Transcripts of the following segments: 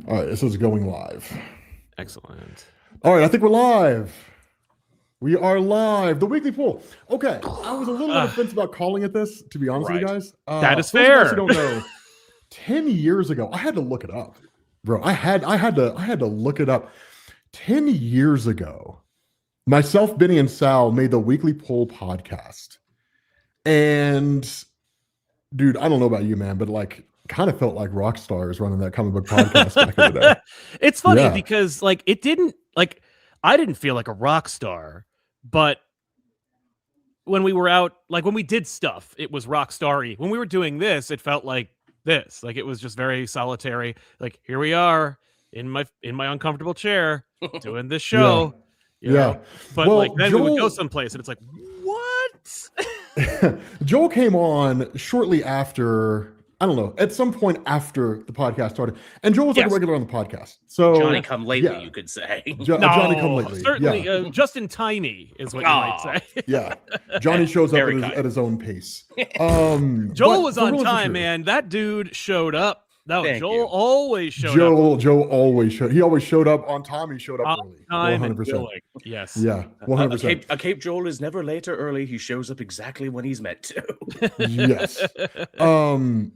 All right, this is going live. Excellent. All right, I think we're live. We are live. The weekly poll. Okay, I was a little on the fence about calling it this, to be honest with you guys. That is for those of you guys fair. who don't know, 10 years ago, I had to look it up, bro. I had to look it up. 10 years ago, myself, Benny, and Sal made the weekly poll podcast. And dude, I don't know about you, man, but like kind of felt like rock stars running that comic book podcast back in the day. It's funny Yeah. because like it didn't like I didn't feel like a rock star, but when we were out, like when we did stuff, it was rock starry. When we were doing this, it felt like this. Like it was just very solitary. Like here we are in my uncomfortable chair doing this show. you know? But Well, like then we would go Joel- someplace and it's like, what? Joel came on shortly after, I don't know, at some point after the podcast started. And Joel was like Yes. a regular on the podcast. So Johnny come lately, yeah. you could say. Johnny come lately. Certainly, Yeah. just in tiny is what you might say. Yeah. Johnny shows up Very at his, kind. at his own pace. Joel but was for on real and for time, true, man. That dude showed up. No, Thank Joel you. always showed up Joel always showed. He always showed up on time. He showed up on early. time and 100%. billing. Yes. Yeah, 100%. A Cape Joel is never late or early. He shows up exactly when he's meant to. Yes.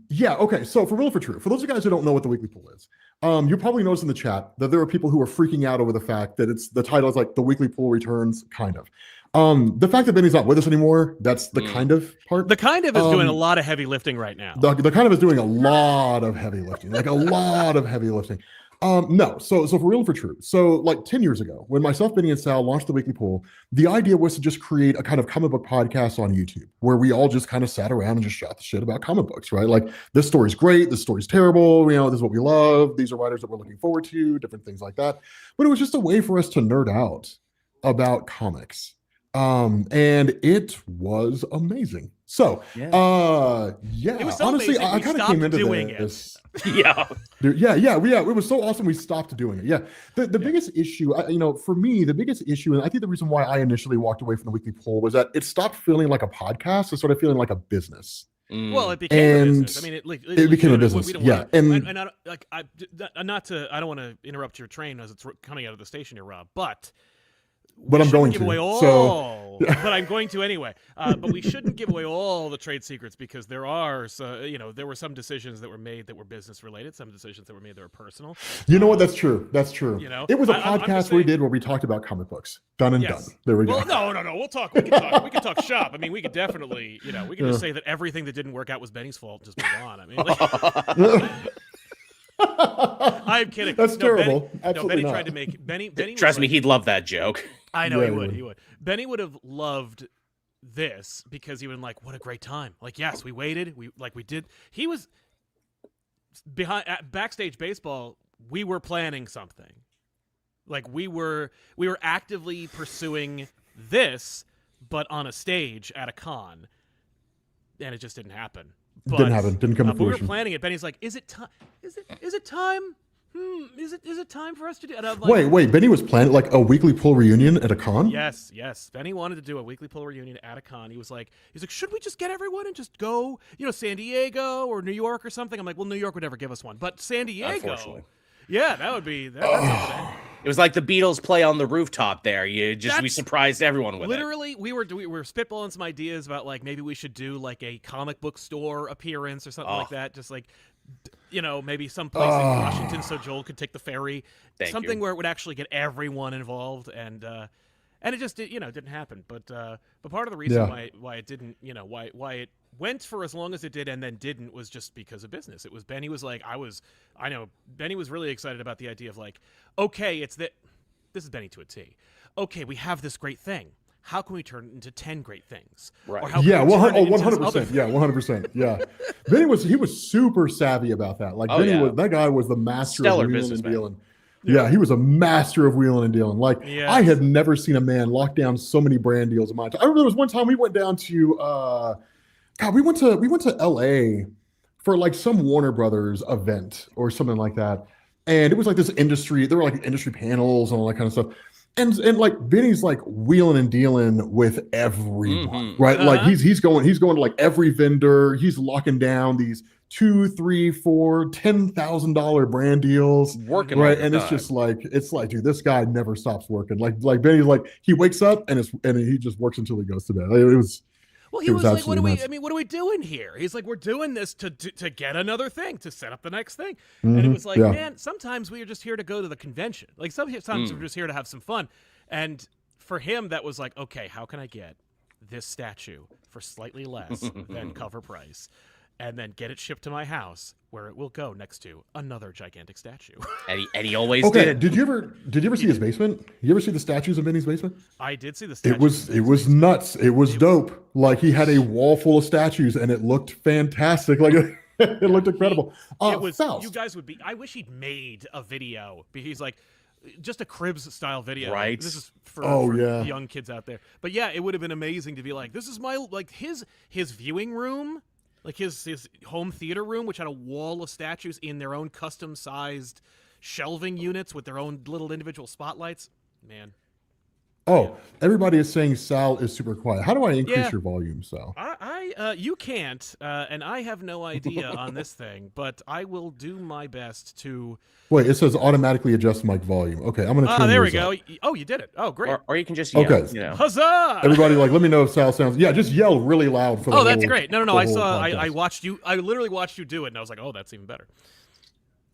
Yeah. Okay. So for real, for true, for those of you guys who don't know what the weekly poll is, you probably noticed in the chat that there are people who are freaking out over the fact that the title is like the weekly poll returns, kind of. The fact that Benny's not with us anymore, that's the kind of part. The kind of is doing a Um, lot of heavy lifting right now. The kind of is doing a lot of heavy lifting, like a lot of heavy lifting. No, so for real and for true. So like 10 years ago, when myself, Benny, and Sal launched the weekly poll, the idea was to just create a kind of comic book podcast on YouTube where we all just kind of sat around and just shot the shit about comic books, right? Like this story's great, this story's terrible, this is what we love, these are writers that we're looking forward to, different things like that. But it was just a way for us to nerd out about comics. And it was amazing. So, It was so honestly, amazing, I we kind of stopped came into doing this. Yeah. Dude, yeah, it was so awesome. We stopped doing it. Yeah, the biggest issue, for me, the biggest issue, and I think the reason why I initially walked away from the weekly poll was that it stopped feeling like a podcast. It started feeling like a business. Well, it became a And business. I mean, it became a business, We don't yeah, wanna, and- I don't, like I don't want to interrupt your train as it's coming out of the station here, Rob. But But I'm going give to, away so- all. But I'm going to anyway. But we shouldn't give away all the trade secrets because there are, there were some decisions that were made that were business related, some decisions that were made that were personal. You know what? That's true. That's true. It was a I'm podcast just we saying- did where we talked about comic books. Done and Yes. done. There we go. Well, no. We'll talk. We can talk. We can talk shop. I mean, we could definitely, we can just say that everything that didn't work out was Benny's fault. And just move on. I mean, I'm kidding. That's terrible. Benny, Absolutely Benny not. tried to make Benny. was Trust me, like- he'd love that joke. I know Yeah, he he would. would. He would. Benny would have loved this because he would have been like, "What a great time!" Like, yes, we waited. We did. He was backstage baseball. We were planning something. Like we were actively pursuing this, but on a stage at a con, and it just didn't happen. Didn't happen. Didn't come to but we were fruition. planning it. Benny's like, "Is it time? Is it time? Is it time for us to do?" And I'm like, Wait. Benny was planning like a weekly poll reunion at a con? Yes. Benny wanted to do a weekly pull reunion at a con. He's like, should we just get everyone and just go, San Diego or New York or something? I'm like, well, New York would never give us one, but San Diego, Unfortunately. yeah, that would be that's something. It was like the Beatles play on the rooftop there. We That's- surprised everyone with it. Literally, we were spitballing some ideas about like maybe we should do like a comic book store appearance or something like that. Just like, maybe some place in Washington so Joel could take the ferry. Thank Something you. where it would actually get everyone involved, and it just didn't happen. But part of the reason why it didn't, why it went for as long as it did and then didn't was just because of business. It was Benny was like Benny was really excited about the idea of like, okay, this is Benny to a T. Okay, we have this great thing. How can we turn it into 10 great things? Right. Or how Yeah, can we turn it into this 100%. other Yeah, 100%. Yeah. Benny was super savvy about that. Like Benny yeah. that guy was the master Stellar of wheeling and businessman. dealing. Yeah, he was a master of wheeling and dealing. Like Yes. I had never seen a man lock down so many brand deals in my time. I remember there was one time we went down to we went to LA for like some Warner Brothers event or something like that. And it was like this industry, there were like industry panels and all that kind of stuff. And like Benny's like wheeling and dealing with everyone, right? Like he's going to like every vendor. He's locking down these $2, $3, $4, $10,000 brand deals. Working Right. all the And it's time. just like, dude, this guy never stops working. Like Benny's like, he wakes up and he just works until he goes to bed. It was, Well, it he was was like, "What are absolutely we? nuts. I mean, what are we doing here?" He's like, "We're doing this to get another thing, to set up the next thing." And it was like, Yeah. man, sometimes we are just here to go to the convention. Like sometimes we're just here to have some fun. And for him, that was like, okay, how can I get this statue for slightly less than cover price, and then get it shipped to my house, where it will go next to another gigantic statue. And he always Okay. did. Did you ever see his basement? You ever see the statues in Benny's basement? I did see the statue. It was nuts. It was dope. Like he had a wall full of statues and it looked fantastic. Like it looked incredible. It was. Faust. You guys would be. I wish he'd made a video. He's like, just a Cribs style video. Right. This is for, Oh, for yeah. young kids out there. But yeah, it would have been amazing to be like, this is my his viewing room, like his home theater room, which had a wall of statues in their own custom sized shelving units with their own little individual spotlights. Man, Oh, everybody is saying Sal is super quiet. How do I increase Yeah. your volume, Sal? you can't, and I have no idea on this thing, but I will do my best to. Wait, it says automatically adjust mic volume. Okay, I'm gonna turn Ah, there we yours go. up. Oh, you did it. Oh, great. Or you can just yell, Okay. you know. Huzzah! Everybody, like, let me know if Sal sounds. Yeah, just yell really loud for the Oh, that's whole- great. No. the I whole saw. I podcast. watched you. I literally watched you do it, and I was like, "Oh, that's even better."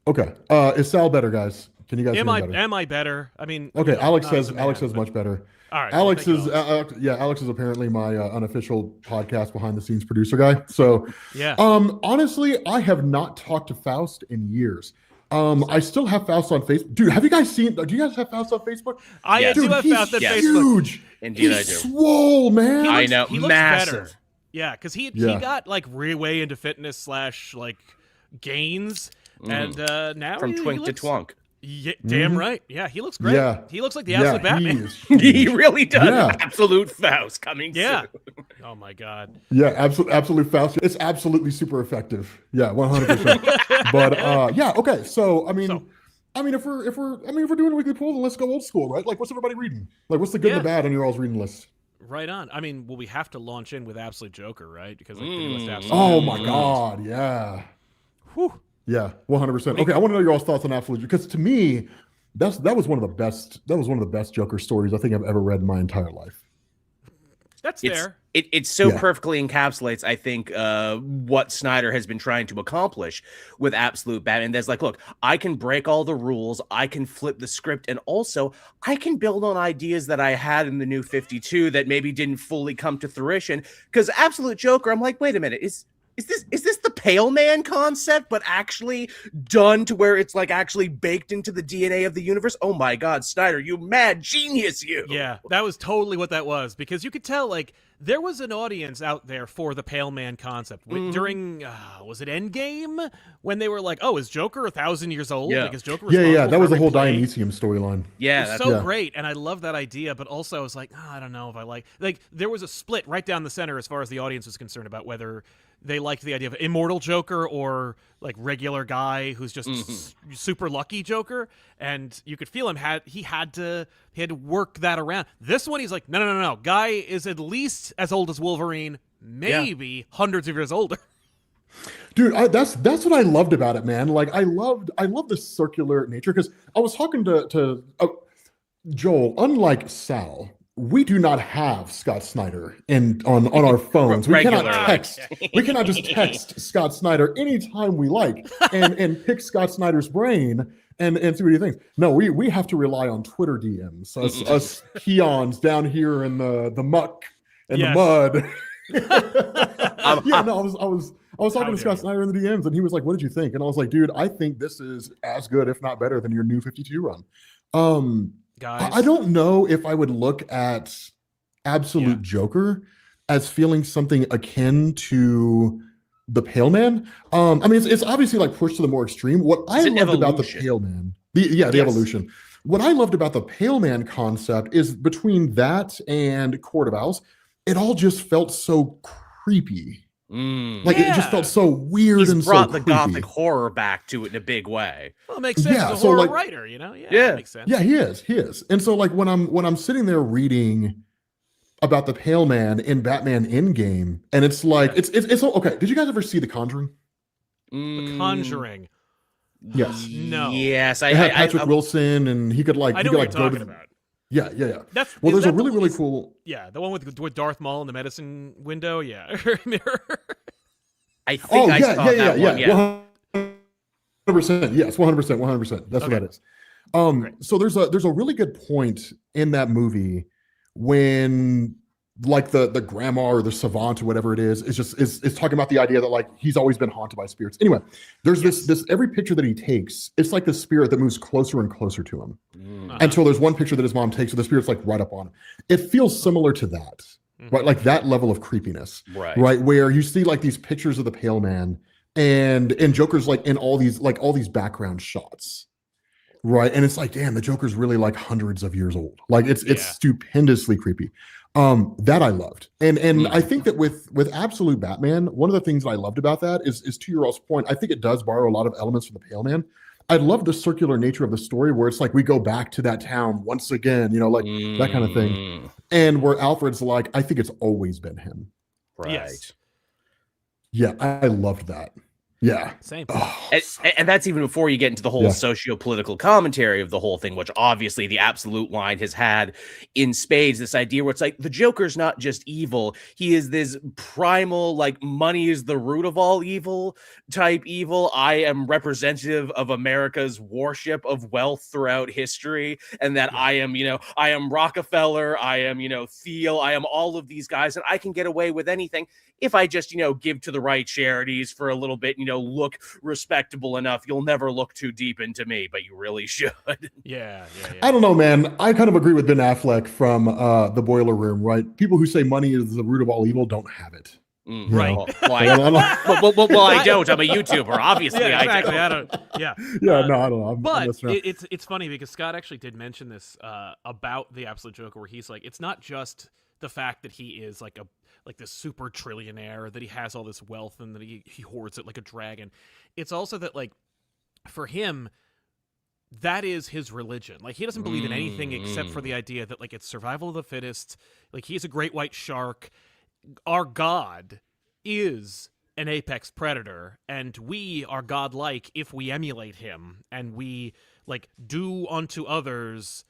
Okay, is Sal better, guys? Can you guys Am hear I? me better? Am I better? I mean, Okay, Alex not as says a man, but- much better. All right. Alex well, is thank you, Alex. Alex is apparently my unofficial podcast behind the scenes producer guy. So Yeah. honestly, I have not talked to Faust in years. I still have Faust on Facebook. Dude, have you guys seen? Do you guys have Faust on Facebook? I Yes. do Dude, have he's Faust on yes. Facebook. huge. Indeed, I He's do. swole, man. I know, He looks massive. better. Yeah, because he Yeah. got like way into fitness / like gains, and now From he twink to looks, twonk. Yeah, damn right. Yeah, he looks great. Yeah. He looks like the Yeah, absolute Batman. he is He huge. really does. Yeah. Absolute Faust coming Yeah. soon. Oh my god. Yeah, absolute Faust. It's absolutely super effective. Yeah, 100%. But yeah, okay. So I mean, So- if we're doing a weekly poll, then let's go old school, right? Like, what's everybody reading? Like, what's the good and the bad on your all's reading list? Right on. I mean, well, we have to launch in with Absolute Joker, right? Because like the newest Absolute. Oh my God, yeah, Whew. yeah, 100%. Okay, I want to know your all's thoughts on Absolute, because to me, that was one of the best Joker stories I think I've ever read in my entire life. That's It's, fair. it so Yeah. perfectly encapsulates, I think, what Snyder has been trying to accomplish with Absolute Batman. There's like, look, I can break all the rules, I can flip the script, and also I can build on ideas that I had in the New 52 that maybe didn't fully come to fruition. Because Absolute Joker, I'm like, wait a minute, is this the Pale Man concept, but actually done to where it's like actually baked into the DNA of the universe? Oh my God, Snyder, you mad genius, you! Yeah, that was totally what that was, because you could tell like there was an audience out there for the Pale Man concept during was it Endgame, when they were like, oh, is Joker 1,000 years old? Yeah. Like, is Joker Yeah, responsible that for was the every whole plague? Dionysium storyline. Yeah, It's that's so Yeah. great, and I love that idea, but also I was like, I don't know if I like there was a split right down the center as far as the audience was concerned about whether they liked the idea of immortal Joker or like regular guy who's just super lucky Joker, and you could feel him he had to work that around. This one, he's like, no, guy is at least as old as Wolverine, maybe hundreds of years older. Dude, that's what I loved about it, man. Like, I loved the circular nature, because I was talking to Joel. Unlike Sal, we do not have Scott Snyder on our phones. We cannot Regularly. text. We cannot just text Scott Snyder anytime we like and pick Scott Snyder's brain and see what he thinks. No, we have to rely on Twitter DMs. Us peons down here in the muck and Yes. the mud. Yeah, no, I was talking How to Scott Snyder in the DMs, and he was like, "What did you think?" And I was like, "Dude, I think this is as good, if not better, than your New 52 run." Guys, I don't know if I would look at Absolute Joker as feeling something akin to the Pale Man. I mean, it's obviously like pushed to the more extreme. What I It's an loved about the evolution. Pale Man, the Yes. evolution. What I loved about the Pale Man concept is between that and Court of Owls, it all just felt so creepy. Like it just Yeah. felt so weird He's and brought so the creepy. gothic horror back to it in a big way. well, it makes sense. Yeah, He's a so, horror like- writer, you know? Yeah, Yeah. that makes sense. Yeah, he is. And so like when I'm sitting there reading about the Pale Man in Batman Endgame, and it's like it's okay. Did you guys ever see The Conjuring? The Conjuring. Yes. No. Yes, It had Patrick Wilson, and he could like I know he what could you're like go talking to about. yeah. That's Well, is there's a that the really one- really is- cool. Yeah, the one with Darth Maul in the medicine window. Yeah, mirror. I think I saw that one. Yeah. 100%. Yes, 100%. 100%. That's Okay. what that is. Great. So there's a really good point in that movie when like the grandma or the savant or whatever it is talking about the idea that like he's always been haunted by spirits. Anyway, there's this every picture that he takes, it's like the spirit that moves closer and closer to him until there's one picture that his mom takes, so the spirit's like right up on him. It feels similar to that, right? Like that level of creepiness, right? Where you see like these pictures of the Pale Man and Joker's like in all these background shots. Right. And it's like, damn, the Joker's really like hundreds of years old. Like it's stupendously creepy. That I loved. And I think that with Absolute Batman, one of the things that I loved about that is to your all's point, I think it does borrow a lot of elements from the Pale Man. I love the circular nature of the story where it's like we go back to that town once again, you know, like that kind of thing. And where Alfred's like, I think it's always been him. Right. Yes. Yeah, I loved that. Yeah. Same. Oh, And that's even before you get into the whole socio-political commentary of the whole thing, which obviously the Absolute line has had in spades, this idea where it's like the Joker's not just evil, he is this primal, like money is the root of all evil type evil. I am representative of America's worship of wealth throughout history, and that I am Rockefeller, I am, Thiel, I am all of these guys, and I can get away with anything if I just, give to the right charities for a little bit, look respectable enough. You'll never look too deep into me, but you really should. Yeah. I don't know, man. I kind of agree with Ben Affleck from The Boiler Room, right? People who say money is the root of all evil don't have it. Right. Well, I don't. I'm a YouTuber. Obviously, Yeah, exactly. I I don't. don't. Yeah. Yeah, no, I don't know. I'm But messing around. it's funny because Scott actually did mention this about the Absolute Joker, where he's like, it's not just the fact that he is like this super trillionaire, that he has all this wealth and that he hoards it like a dragon. It's also that like for him, that is his religion. Like he doesn't believe in anything except for the idea that like it's survival of the fittest. Like he's a great white shark. Our God is an apex predator, and we are godlike if we emulate him and we like do unto others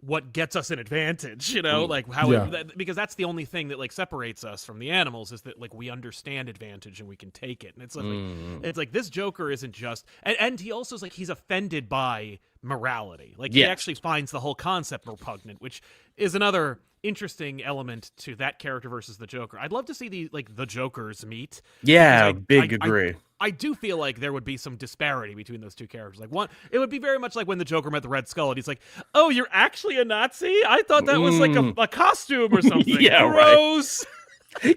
what gets us an advantage, like how because that's the only thing that like separates us from the animals, is that like we understand advantage and we can take it. And it's like this Joker isn't just and he also is like he's offended by morality. Like he actually finds the whole concept repugnant, which is another interesting element to that character versus the Joker. I'd love to see the Jokers meet. Yeah, big agree. I do feel like there would be some disparity between those two characters. Like one, it would be very much like when the Joker met the Red Skull, and he's like, "Oh, you're actually a Nazi? I thought that was like a costume or something." Yeah, gross.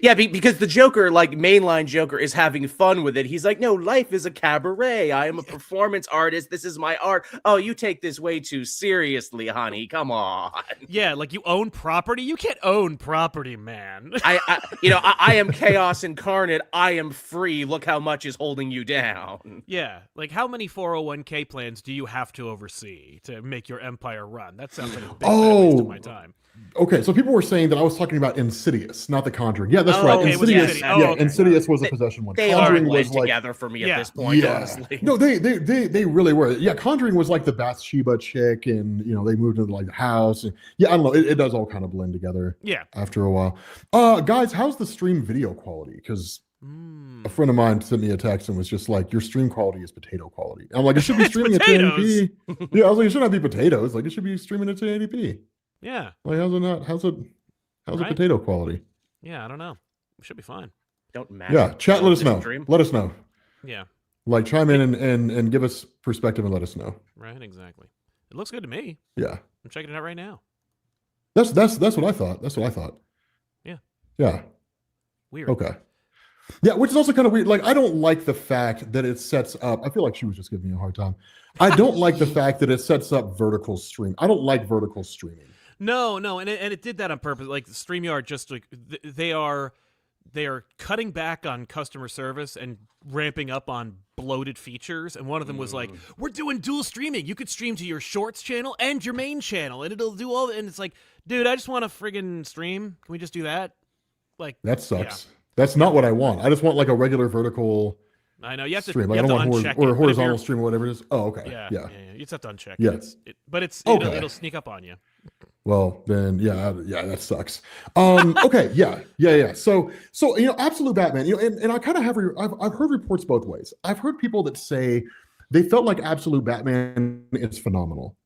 Yeah, because the Joker, like mainline Joker, is having fun with it. He's like, no, life is a cabaret. I am a performance artist. This is my art. Oh, you take this way too seriously, honey. Come on. Yeah, like you own property. You can't own property, man. I am chaos incarnate. I am free. Look how much is holding you down. Yeah, like how many 401k plans do you have to oversee to make your empire run? That sounds like a big waste of my time. Okay, so people were saying that I was talking about Insidious, not The Conjuring. Yeah, that's right. okay, Insidious. okay. Insidious was a possession one. They Conjuring are was blend together for me at this point, honestly. No, they really were. Yeah, Conjuring was like the Bathsheba chick, and they moved into like the house. And, I don't know. It does all kind of blend together. Yeah. After a while, guys, how's the stream video quality? Because a friend of mine sent me a text and was just like, "Your stream quality is potato quality." I'm like, "It should be streaming at 1080p." Yeah, I was like, "It should not be potatoes. Like, it should be streaming at 1080p." Yeah. Like, how's it not? How's it potato quality? Yeah, I don't know. We should be fine. Don't matter. Yeah, chat. Let us know. Let us know. Yeah. Like, chime in and give us perspective and let us know. Right. Exactly. It looks good to me. Yeah. I'm checking it out right now. That's what I thought. That's what I thought. Yeah. Yeah. Weird. Okay. Yeah, which is also kind of weird. Like, I don't like the fact that it sets up. I feel like she was just giving me a hard time. I don't like the fact that it sets up vertical stream. I don't like vertical streaming. No, and it did that on purpose. Like StreamYard, just like they are cutting back on customer service and ramping up on bloated features. And one of them was like, "We're doing dual streaming. You could stream to your Shorts channel and your main channel, and it'll do all." And it's like, dude, I just want to friggin' stream. Can we just do that? Like that sucks. Yeah. That's not what I want. I just want like a regular vertical I know you have to. stream. You Like, I have don't to want uncheck or it, but if horizontal you're- stream or whatever it is. Oh, okay. Yeah, Yeah. You just have to uncheck Yeah. it. But Okay. it'll sneak up on you. Well, then, yeah, that sucks. Okay, yeah. So, Absolute Batman, and I kind of I've heard reports both ways. I've heard people that say they felt like Absolute Batman is phenomenal.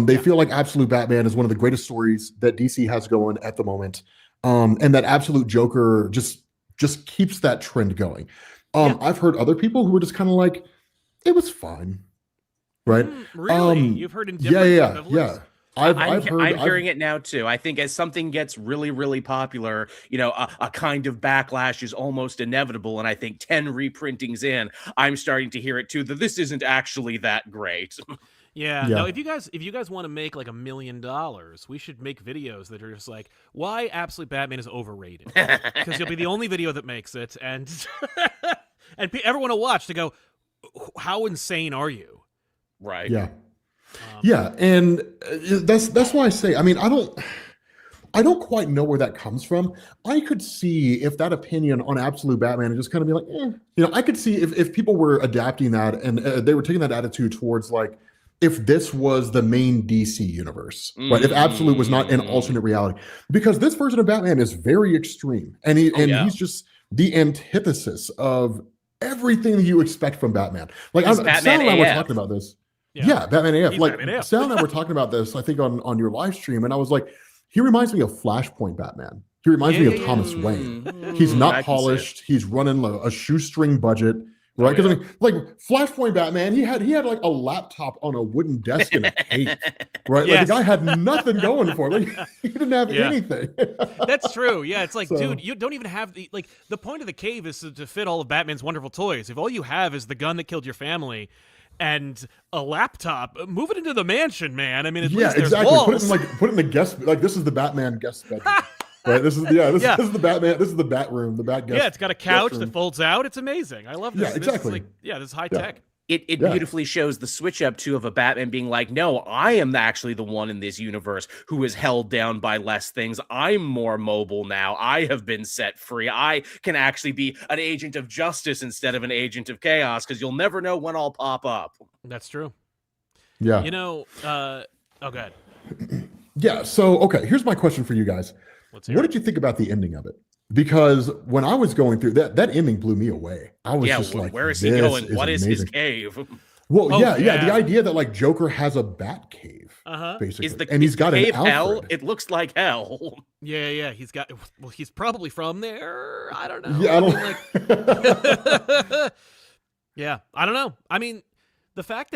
They feel like Absolute Batman is one of the greatest stories that DC has going at the moment, and that Absolute Joker just keeps that trend going. I've heard other people who were just kind of like, it was fine, right? Really? You've heard in different equivalents? Yeah. I'm hearing it now too. I think as something gets really, really popular, a kind of backlash is almost inevitable. And I think 10 reprintings in, I'm starting to hear it too, that this isn't actually that great. Yeah. No, if you guys want to make like $1 million, we should make videos that are just like why Absolute Batman is overrated. Because you'll be the only video that makes it, and everyone will watch to go, how insane are you? Right. Yeah. Yeah, and that's why I say, I mean, I don't quite know where that comes from. I could see if that opinion on Absolute Batman just kind of be like, I could see if people were adapting that and they were taking that attitude towards like, if this was the main DC universe, right? If Absolute was not an alternate reality, because this version of Batman is very extreme, and he's just the antithesis of everything that you expect from Batman. Like, Sal and I were talking about this. Yeah, Batman AF. He's like Batman AF. Sal and I were talking about this, I think on your live stream, and I was like, he reminds me of Flashpoint Batman. He reminds me of Thomas Wayne. He's not polished. He's running a shoestring budget, right? Because I mean, like Flashpoint Batman, he had like a laptop on a wooden desk in a cave, right? Like the guy had nothing going for him. Like, he didn't have anything. That's true. Yeah, it's like, dude, you don't even have the point of the cave is to fit all of Batman's wonderful toys. If all you have is the gun that killed your family and a laptop, move it into the mansion, man. I mean, at least there's walls. Put it in the guest, like this is the Batman guest bedroom. Right. This is the Batman. This is the Bat room. The Bat guest. Yeah, it's got a couch that folds out. It's amazing. I love this. Yeah, exactly. This is high tech. It beautifully shows the switch up too of a Batman being like, no, I am actually the one in this universe who is held down by less things. I'm more mobile now. I have been set free. I can actually be an agent of justice instead of an agent of chaos, because you'll never know when I'll pop up. That's true. Yeah. Oh, go ahead. Yeah. So, okay, here's my question for you guys. What did you think about the ending of it? Because when I was going through that ending blew me away. I was just like, where is he going? What is his cave? Well, the idea that like Joker has a bat cave, basically, and he's got an Alfred. Hell? It looks like hell. Yeah. He's got. Well, he's probably from there. I don't know. Yeah, I don't. Yeah, I don't know. I mean, the fact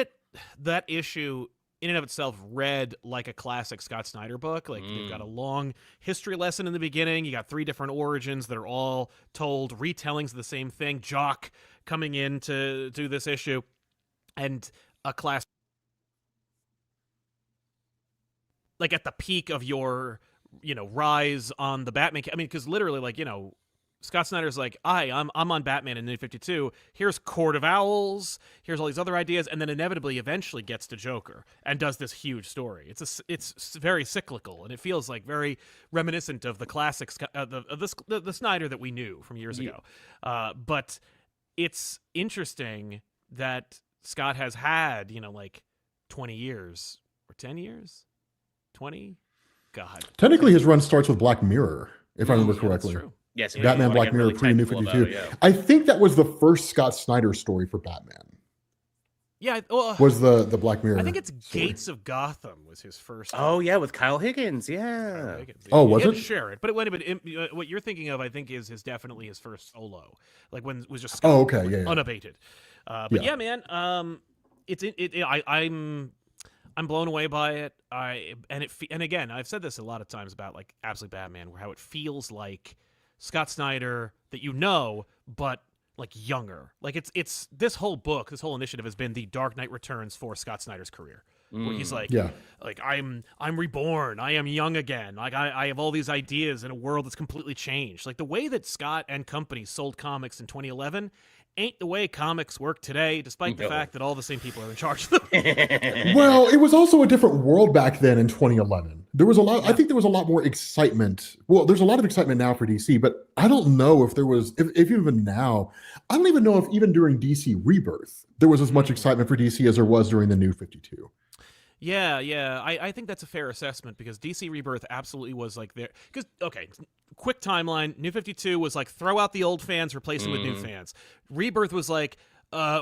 that issue in and of itself read like a classic Scott Snyder book. Like you've got a long history lesson in the beginning. You got 3 different origins that are all told retellings of the same thing. Jock coming in to do this issue, and a class like at the peak of your rise on the Batman. I mean, because literally, like Scott Snyder's like, I'm on Batman in New 52. Here's Court of Owls. Here's all these other ideas, and then inevitably, eventually gets to Joker and does this huge story. It's very cyclical, and it feels like very reminiscent of the classics, the Snyder that we knew from years ago. But it's interesting that Scott has had like 20 years or 10 years, 20. God. Technically, his run starts with Black Mirror, if I remember correctly. That's true. Yes, Batman Black Mirror pre-New 52. I think that was the first Scott Snyder story for Batman. Yeah, was the Black Mirror? I think it's story. Gates of Gotham was his first. Oh yeah, with Kyle Higgins. Yeah. Kyle Higgins. Oh, was it? Share it, but what you're thinking of, I think, is definitely his first solo, like when it was just Scott, unabated. But yeah, man, I'm blown away by it. And again, I've said this a lot of times about like Absolute Batman, how it feels like Scott Snyder that but like younger. Like it's this whole book, this whole initiative has been the Dark Knight Returns for Scott Snyder's career. Where he's like, like I'm reborn. I am young again. Like I have all these ideas in a world that's completely changed. Like the way that Scott and company sold comics in 2011 ain't the way comics work today, despite the fact that all the same people are in charge of them. Well, it was also a different world back then in 2011. There was a lot. I think there was a lot more excitement. Well, there's a lot of excitement now for DC, but I don't know if there was, if even now, I don't even know if even during DC Rebirth there was as much excitement for DC as there was during the New 52. Yeah. I think that's a fair assessment because DC Rebirth absolutely was like there. Because, okay, quick timeline. New 52 was like throw out the old fans, replace them with new fans. Rebirth was like,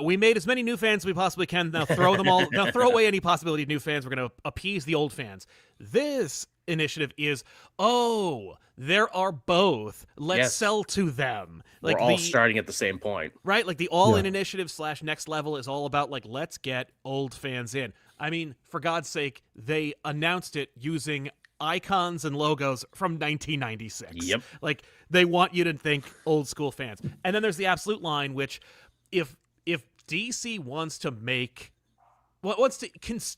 we made as many new fans as we possibly can. Now throw them all. Now throw away any possibility of new fans. We're going to appease the old fans. This initiative is, there are both. Let's sell to them. Like we're all starting at the same point. Right? Like the all-in initiative / next level is all about like, let's get old fans in. I mean, for God's sake, they announced it using icons and logos from 1996. Yep. Like they want you to think old school fans. And then there's the Absolute line, which if DC wants to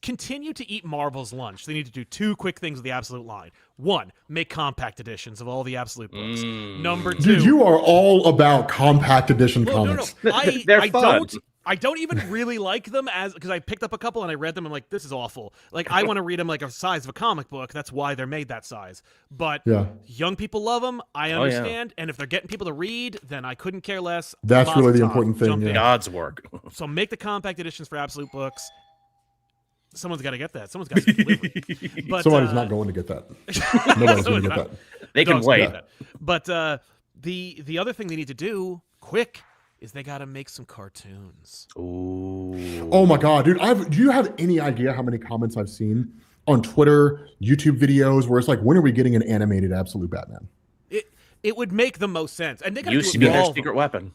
continue to eat Marvel's lunch, they need to do two quick things with the Absolute line. One, make compact editions of all the Absolute books. Number two, dude, you are all about compact edition comics. No. They're fun. I don't even really like them because I picked up a couple and I read them. I'm like, this is awful. Like, I want to read them like a size of a comic book. That's why they're made that size. But young people love them. I understand. And if they're getting people to read, then I couldn't care less. That's really the important thing. God's work. So make the compact editions for Absolute books. Someone's got to get that. Someone's got to deliver. But somebody's not going to get that. Nobody's going to get that. They can wait. But the other thing they need to do quick is they got to make some cartoons. Ooh. Oh my God, dude! Do you have any idea how many comments I've seen on Twitter, YouTube videos where it's like, when are we getting an animated Absolute Batman? It would make the most sense, and they got to used to be their secret weapon.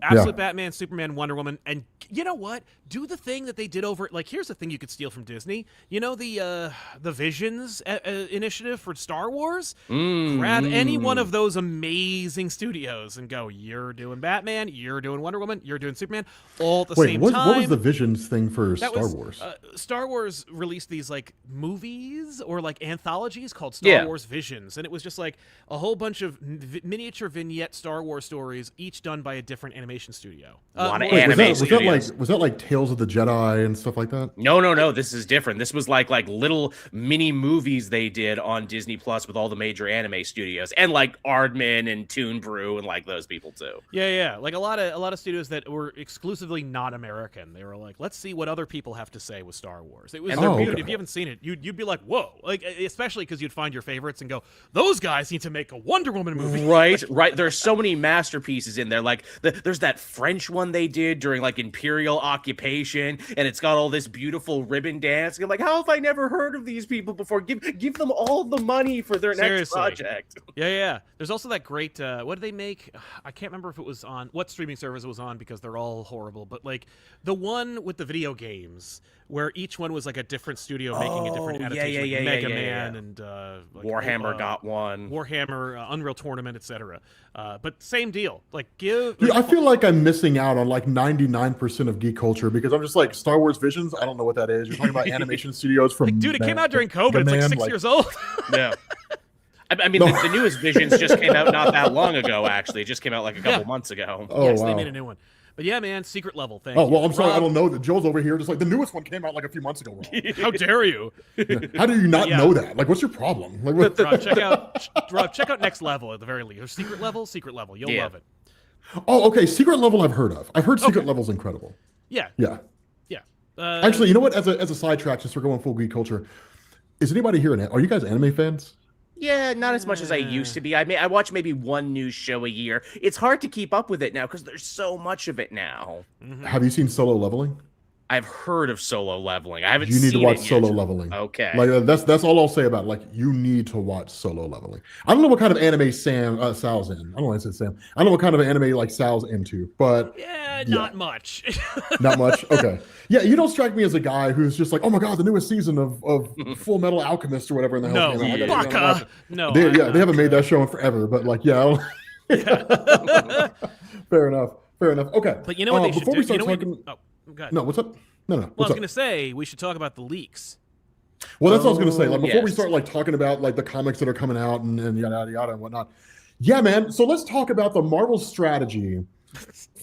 Absolute Batman, Superman, Wonder Woman, and you know what? Do the thing that they did over. Like, here's the thing you could steal from Disney. You know the Visions initiative for Star Wars. Grab any one of those amazing studios and go. You're doing Batman. You're doing Wonder Woman. You're doing Superman. All at the same time. What was the Visions thing for Star Wars? Star Wars released these like movies or like anthologies called Star Wars Visions, and it was just like a whole bunch of miniature vignette Star Wars stories, each done by a different animation studio. Was that like Tales of the Jedi and stuff like that? No. This is different. This was like little mini movies they did on Disney Plus with all the major anime studios and like Aardman and Toon Brew and like those people too. Yeah. Like a lot of studios that were exclusively not American. They were like, let's see what other people have to say with Star Wars. It was beautiful. If you haven't seen it, you'd be like, whoa! Like especially because you'd find your favorites and go, those guys need to make a Wonder Woman movie. Right. There's so many masterpieces in there. Like there's that French one they did during like Imperial occupation, and it's got all this beautiful ribbon dance. I'm like, how have I never heard of these people before? Give them all the money for their next project. Yeah. There's also that great what did they make? I can't remember if it was on what streaming service it was on because they're all horrible. But like the one with the video games where each one was like a different studio making a different adaptation. Like Mega Man and like, Warhammer got one. Warhammer, Unreal Tournament, etc. But same deal. Like give. Dude, I feel like I'm missing out on like 99% of geek culture because I'm just like Star Wars Visions. I don't know what that is. You're talking about animation studios from dude. It came out during COVID. It's like 6 years old. Yeah. I mean, the newest Visions just came out not that long ago. Actually, it just came out like a couple months ago. Oh, yes, wow. They made a new one. But yeah, man, secret level thing. Oh, well, I'm sorry. I don't know that Joel's over here. Just like the newest one came out like a few months ago. How dare you? How do you not know that? Like, what's your problem? Like, what? Rob, check out Next Level at the very least. Or Secret Level. You'll love it. Oh, okay. Secret Level I've heard of. I've heard Secret Level's incredible. Yeah. Actually, you know what? As a sidetrack, since we're going full geek culture, is anybody here? Are you guys anime fans? Yeah, not as much as I used to be. I watch maybe one new show a year. It's hard to keep up with it now because there's so much of it now. Mm-hmm. Have you seen Solo Leveling? I've heard of Solo Leveling. I haven't You need seen to watch it Solo yet. Leveling. Okay. Like that's all I'll say about it. Like you need to watch Solo Leveling. I don't know what kind of anime Sal's in. I don't know why I said Sam. I don't know what kind of anime like Sal's into, but not much. Not much. Okay. Yeah, you don't strike me as a guy who's just like, oh my god, the newest season of Full Metal Alchemist or whatever in the hell. No, Baka. No. They haven't made that show in forever, but like, yeah. Fair enough. Okay. But you know what they should before do? we start talking. Go ahead. No, what's up? No. Well, I was going to say we should talk about the leaks. Well, that's what I was going to say. Like before we yes. start like talking about like the comics that are coming out and yada yada and whatnot. Yeah, man. So let's talk about the Marvel strategy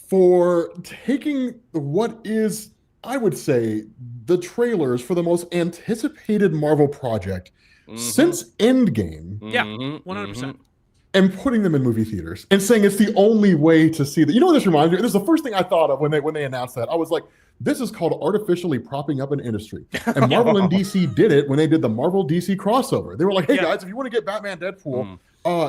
for taking what is, I would say, the trailers for the most anticipated Marvel project since Endgame. Yeah, 100%. And putting them in movie theaters and saying it's the only way to see that. You know what this reminds me? This is the first thing I thought of when they announced that. I was like, this is called artificially propping up an industry. And Marvel and DC did it when they did the Marvel DC crossover. They were like, hey guys, if you want to get Batman Deadpool,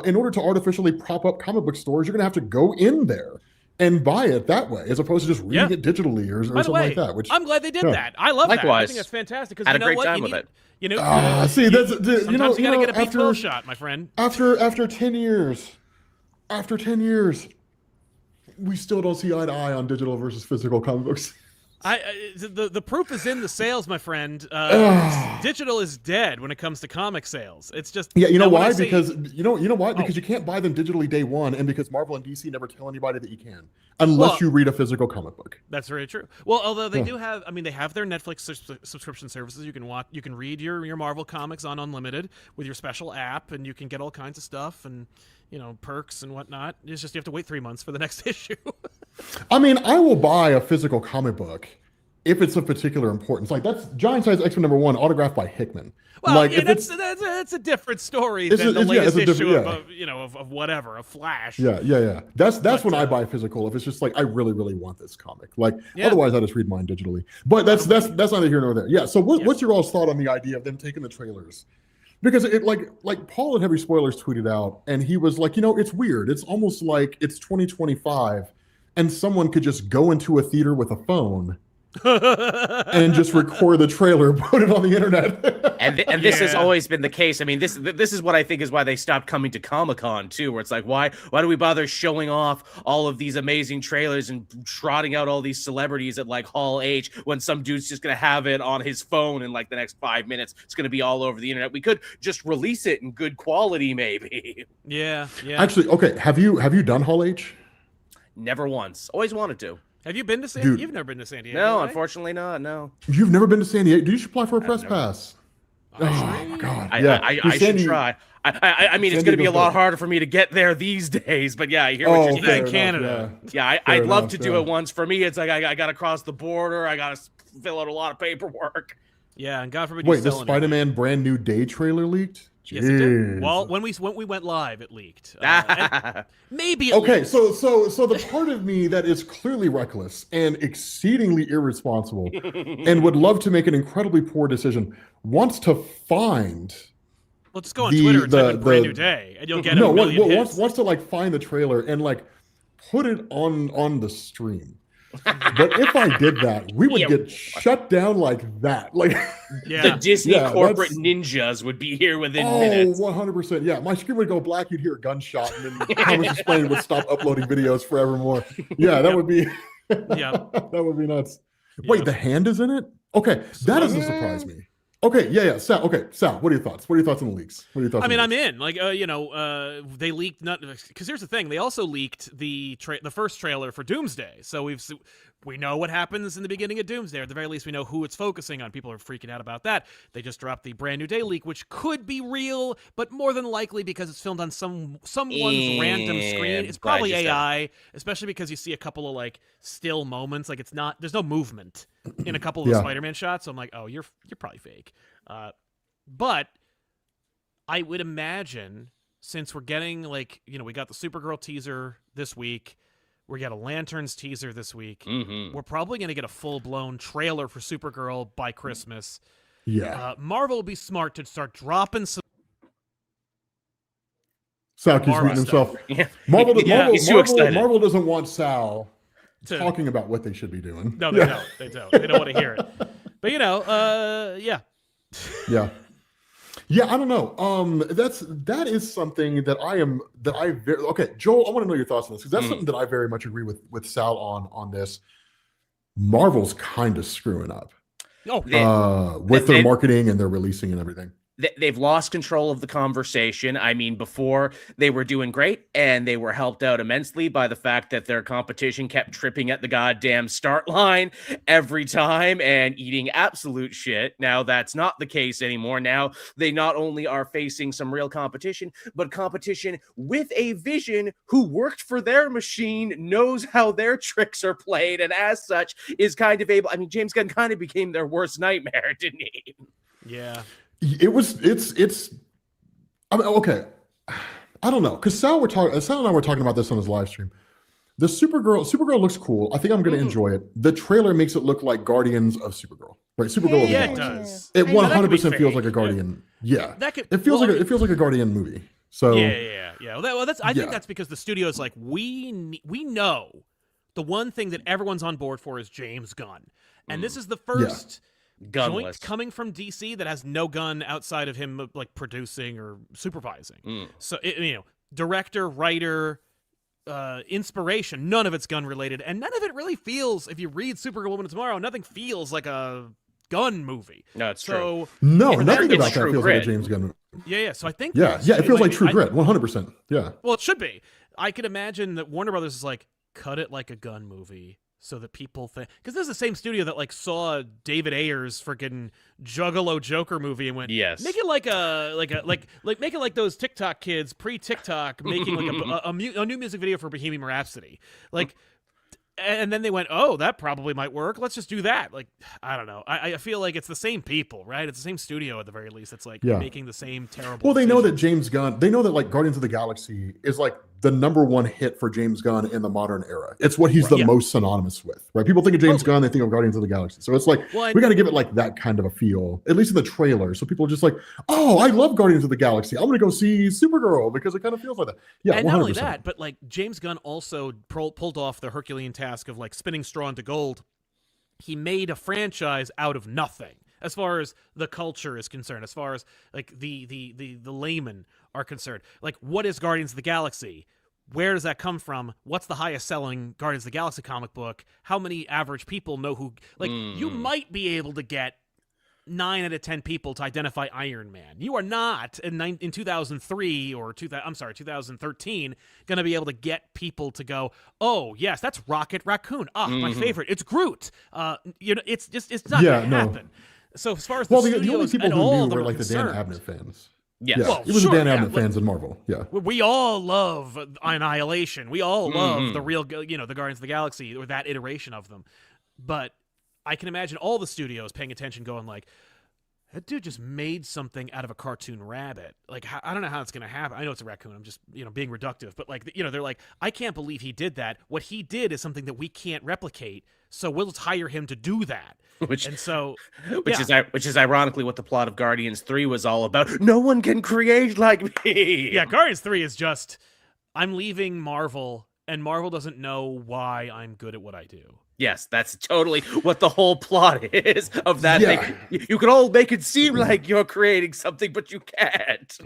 in order to artificially prop up comic book stores, you're going to have to go in there and buy it that way, as opposed to just reading it digitally or something like that. Which I'm glad they did that. I love that. I think that's fantastic because had a great time with it. You know, see, that's you gotta get a B12 shot, my friend. After 10 years, we still don't see eye to eye on digital versus physical comic books. The proof is in the sales, my friend. Digital is dead when it comes to comic sales. It's just you know why? Because you know why? Because you can't buy them digitally day one, and because Marvel and DC never tell anybody that you can, unless you read a physical comic book. That's very true. Well, although they do have, I mean, they have their Netflix subscription services. You can read your Marvel comics on Unlimited with your special app, and you can get all kinds of stuff and perks and whatnot. It's just you have to wait 3 months for the next issue. I mean, I will buy a physical comic book if it's of particular importance. Like that's Giant Size X-Men #1, autographed by Hickman. Well, like, that's a different story than the latest issue of whatever, a Flash. Yeah. That's when I buy physical. If it's just like I really, really want this comic. Like otherwise, I just read mine digitally. But that's neither here nor there. Yeah. So what's your all's thought on the idea of them taking the trailers? Because it like Paul at Heavy Spoilers tweeted out, and he was like, it's weird. It's almost like it's 2025, and someone could just go into a theater with a phone and just record the trailer, put it on the internet. and this has always been the case. I mean, this is what I think is why they stopped coming to Comic-Con too, where it's like, why do we bother showing off all of these amazing trailers and trotting out all these celebrities at like Hall H when some dude's just gonna have it on his phone in like the next 5 minutes? It's gonna be all over the internet. We could just release it in good quality, maybe. Yeah. Actually, okay. Have you done Hall H? Never once. Always wanted to. Have you been to San Diego? You've never been to San Diego? No, right? Unfortunately not. No. You've never been to San Diego? You should apply for a press pass. Oh God! I should try. I mean, it's going to be a lot harder for me to get there these days. But yeah, I hear what you're saying. Canada. Yeah, I'd love to do it once. For me, it's like I got to cross the border. I got to fill out a lot of paperwork. Yeah, and God forbid. Wait, the Spider-Man Brand New Day trailer leaked? Yes, it did. Well, when we went live, it leaked. Maybe. Leaked. So the part of me that is clearly reckless and exceedingly irresponsible, and would love to make an incredibly poor decision, wants to find. Well, just go on Twitter and type in Brand New Day, and you'll get a million hits. Wants to like find the trailer and like put it on the stream. But if I did that, we would get shut down like that. Like the Disney corporate ninjas would be here within minutes. 100%. Yeah, my screen would go black. You'd hear a gunshot, and then Thomas Explained would stop uploading videos forevermore. Yeah, that would be. That would be nuts. Wait, the hand is in it? Okay, that doesn't surprise me. Okay, yeah. Sal, what are your thoughts? What are your thoughts on the leaks? What are your thoughts? I'm in. Like, they leaked because here's the thing: they also leaked the first trailer for Doomsday. So we know what happens in the beginning of Doomsday. Or at the very least, we know who it's focusing on. People are freaking out about that. They just dropped the Brand New Day leak, which could be real, but more than likely because it's filmed on someone's random screen. It's probably AI, especially because you see a couple of like still moments. Like there's no movement in a couple of the Spider-Man shots. So I'm like, oh, you're probably fake. But I would imagine, since we're getting we got the Supergirl teaser this week, we got a Lanterns teaser this week. Mm-hmm. We're probably going to get a full-blown trailer for Supergirl by Christmas. Yeah. Marvel will be smart to start dropping some. Sal keeps muting himself. Yeah. Marvel doesn't want Sal talking about what they should be doing. No, they don't. They don't. They don't want to hear it. But yeah. Yeah, I don't know. That is something okay, Joel, I want to know your thoughts on this, because that's something that I very much agree with Sal on this. Marvel's kind of screwing up. With their marketing and their releasing and everything. They've lost control of the conversation. I mean, before they were doing great, and they were helped out immensely by the fact that their competition kept tripping at the goddamn start line every time and eating absolute shit. Now that's not the case anymore. Now they not only are facing some real competition, but competition with a vision who worked for their machine, knows how their tricks are played, and as such is kind of able. I mean, James Gunn kind of became their worst nightmare, didn't he? Yeah. It's I mean, okay. I don't know, because Sal and I were talking about this on his live stream. The Supergirl looks cool. I think I'm going to enjoy it. The trailer makes it look like Guardians of Supergirl, right? Supergirl. Yeah, of it the Galaxy. does. It Hey, now that could be 100% feels fake. like a Guardian. Yeah, That could. it feels well, like it feels like a Guardian movie. So Yeah. Well, that's. I think Yeah. that's because the studio is like, we know the one thing that everyone's on board for is James Gunn, and this is the first joint Gunless. coming from DC that has no gun outside of him like producing or supervising. So director, writer, inspiration, none of it's gun related, and none of it really feels. If you read Supergirl Woman of Tomorrow, nothing feels like a gun movie. No, it's true. So no, And nothing that- about it's that True feels Grit. like a James Gunn movie. yeah. So I think Yeah, it feels like True Grit, 100%. Yeah, Well, it should be. I could imagine that Warner Brothers is like, cut it like a gun movie so that people think, because this is the same studio that like saw David Ayer's freaking Juggalo Joker movie and went, Yes. make it like make it like those TikTok kids pre-TikTok making like a new music video for Bohemian Rhapsody, like. And then they went, oh, that probably might work. Let's just do that. Like, I don't know. I feel like it's the same people, right? It's the same studio at the very least. It's like Yeah. making the same terrible. well, they know that decisions. James Gunn. They know that like Guardians of the Galaxy is like the #1 hit for James Gunn in the modern era. It's what he's the Yeah. most synonymous with, right? People think of James Totally. Gunn, they think of Guardians of the Galaxy. So it's like Well, and- we got to give it like that kind of a feel, at least in the trailer. So people are just like, oh, I love Guardians of the Galaxy. I'm going to go see Supergirl because it kind of feels like that. Yeah, And 100%. not only that, but like James Gunn also pulled off the Herculean task of like spinning straw into gold. He made a franchise out of nothing, as far as the culture is concerned, as far as like the laymen are concerned. Like, what is Guardians of the Galaxy? Where does that come from? What's the highest selling Guardians of the Galaxy comic book? How many average people know who? Like, you might be able to get 9 out of 10 people to identify Iron Man. You are not in 2003 or 2013 going to be able to get people to go, oh yes, that's Rocket Raccoon. My favorite. It's Groot. It's not Yeah, going to no. happen. So as far as the Well, the only studios people and who all knew of them were are like the Dan concerned, Abnett fans. Yes. Yeah, Well, it was sure, the Dan yeah, Abnett like- fans in Marvel. Yeah. we all love Annihilation. We all love the real, the Guardians of the Galaxy or that iteration of them. But I can imagine all the studios paying attention, going like, that dude just made something out of a cartoon rabbit. Like, I don't know how it's going to happen. I know it's a raccoon. I'm just, being reductive. But like, they're like, I can't believe he did that. What he did is something that we can't replicate. So we'll just hire him to do that. Which And so, which yeah. is ironically what the plot of Guardians 3 was all about. No one can create like me. Yeah, Guardians 3 is just, I'm leaving Marvel, and Marvel doesn't know why I'm good at what I do. Yes, that's totally what the whole plot is of that Yeah. thing. You can all make it seem like you're creating something, but you can't.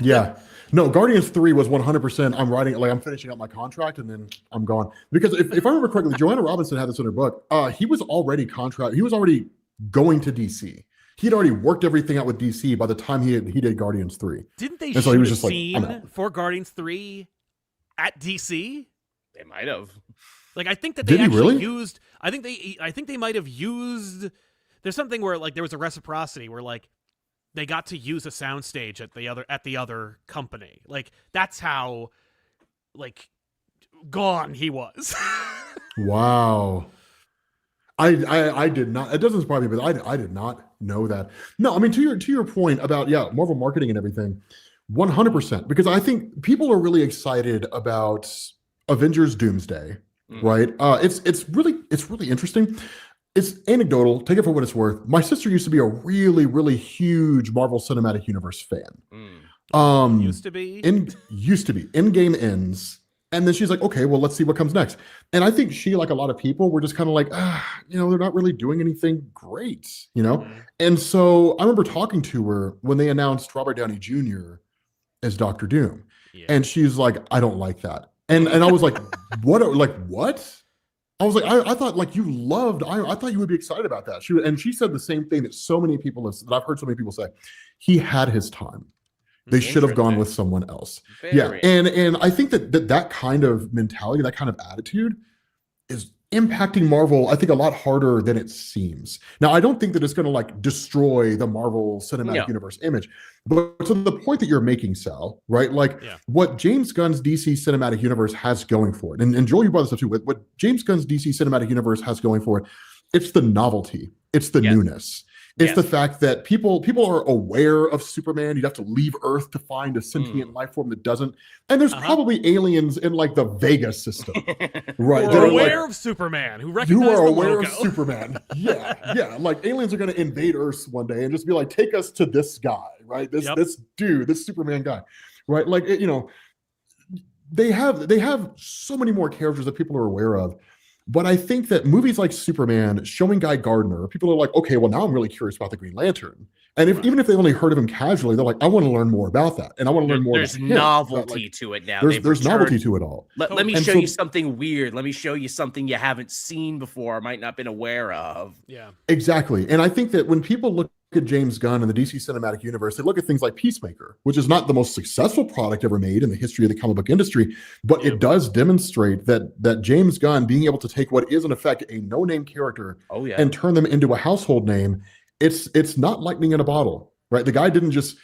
Yeah. No, Guardians 3 was 100%. I'm finishing up my contract and then I'm gone. Because if I remember correctly, Joanna Robinson had this in her book. He was already going to DC. He'd already worked everything out with DC by the time he did Guardians 3. Didn't they And shoot so he was a just like, scene I'm out. for Guardians 3 at DC? They might have. Like, I think that they Did he actually really? used. I think they might have used. There's something where like there was a reciprocity where like they got to use a soundstage at the other company. Like that's how like gone he was. Wow. I did not. It doesn't surprise me, but I did not know that. No, I mean to your point about Marvel marketing and everything, 100%. Because I think people are really excited about Avengers Doomsday, right? It's really interesting. It's anecdotal. Take it for what it's worth. My sister used to be a really, really huge Marvel Cinematic Universe fan. Used to be. Endgame ends. And then she's like, okay, well, let's see what comes next. And I think she, like a lot of people, were just kind of like, they're not really doing anything great, And so I remember talking to her when they announced Robert Downey Jr. as Dr. Doom. Yeah. And she's like, I don't like that. And I was like, what? I was like, I thought like you loved, I thought you would be excited about that. She said the same thing that so many people that I've heard so many people say. He had his time. They should have gone with someone else. Very And I think that kind of mentality, that kind of attitude is impacting Marvel, I think, a lot harder than it seems. Now, I don't think that it's going to like destroy the Marvel Cinematic Universe image, but to the point that you're making, Sal, right? Like what James Gunn's DC Cinematic Universe has going for it, and Joel, you brought this up too, what James Gunn's DC Cinematic Universe has going for it, it's the novelty, it's the newness. It's Yes. the fact that people are aware of Superman. You'd have to leave Earth to find a sentient life form that doesn't. And there's probably aliens in like the Vega system, right? Who that are are, like, aware of Superman, who recognize you are the aware logo. of Superman. Yeah. Like aliens are going to invade Earth one day and just be like, take us to this guy, right? This dude, this Superman guy, right? Like, they have so many more characters that people are aware of. But I think that movies like Superman, showing Guy Gardner, people are like, okay, well, now I'm really curious about the Green Lantern. And even if they only heard of him casually, they're like, I want to learn more about that. And I want to learn more There's about him. novelty to it now. There's novelty to it all. Let me And show so- you something weird. Let me show you something you haven't seen before or might not been aware of. Yeah. Exactly. And I think that when people look at James Gunn and the DC Cinematic Universe, they look at things like Peacemaker, which is not the most successful product ever made in the history of the comic book industry, but it does demonstrate that James Gunn being able to take what is in effect a no-name character and turn them into a household name, it's not lightning in a bottle, right? The guy didn't just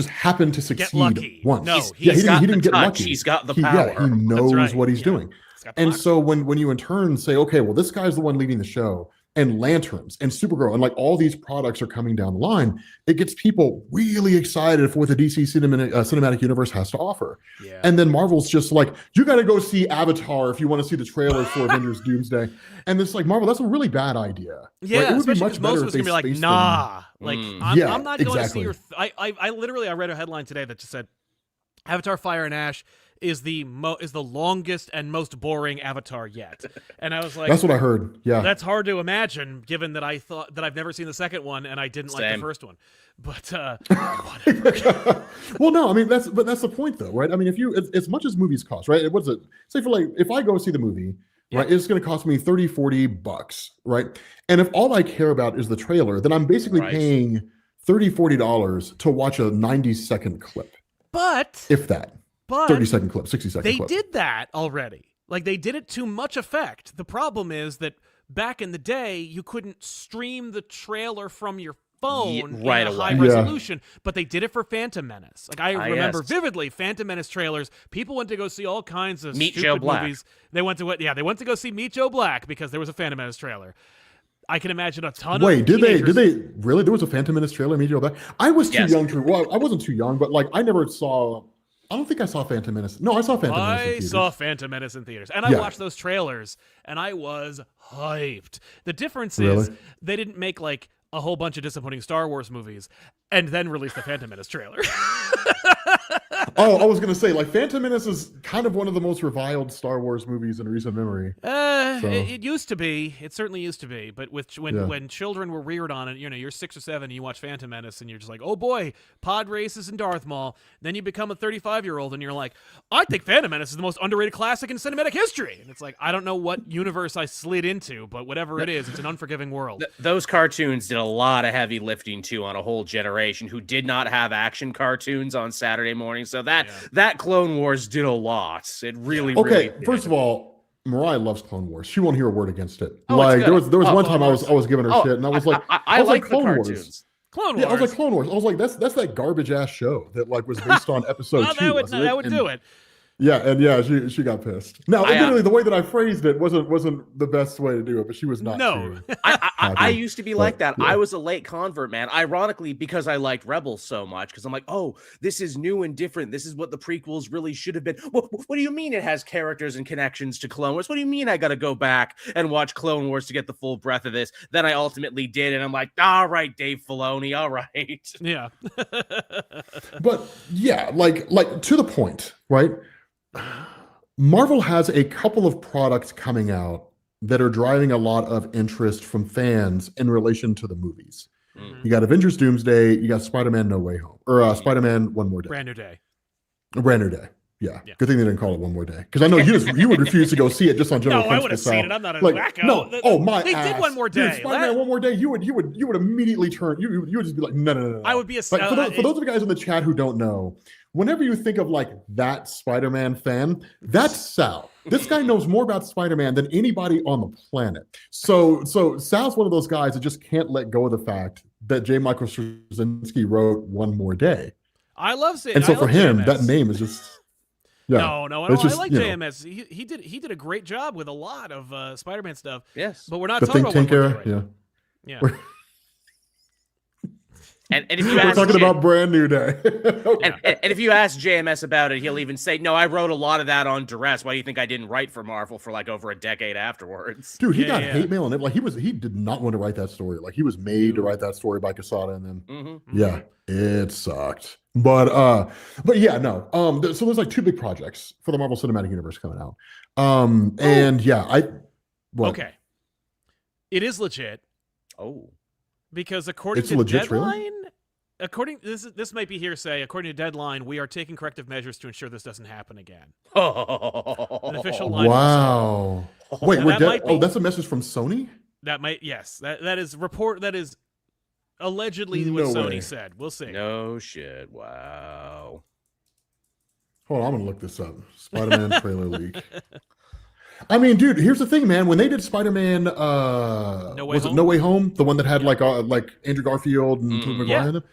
happen to succeed lucky. once. No, he got didn't the get touch. lucky. He's got the He power. knows right. what he's Yeah. doing. He's got the And power. so when you in turn say, okay, well, this guy's the one leading the show, and Lanterns and Supergirl and like all these products are coming down the line, it gets people really excited for what the DC cinematic universe has to offer. Yeah. And then Marvel's just like, you got to go see Avatar if you want to see the trailers for Avengers Doomsday. And it's like, Marvel, that's a really bad idea. Yeah, Right? It would be especially much because better most of if us they gonna be like, spaced nah. Like, I'm Yeah, not going to see exactly. your. I literally read a headline today that just said, Avatar: Fire and Ash is the longest and most boring Avatar yet. And I was like, That's what I heard. Yeah. that's hard to imagine, given that I thought that I've never seen the second one and I didn't like the Same. first one. But whatever. Well, no, I mean that's the point though, right? I mean, if you as much as movies cost, right? What is it? Say for like if I go see the movie, right, it's going to cost me $30-40, right? And if all I care about is the trailer, then I'm basically Right. paying $30-40 to watch a 90-second clip, But if that. 30-second clip, 60-second they clip. did that already. Like, they did it to much effect. The problem is that back in the day, you couldn't stream the trailer from your phone right in a away. high Yeah. resolution, but they did it for Phantom Menace. Like, I remember yes. vividly Phantom Menace trailers. People went to go see all kinds of Meet stupid Joe Black. movies. They went to go see Meet Joe Black because there was a Phantom Menace trailer. I can imagine a ton Wait, of did teenagers. they really? There was a Phantom Menace trailer immediately back. I was too Yes. young to. Well, I wasn't too young, but like I never saw. I don't think I saw Phantom Menace. No, I saw Phantom Menace. in I theaters. saw Phantom Menace in theaters, and I Yeah. watched those trailers, and I was hyped. The difference Really? is they didn't make like a whole bunch of disappointing Star Wars movies and then release the Phantom Menace trailer. Oh, I was gonna say like Phantom Menace is kind of one of the most reviled Star Wars movies in recent memory. So- It used to be. It certainly used to be. But Yeah. when children were reared on it, you're 6 or 7, and you watch Phantom Menace, and you're just like, oh boy, pod races and Darth Maul. Then you become a 35-year-old, and you're like, I think Phantom Menace is the most underrated classic in cinematic history. And it's like, I don't know what universe I slid into, but whatever it is, it's an unforgiving world. Those cartoons did a lot of heavy lifting too on a whole generation who did not have action cartoons on Saturday morning. So that Clone Wars did a lot. It really, Okay, really did. first of all, Mariah loves Clone Wars. She won't hear a word against it. Oh, it's like good. there was Oh, one Clone time I was giving her Oh, shit, and I was like, I was like the Clone Wars. cartoons. Clone Wars. Yeah, I was like Clone Wars. I was like, that's that garbage ass show that like was based on episode Well, 2. that would do it. Yeah, and yeah, she got pissed. Now, I, admittedly, the way that I phrased it wasn't the best way to do it, but she was not. No. too I happy. used to be like that. yeah. I was a late convert, man. Ironically, because I liked Rebels so much, because I'm like, oh, this is new and different. This is what the prequels really should have been. What do you mean it has characters and connections to Clone Wars? What do you mean I got to go back and watch Clone Wars to get the full breadth of this? Then I ultimately did, and I'm like, all right, Dave Filoni, all right. Yeah. But yeah, like to the point, right? Marvel has a couple of products coming out that are driving a lot of interest from fans in relation to the movies. Mm. You got Avengers Doomsday, you got Spider-Man No Way Home, or Spider-Man One More Day. Brand new day. A brand new day. Yeah. Yeah. Good thing they didn't call it One More Day. Because I know you would refuse to go see it just on general No, I principle. would have seen it. I'm not a Like, wacko. no, oh my They ass. did One More Dude, Day. Spider-Man One More Day, you would immediately turn, you would just be like, no. I would be a. Like, for those of you guys in the chat who don't know, whenever you think of like that Spider-Man fan, that's Sal. This guy knows more about Spider-Man than anybody on the planet. So Sal's one of those guys that just can't let go of the fact that J. Michael Straczynski wrote One More Day. I love it. And so I for love him, JMS. that name is just No, It's I just, like you know. JMS. He did a great job with a lot of Spider-Man stuff. Yes. But we're not the talking Think about Tank One More era. Day right Yeah. now. Yeah. We're- And if you We're ask talking J- about Brand New Day. Okay. and if you ask JMS about it, he'll even say, "No, I wrote a lot of that on duress. Why do you think I didn't write for Marvel for like over a decade afterwards?" Dude, he Yeah, got yeah. hate mail and like he did not want to write that story. Like he was made to write that story by Quesada, and then Mm-hmm. yeah, it sucked. But yeah, no. So there's like two big projects for the Marvel Cinematic Universe coming out. And yeah, what? Okay. It is legit Oh, because according It's to legit, really? Deadline, this might be hearsay. According to Deadline, we are taking corrective measures to ensure this doesn't happen again. An official line. Wow. Wait, Now, we're that dead. might Oh, be- that's a message from Sony? That might that is allegedly what No Sony way. said. We'll see. no shit! Wow. Hold on, I'm gonna look this up. Spider-Man trailer leak. I mean, dude, here's the thing, man. When they did Spider-Man, Way was it Home? No Way Home, the one that had like Andrew Garfield and Tobey Maguire Yeah. in it?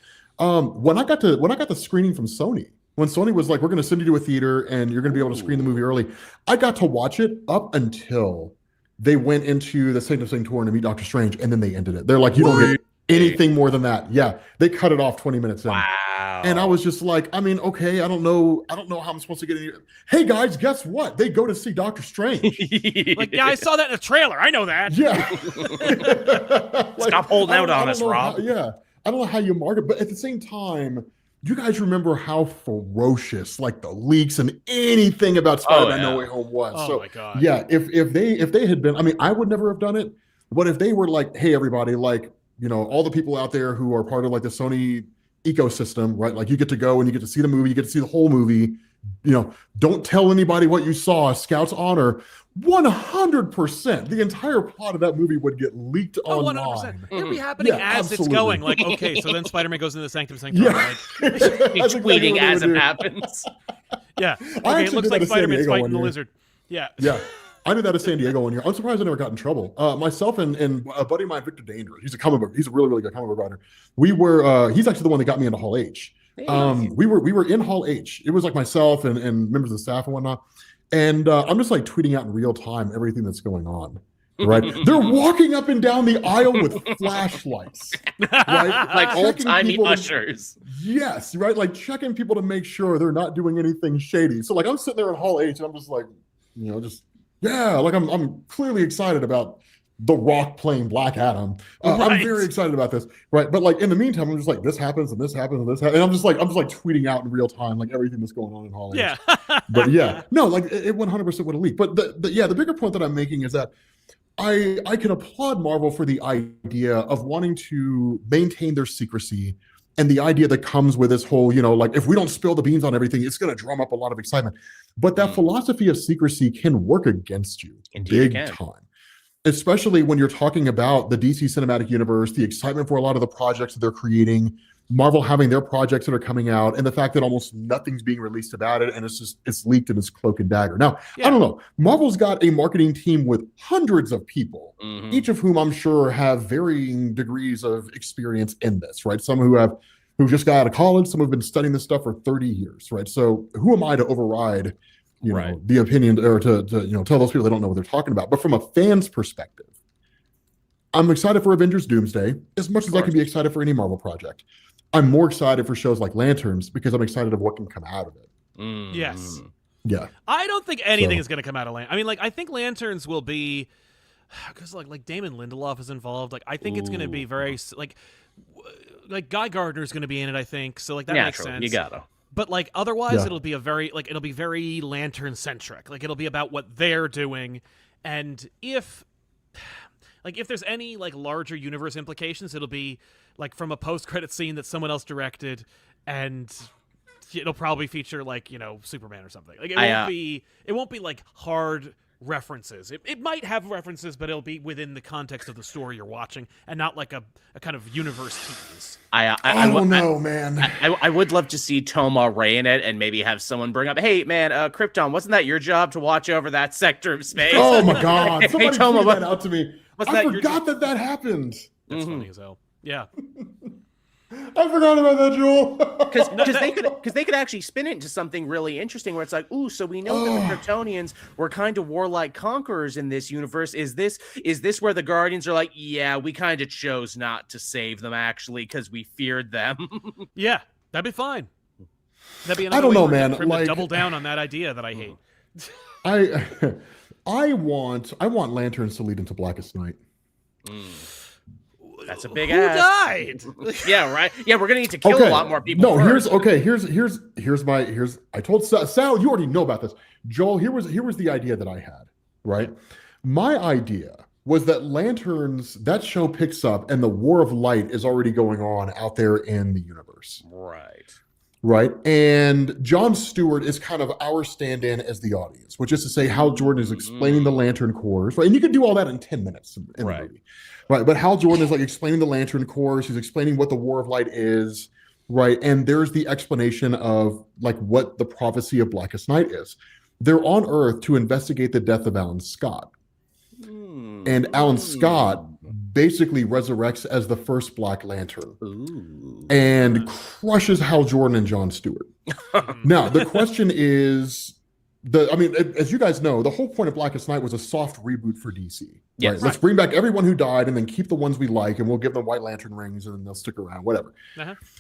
When I got the screening from Sony, when Sony was like, "We're gonna send you to a theater and you're gonna be able to screen the movie early," I got to watch it up until they went into the Saint of Sing tour and to meet Doctor Strange, and then they ended it. They're like, "You don't get anything more than that." Yeah, they cut it off 20 minutes in. Wow. And I was just like, I mean, okay, I don't know how I'm supposed to get in here. Hey guys, guess what? They go to see Doctor Strange. Like, yeah, I saw that in the trailer. I know that. Yeah. Stop holding I out don't- I on don't us, know Rob. I don't know how you market, but at the same time, you guys remember how ferocious like the leaks and anything about Spider-Man yeah. No Way Home was. Oh So my god. yeah, if they had been, I mean, I would never have done it, but if they were like, hey everybody, like, you know, all the people out there who are part of like the Sony ecosystem, right? Like you get to go and you get to see the movie, you get to see the whole movie. You know, don't tell anybody what you saw. Scout's honor. 100%. The entire plot of that movie would get leaked Oh, online. 100%. It'll be happening Yeah, as absolutely. it's going. Like, okay, so then Spider-Man goes into the Sanctum Sanctorum. Yeah. Like, He's That's exactly what tweeting they as would it do. happens. yeah. I Okay, it actually looks did like that at San Spider-Man's Diego fighting one the year. lizard. Yeah. Yeah. I did that at San Diego one year. I'm surprised I never got in trouble. Myself and a buddy of mine, Victor Danger, he's a comic book. He's a really, really good comic book writer. We were, he's actually the one that got me into Hall H. We were in Hall H. It was like myself and members of the staff and whatnot. And I'm just like tweeting out in real time everything that's going on. Right? They're walking up and down the aisle with flashlights. Right? Like Checking old-timey people to- ushers. Yes, right. Like checking people to make sure they're not doing anything shady. So like I'm sitting there in Hall H and I'm just like, you know, just yeah, like I'm clearly excited about The Rock playing Black Adam. I'm Right. very excited about this. Right. But like in the meantime, I'm just like, this happens and this happens and this happens. And I'm just like tweeting out in real time, like everything that's going on in Hall H. Yeah. But yeah, no, like it 100% would have leaked. But the bigger point that I'm making is that I can applaud Marvel for the idea of wanting to maintain their secrecy and the idea that comes with this whole, you know, like if we don't spill the beans on everything, it's going to drum up a lot of excitement. But that philosophy of secrecy can work against you Indeed it big can. time. Especially when you're talking about the DC Cinematic Universe, the excitement for a lot of the projects that they're creating, Marvel having their projects that are coming out, and the fact that almost nothing's being released about it, and it's leaked and it's cloak and dagger. Now, Yeah. I don't know. Marvel's got a marketing team with hundreds of people, Mhm. each of whom I'm sure have varying degrees of experience in this, right? Some who just got out of college, some have been studying this stuff for 30 years, right? So who am I to override, you know, Right. the opinion or to you know tell those people they don't know what they're talking about? But from a fan's perspective, I'm excited for Avengers Doomsday as much as I can be excited for any Marvel project. I'm more excited for shows like Lanterns because I'm excited of what can come out of it. Mhm. Yes. Yeah. I don't think anything So- is going to come out of I mean, like, I think Lanterns will be, because like Damon Lindelof is involved. Like, I think it's going to be very like Guy Gardner's going to be in it. I think so. Like that makes Naturally, sense. you gotta. But like otherwise, Yeah. it'll be very Lantern centric. Like it'll be about what they're doing, and if there's any like larger universe implications, it'll be like from a post credit scene that someone else directed, and it'll probably feature like, you know, Superman or something. Like it won't be like hard references. It might have references, but it'll be within the context of the story you're watching, and not like a kind of universe tease. I don't know, man. I would love to see Toma Ray in it and maybe have someone bring up, hey, man, Krypton, wasn't that your job to watch over that sector of space? Oh my God! Hey, Somebody Toma, tweeted that out to me. wasn't I that your forgot that happened. That's Mhm. funny as hell. Yeah. I forgot about that, Joel. Because they could actually spin it into something really interesting where it's like, ooh, so we know that the Kryptonians were kind of warlike conquerors in this universe. Is this where the Guardians are like, yeah, we kind of chose not to save them actually because we feared them? Yeah, that'd be fine. That'd be I don't know, for man. him to Like, double down on that idea that I hate. I want Lanterns to lead into Blackest Night. That's a big Who ask. died? Yeah, right. Yeah, we're gonna need to kill a lot more people. No, first. here's I told Sal, you already know about this. Joel, here was the idea that I had, right? My idea was that Lanterns, that show picks up and the War of Light is already going on out there in the universe. Right. And Jon Stewart is kind of our stand-in as the audience, which is to say Hal Jordan is explaining the Lantern Corps. Right? And you can do all that in 10 minutes in the movie. Right. But Hal Jordan is like explaining the Lantern Corps. He's explaining what the War of Light is. Right. And there's the explanation of like what the prophecy of Blackest Night is. They're on Earth to investigate the death of Alan Scott. And Alan Scott basically resurrects as the first Black Lantern and crushes Hal Jordan and Jon Stewart. Now, the question is, as you guys know, the whole point of Blackest Night was a soft reboot for DC. Yes. Right? Let's bring back everyone who died and then keep the ones we like, and we'll give them White Lantern rings and then they'll stick around, whatever.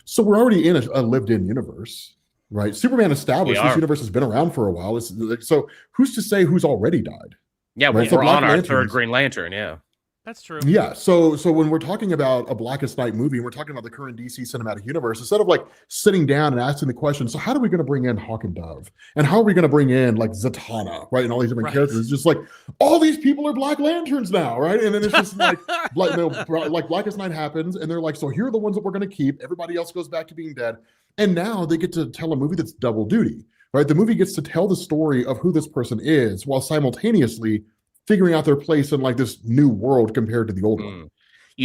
So we're already in a lived-in universe, right? Superman established this universe has been around for a while. So who's to say who's already died? Yeah, right? we're on our third Green Lantern, yeah. That's true. Yeah, so when we're talking about a Blackest Night movie, and we're talking about the current DC cinematic universe, instead of like sitting down and asking the question, so how are we going to bring in Hawk and Dove? And how are we going to bring in like Zatanna, right? And all these different characters. It's just like, all these people are Black Lanterns now, right? And then it's just like, like Blackest Night happens, and they're like, so here are the ones that we're going to keep. Everybody else goes back to being dead. And now they get to tell a movie that's double duty, right? The movie gets to tell the story of who this person is while simultaneously figuring out their place in like this new world compared to the old one,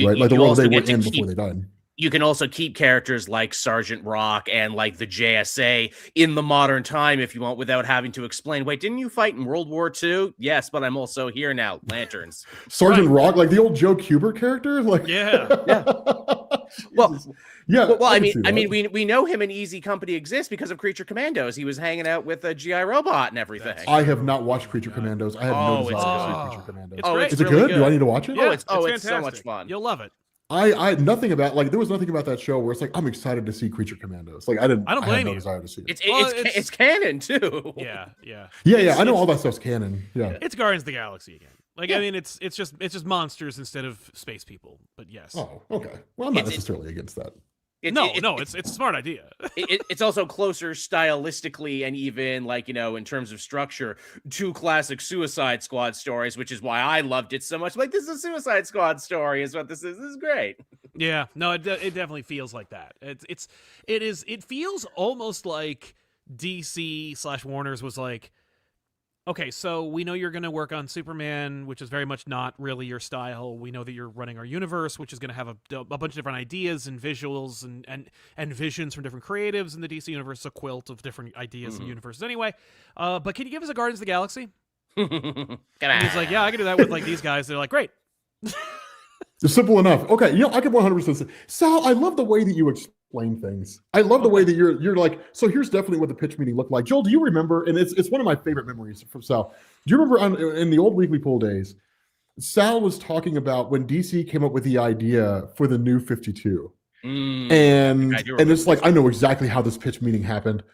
right? Like the world they were in before they died. You can also keep characters like Sergeant Rock and like the JSA in the modern time if you want, without having to explain, wait, didn't you fight in World War II? Yes, but I'm also here now. Lanterns. Sergeant Rock, like the old Joe Kubert character? Like yeah. Well, I mean, we know him in Easy Company exists because of Creature Commandos. He was hanging out with a GI Robot and everything. I have not watched Creature Commandos. I have no desire to see Creature Commandos. It's is it good? Do I need to watch it? Yeah, it's so much fun. You'll love it. I nothing about like there was nothing about that show where it's like I'm excited to see Creature Commandos. Like I don't blame you. No desire to see it. It's canon too. Yeah. I know all that stuff's canon. Yeah, it's Guardians of the Galaxy again. Like I mean, it's just monsters instead of space people. But yes. Oh, okay. Well, I'm not necessarily against that. It's a smart idea. It's also closer stylistically and even like, in terms of structure to classic Suicide Squad stories, which is why I loved it so much. Like, this is a Suicide Squad story is what this is. This is great. Yeah, no, it definitely feels like that. It feels almost like DC/Warner's was like, okay, so we know you're going to work on Superman, which is very much not really your style. We know that you're running our universe, which is going to have a bunch of different ideas and visuals and visions from different creatives. In the DC universe, a quilt of different ideas and universes anyway. But can you give us a Guardians of the Galaxy? And he's like, yeah, I can do that with like these guys. They're like, great. It's simple enough. Okay, I can 100% say, Sal, I love the way that you explain things. I love the way that you're like, so here's definitely what the pitch meeting looked like. Joel, do you remember, and it's one of my favorite memories from Sal, do you remember in the old Weekly Pool days, Sal was talking about when DC came up with the idea for the New 52. And it's like, I know exactly how this pitch meeting happened.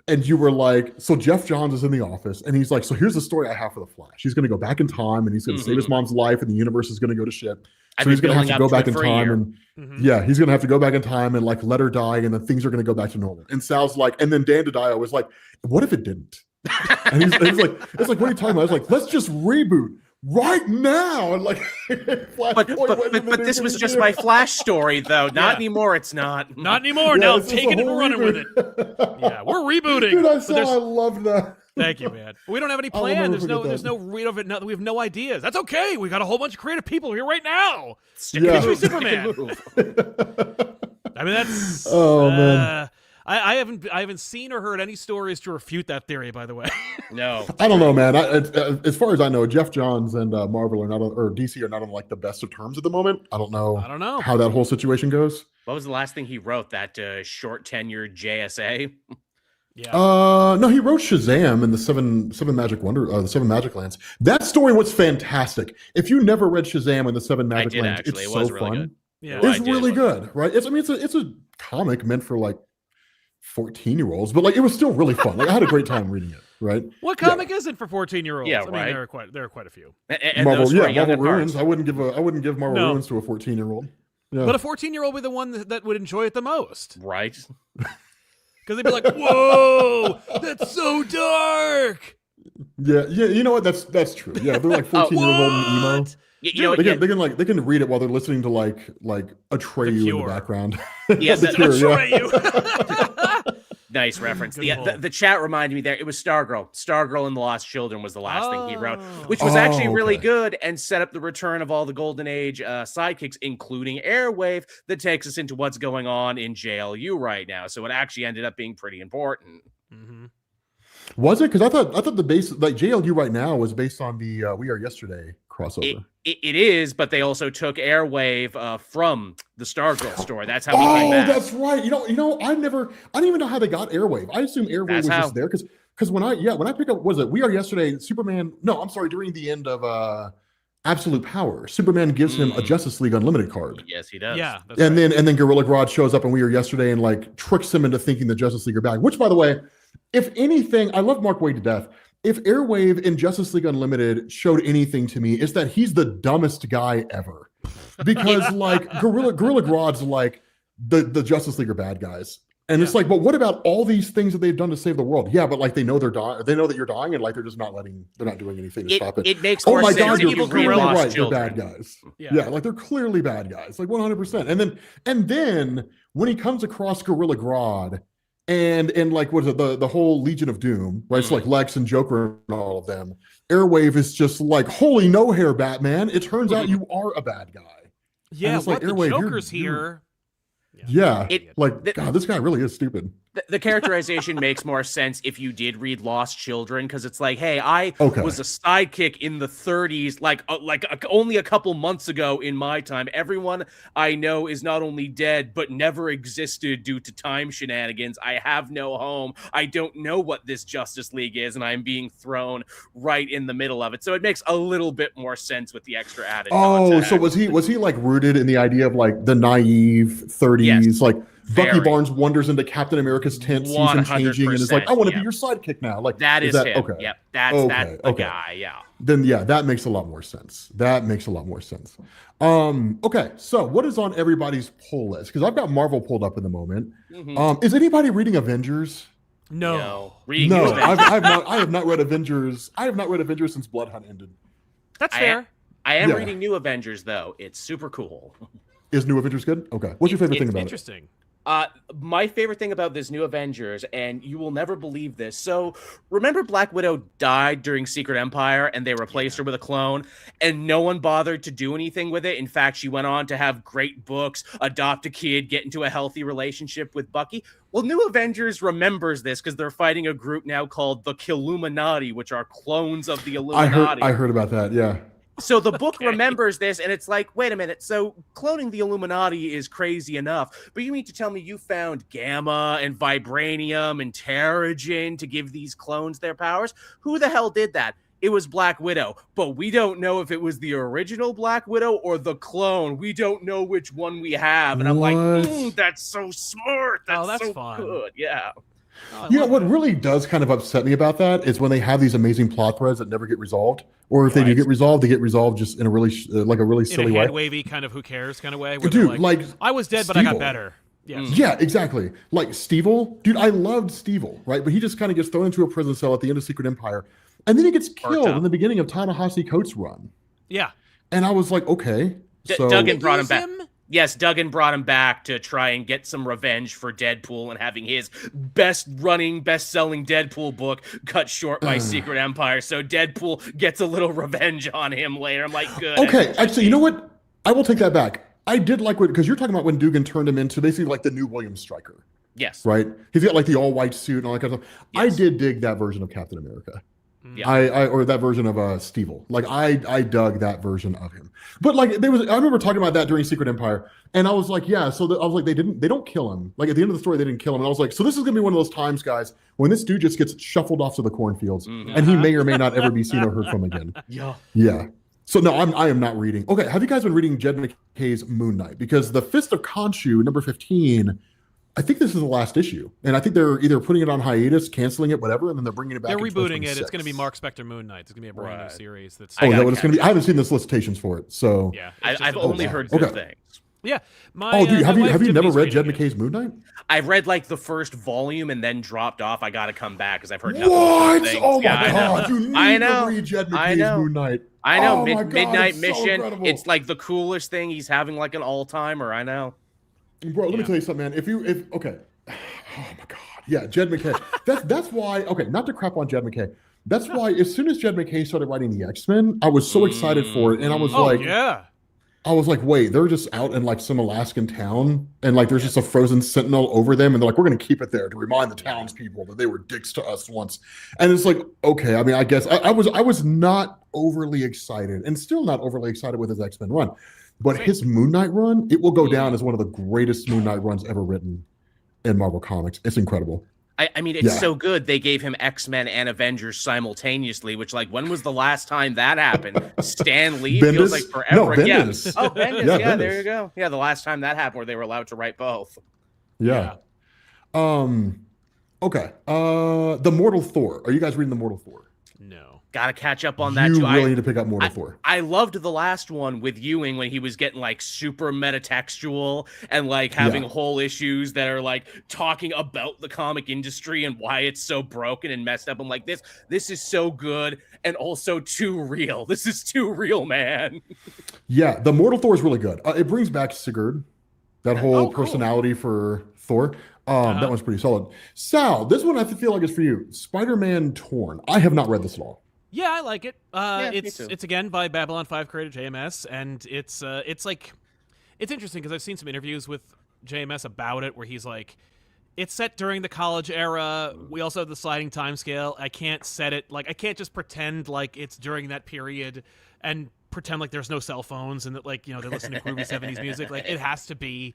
And you were like, so Jeff Johns is in the office, and he's like, so here's the story I have for the Flash. He's going to go back in time, and he's going to save his mom's life, and the universe is going to go to shit. So he's going to have to go back in time, and he's going to have to go back in time and like let her die, and then things are going to go back to normal. And Sal's like, and then Dan DiDio was like, what if it didn't? And he's like, it's like, what are you talking about? I was like, let's just reboot right now. And like, but this was just my Flash story, though. Not anymore. It's not. Not anymore. Yeah, now I'm taking it and running with it. Yeah, we're rebooting. Dude, I loved that. Thank you, man. We don't have any plan. We have no ideas. That's okay. We got a whole bunch of creative people here right now. Pitch me Superman. I mean, that's. Oh man. I haven't seen or heard any stories to refute that theory. By the way, No. I don't know, man. As far as I know, Jeff Johns and Marvel are not on, or DC are not on like the best of terms at the moment. I don't know how that whole situation goes. What was the last thing he wrote? That short tenured JSA? yeah. No, he wrote Shazam and the Seven Magic the Seven Magic Lands. That story was fantastic. If you never read Shazam and the Seven Magic Lands, actually. it's It was so really fun. good. Yeah. Well, It's really good, right? It's a comic meant for like 14-year-olds, but like it was still really fun. Like I had a great time reading it, right? What comic isn't for 14-year-olds? Yeah, I mean, right. there are quite a few. And Marvel, those were young Marvel at heart. Ruins. I wouldn't give Marvel No. Ruins to a 14-year-old. Yeah. But a 14-year-old would be the one that would enjoy it the most. Right. Because they'd be like, "Whoa, that's so dark." yeah, you know what? That's true. Yeah, they're like 14-year-old and emo. What? You know, They can read it while they're listening to like Atreyu in the Cure. background. Yes, The Cure, yeah. Atreyu. nice reference. Good pull. The chat reminded me there. It was Stargirl. Stargirl and the Lost Children was the last thing he wrote, Oh. which was actually really okay. good and set up the return of all the Golden Age sidekicks, including Airwave, that takes us into what's going on in JLU right now. So it actually ended up being pretty important. Mm-hmm. Was it? Because I thought the base like JLU right now was based on the We Are Yesterday crossover. It is, but they also took Airwave from the Stargirl story. That's how we came back. That's right. You know, I didn't even know how they got Airwave. I assume Airwave That's was how. just there because when I pick up, was it We Are Yesterday? Superman? No, I'm sorry. During the end of Absolute Power, Superman gives him a Justice League Unlimited card. Yes, he does. Yeah, that's And right. then Gorilla Grodd shows up in We Are Yesterday and like tricks him into thinking the Justice League are back. Which, by the way, if anything, I love Mark Waid to death. If Airwave in Justice League Unlimited showed anything to me, it's that he's the dumbest guy ever. Because like Gorilla Grodd's like the Justice League are bad guys. And it's like, but what about all these things that they've done to save the world? Yeah, but like they know they're dying. They know that you're dying, and like they're not doing anything to stop it. It makes Oh more my sense God, if you're you read clearly Lost right. They're Children. bad guys. Yeah. Yeah, like they're clearly bad guys, like 100%. And then when he comes across Gorilla Grodd and like what is it, the whole Legion of Doom, right? It's like Lex and Joker and all of them. Airwave is just like, holy no hair, Batman. It turns out you are a bad guy. Yeah, it's what like, the Airwave, Joker's you're- here. Yeah, It- like the- God, this guy really is stupid. The characterization makes more sense if you did read Lost Children, because it's like, hey, I Okay. was a sidekick in the 30s, only a couple months ago in my time. Everyone I know is not only dead, but never existed due to time shenanigans. I have no home. I don't know what this Justice League is, and I'm being thrown right in the middle of it. So it makes a little bit more sense with the extra added Oh, context. so was he like rooted in the idea of like the naive 30s, Yes, like Bucky very. Barnes wanders into Captain America's tent, sees him changing, and is like, I want to yeah. be your sidekick now. Like That is him. okay? Yep, that's the Okay. guy. Yeah. Then yeah, that makes a lot more sense. Okay, so what is on everybody's pull list? Because I've got Marvel pulled up in the moment. Mhm. Is anybody reading Avengers? No. Reading No, New Avengers. I have not read Avengers. I have not read Avengers since Blood Hunt ended. That's I- fair. I am Yeah. reading New Avengers, though. It's super cool. Is New Avengers good? Okay. What's your favorite thing about it? Interesting. My favorite thing about this New Avengers, and you will never believe this. So, remember Black Widow died during Secret Empire and they replaced her with a clone, and no one bothered to do anything with it. In fact, she went on to have great books, adopt a kid, get into a healthy relationship with Bucky. Well, New Avengers remembers this because they're fighting a group now called the Killuminati, which are clones of the Illuminati. I heard about that. Yeah. So the book remembers this, and it's like, wait a minute. So cloning the Illuminati is crazy enough, but you mean to tell me you found gamma and vibranium and Terrigen to give these clones their powers? Who the hell did that? It was Black Widow, but we don't know if it was the original Black Widow or the clone. We don't know which one we have. And I'm like, What? that's so smart. That's so fun. good. Yeah. Oh, I You know love what that. really does kind of upset me about that is when they have these amazing plot threads that never get resolved, or if they do Right. get resolved, they get resolved just in a really like a really In silly a way. hand wavy kind of who cares kind of way. Where they're Dude, like I was dead, but I got Steve-O. better. Yeah. Yeah, exactly. Like Steve-O, dude, I loved Steve-O, right? But he just kind of gets thrown into a prison cell at the end of Secret Empire, and then he gets killed up. in the beginning of Ta-Nehisi Coates' run. Yeah. And I was like, okay, so Duggan brought him Use back. Yes, Duggan brought him back to try and get some revenge for Deadpool and having his best-selling Deadpool book cut short by Secret Empire. So Deadpool gets a little revenge on him later. I'm like, good. okay. Actually, you know what? I will take that back. I did like what because you're talking about when Dugan turned him into basically like the new William Stryker. Yes. right? He's got like the all white suit and all that kind of stuff. I Yes. did dig that version of Captain America. Yeah. Or that version of Steve. Like I dug that version of him. But like I remember talking about that during Secret Empire, and I was like, yeah. So I was like, they don't kill him. Like at the end of the story, they didn't kill him, and I was like, so this is gonna be one of those times, guys, when this dude just gets shuffled off to the cornfields, and he may or may not ever be seen or heard from again. Yeah. Yeah. So no, I am not reading. Okay, have you guys been reading Jed MacKay's Moon Knight? Because the Fist of Khonshu, number 15. I think this is the last issue, and I think they're either putting it on hiatus, canceling it, whatever, and then they're bringing it back. They're in rebooting it. 2026. It's going to be Mark Spector Moon Knight. It's going to be a brand new Right. series. That's Oh, is that gotta what it's going to be? catch I haven't seen the solicitations for it, so yeah. I've only heard good things. Yeah. Oh, dude, have you never read Jed McKay? MacKay's Moon Knight? I've read like the first volume and then dropped off. I got to come back because I've heard nothing but What? good things. Oh my Yeah, I know. god, you need I know. to read Jed I MacKay's know. Moon Knight. I know. Oh my God, Midnight it's so Mission. incredible. It's like the coolest thing. He's having like an all timer. I know. Bro, let me tell you something, man. Okay, oh my god, yeah, Jed MacKay. That's why. Okay, not to crap on Jed MacKay. That's why as soon as Jed MacKay started writing the X-Men, I was so excited for it, and I was Oh like, yeah. I was like, wait, they're just out in like some Alaskan town, and like there's just a frozen sentinel over them, and they're like, we're gonna keep it there to remind the townspeople that they were dicks to us once. And it's like, okay, I mean, I guess I was not overly excited, and still not overly excited with his X-Men run, but his Moon Knight run, it will go down as one of the greatest Moon Knight runs ever written in Marvel Comics. It's incredible. I mean, it's so good. They gave him X-Men and Avengers simultaneously, which, like, when was the last time that happened? Stan Lee Bendis? feels like forever. No, Yeah. Bendis. Oh, Bendis. Yeah, Yeah, Bendis. there you go. Yeah, the last time that happened where they were allowed to write both. Yeah. Okay. The Mortal Thor. Are you guys reading the Mortal Thor? No. Got to catch up on that, You too. really need to pick up Mortal Thor. I loved the last one with Ewing when he was getting like super metatextual and like having whole issues that are like talking about the comic industry and why it's so broken and messed up. I'm like, this is so good and also too real. This is too real, man. Yeah, the Mortal Thor is really good. It brings back Sigurd, that whole cool. personality for Thor. That one's pretty solid. Sal, this one I feel like is for you. Spider-Man Torn. I have not read this at all. Yeah, I like it. me too. It's again by Babylon 5 creator JMS, and it's like it's interesting because I've seen some interviews with JMS about it where he's like, it's set during the college era. We also have the sliding time scale. I can't set it like I can't just pretend like it's during that period and pretend like there's no cell phones and that like they're listening to groovy 70s music. Like it has to be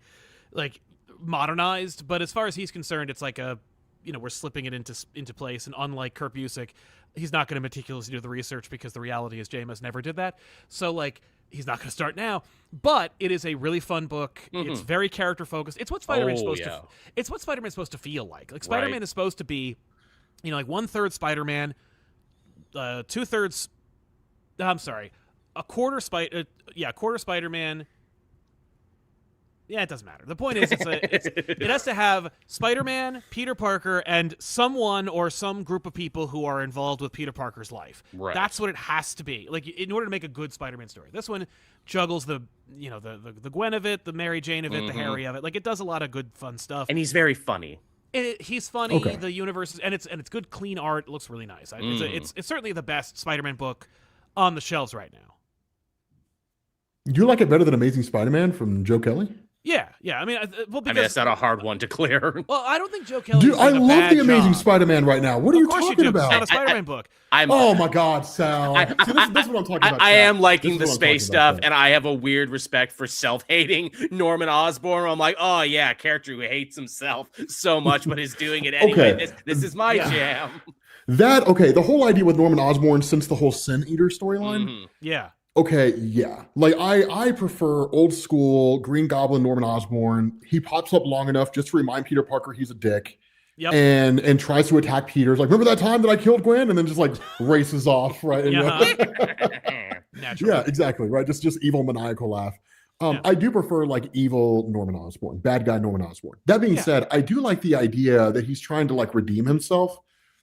like modernized. But as far as he's concerned, it's like we're slipping it into place. And unlike Kurt Busiek, he's not going to meticulously do the research because the reality is JMS never did that. So like he's not going to start now. But it is a really fun book. It's very character focused. It's what Spider-Man's supposed to. It's what Spider-Man's supposed to feel like. Like Spider-Man is supposed to be, like 1/3 Spider-Man, 2/3. I'm sorry, a quarter Spider-Man. Yeah, it doesn't matter. The point is, it has to have Spider-Man, Peter Parker, and someone or some group of people who are involved with Peter Parker's life. Right. That's what it has to be. Like, in order to make a good Spider-Man story. This one juggles the Gwen of it, the Mary Jane of it, the Harry of it. Like, it does a lot of good, fun stuff. And he's very funny. He's funny. Okay. The universe is, and it's good, clean art. It looks really nice. It's certainly the best Spider-Man book on the shelves right now. Do you like it better than Amazing Spider-Man from Joe Kelly? Yeah. I mean, because That's not a hard one to clear. well, I don't think Joe Kelly. Dude, is I doing a love bad the Amazing job. Spider-Man right now. What are you Of course talking you do. It's not about? a Spider-Man book. Oh my God, Sal. See, this is what I'm talking about. I Sal. am liking This the is what I'm space talking about, stuff, and I have a weird respect for self-hating Norman Osborn. I'm like, oh yeah, a character who hates himself so much, but is doing it anyway. Okay. This is my jam. The whole idea with Norman Osborn since the whole Sin Eater storyline. Yeah. Okay, yeah. Like I prefer old school Green Goblin Norman Osborn. He pops up long enough just to remind Peter Parker he's a dick. Yep. And tries to attack Peter. It's like, remember that time that I killed Gwen? And then just like races off, right? And, Naturally. yeah, exactly. Right. Just evil maniacal laugh. I do prefer like evil Norman Osborn, bad guy Norman Osborn. That being said, I do like the idea that he's trying to like redeem himself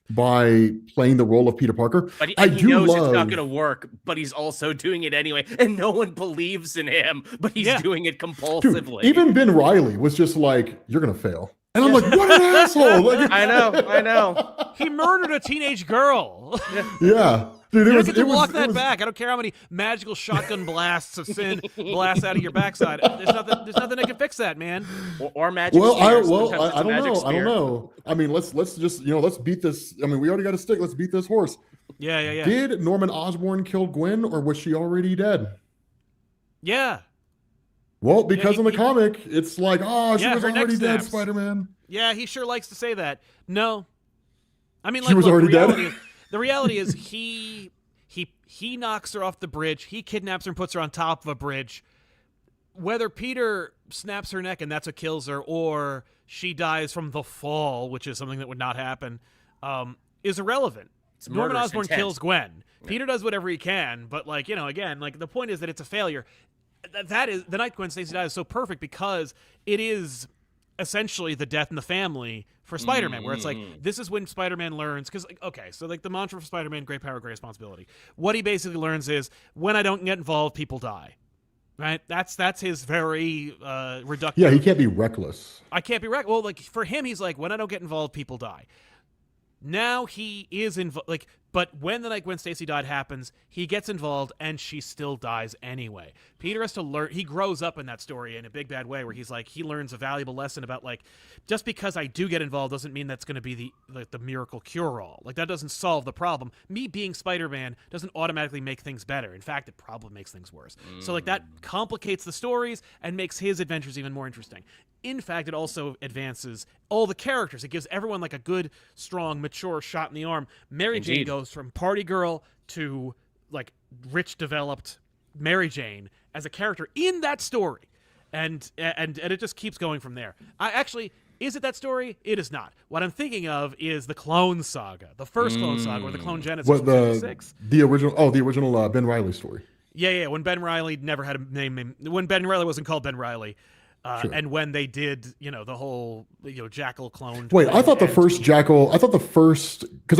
by playing the role of Peter Parker. But he do knows love, it's not going to work, but he's also doing it anyway, and no one believes in him, but he's doing it compulsively. Dude, even Ben Reilly was just like, you're going to fail. And I'm like, what an asshole. Like, I know. He murdered a teenage girl. yeah. Dude, You it don't was, get to it was, walk it that was, back. I don't care how many magical shotgun blasts of sin blast out of your backside. There's nothing that can fix that, man. Or magic Well, spears. Sometimes it's I a don't magic know. I don't spear. know. I mean, let's just, let's beat this. I mean, we already got a stick. Let's beat this horse. Yeah. Did Norman Osborn kill Gwen, or was she already dead? Yeah. Well, because in the he- comic, it's like, oh, she Yeah, was her neck already dead, snaps. Spider-Man. Yeah, he sure likes to say that. No. I mean, She like, was look, already dead? the reality is he knocks her off the bridge. He kidnaps her and puts her on top of a bridge. Whether Peter snaps her neck and that's what kills her, or she dies from the fall, which is something that would not happen, is irrelevant. It's Norman murderous Osborn intent. kills Gwen. Peter does whatever he can, but like, again, like the point is that it's a failure. That is the night Gwen Stacy dies is so perfect because it is essentially the death in the family for Spider-Man, where it's like, this is when Spider-Man learns, because like, okay, so like the mantra for Spider-Man, great power, great responsibility. What he basically learns is when I don't get involved, people die. Right? That's his very reductive. Yeah, he can't be reckless. I can't be right. Well, like for him, he's like, when I don't get involved, people die. Now he is involved, like, but when the night Gwen Stacy died happens, he gets involved and she still dies anyway. Peter has to learn. He grows up in that story in a big bad way, where he's like, he learns a valuable lesson about like, just because I do get involved doesn't mean that's going to be the miracle cure all. Like that doesn't solve the problem. Me being Spider-Man doesn't automatically make things better. In fact, it probably makes things worse. So like that complicates the stories and makes his adventures even more interesting. In fact, it also advances all the characters. It gives everyone like a good, strong, mature shot in the arm. Mary Jane Indeed. goes from party girl to like rich, developed Mary Jane as a character in that story, and it just keeps going from there. Is it that story? It is not. What I'm thinking of is the Clone Saga, the first Clone Saga, or the Clone Genesis What from the 56. the original? Oh, the original Ben Reilly story. Yeah. When Ben Reilly never had a name, when Ben Reilly wasn't called Ben Reilly. Sure. And when they did, the whole, Jackal clone. Wait, I thought the first Jackal. I thought the first because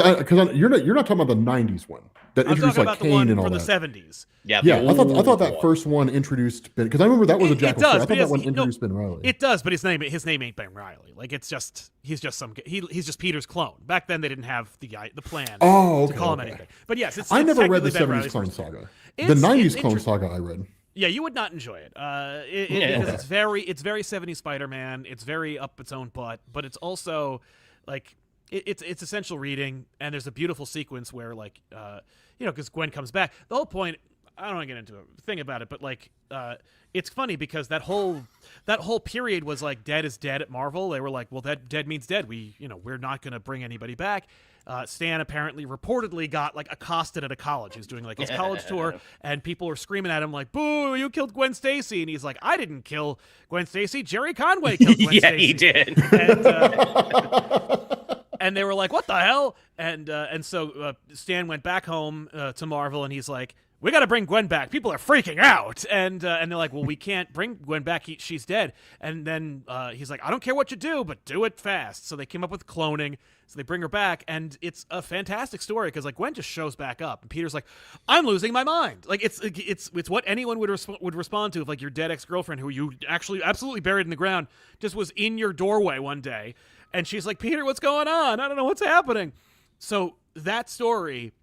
you're not talking about the '90s one that I'm introduced talking like about the Kane one and all from the that. 70s. Yeah, Yeah, I thought old that one. first one introduced Ben, because I remember that was a It Jackal does, story. I but thought yes, that one no, introduced Ben Reilly. It does, but his name ain't Ben Reilly. Like he's just some he's just Peter's clone. Back then they didn't have the plan Oh, to okay, call him okay. anything. But yes, it's I never read the technically Ben '70s Reilly's Clone first- Saga. The It's- '90s it's Clone inter- Saga I read. Yeah, you would not enjoy it. Yeah. Because it's very 70s Spider-Man. It's very up its own butt, but it's also like it's essential reading, and there's a beautiful sequence where like because Gwen comes back. The whole point, I don't want to get into a thing about it, but like it's funny because that whole period was like dead is dead at Marvel. They were like, well, that dead means dead. We're not going to bring anybody back. Stan apparently reportedly got like accosted at a college. He was doing like his college tour, and people were screaming at him like, "Boo! You killed Gwen Stacy!" And he's like, "I didn't kill Gwen Stacy. Jerry Conway killed Gwen Yeah, Stacy." he did. And they were like, "What the hell?" And so Stan went back home to Marvel, and he's like, "We got to bring Gwen back. People are freaking out." And they're like, "Well, we can't bring Gwen back. She's dead." And then he's like, "I don't care what you do, but do it fast." So they came up with cloning. So they bring her back, and it's a fantastic story because like Gwen just shows back up, and Peter's like, "I'm losing my mind." Like it's what anyone would respond to if like your dead ex-girlfriend, who you actually absolutely buried in the ground, just was in your doorway one day, and she's like, "Peter, what's going on? I don't know what's happening." So that story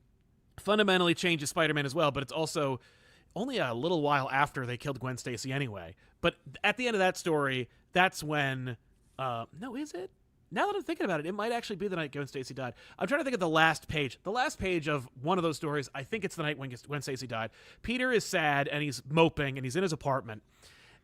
fundamentally changes Spider-Man as well, but it's also only a little while after they killed Gwen Stacy anyway. But at the end of that story, that's when no, is it? Now that I'm thinking about it, it might actually be the night Gwen Stacy died. I'm trying to think of the last page. The last page of one of those stories, I think it's the night when Gwen Stacy died. Peter is sad, and he's moping, and he's in his apartment.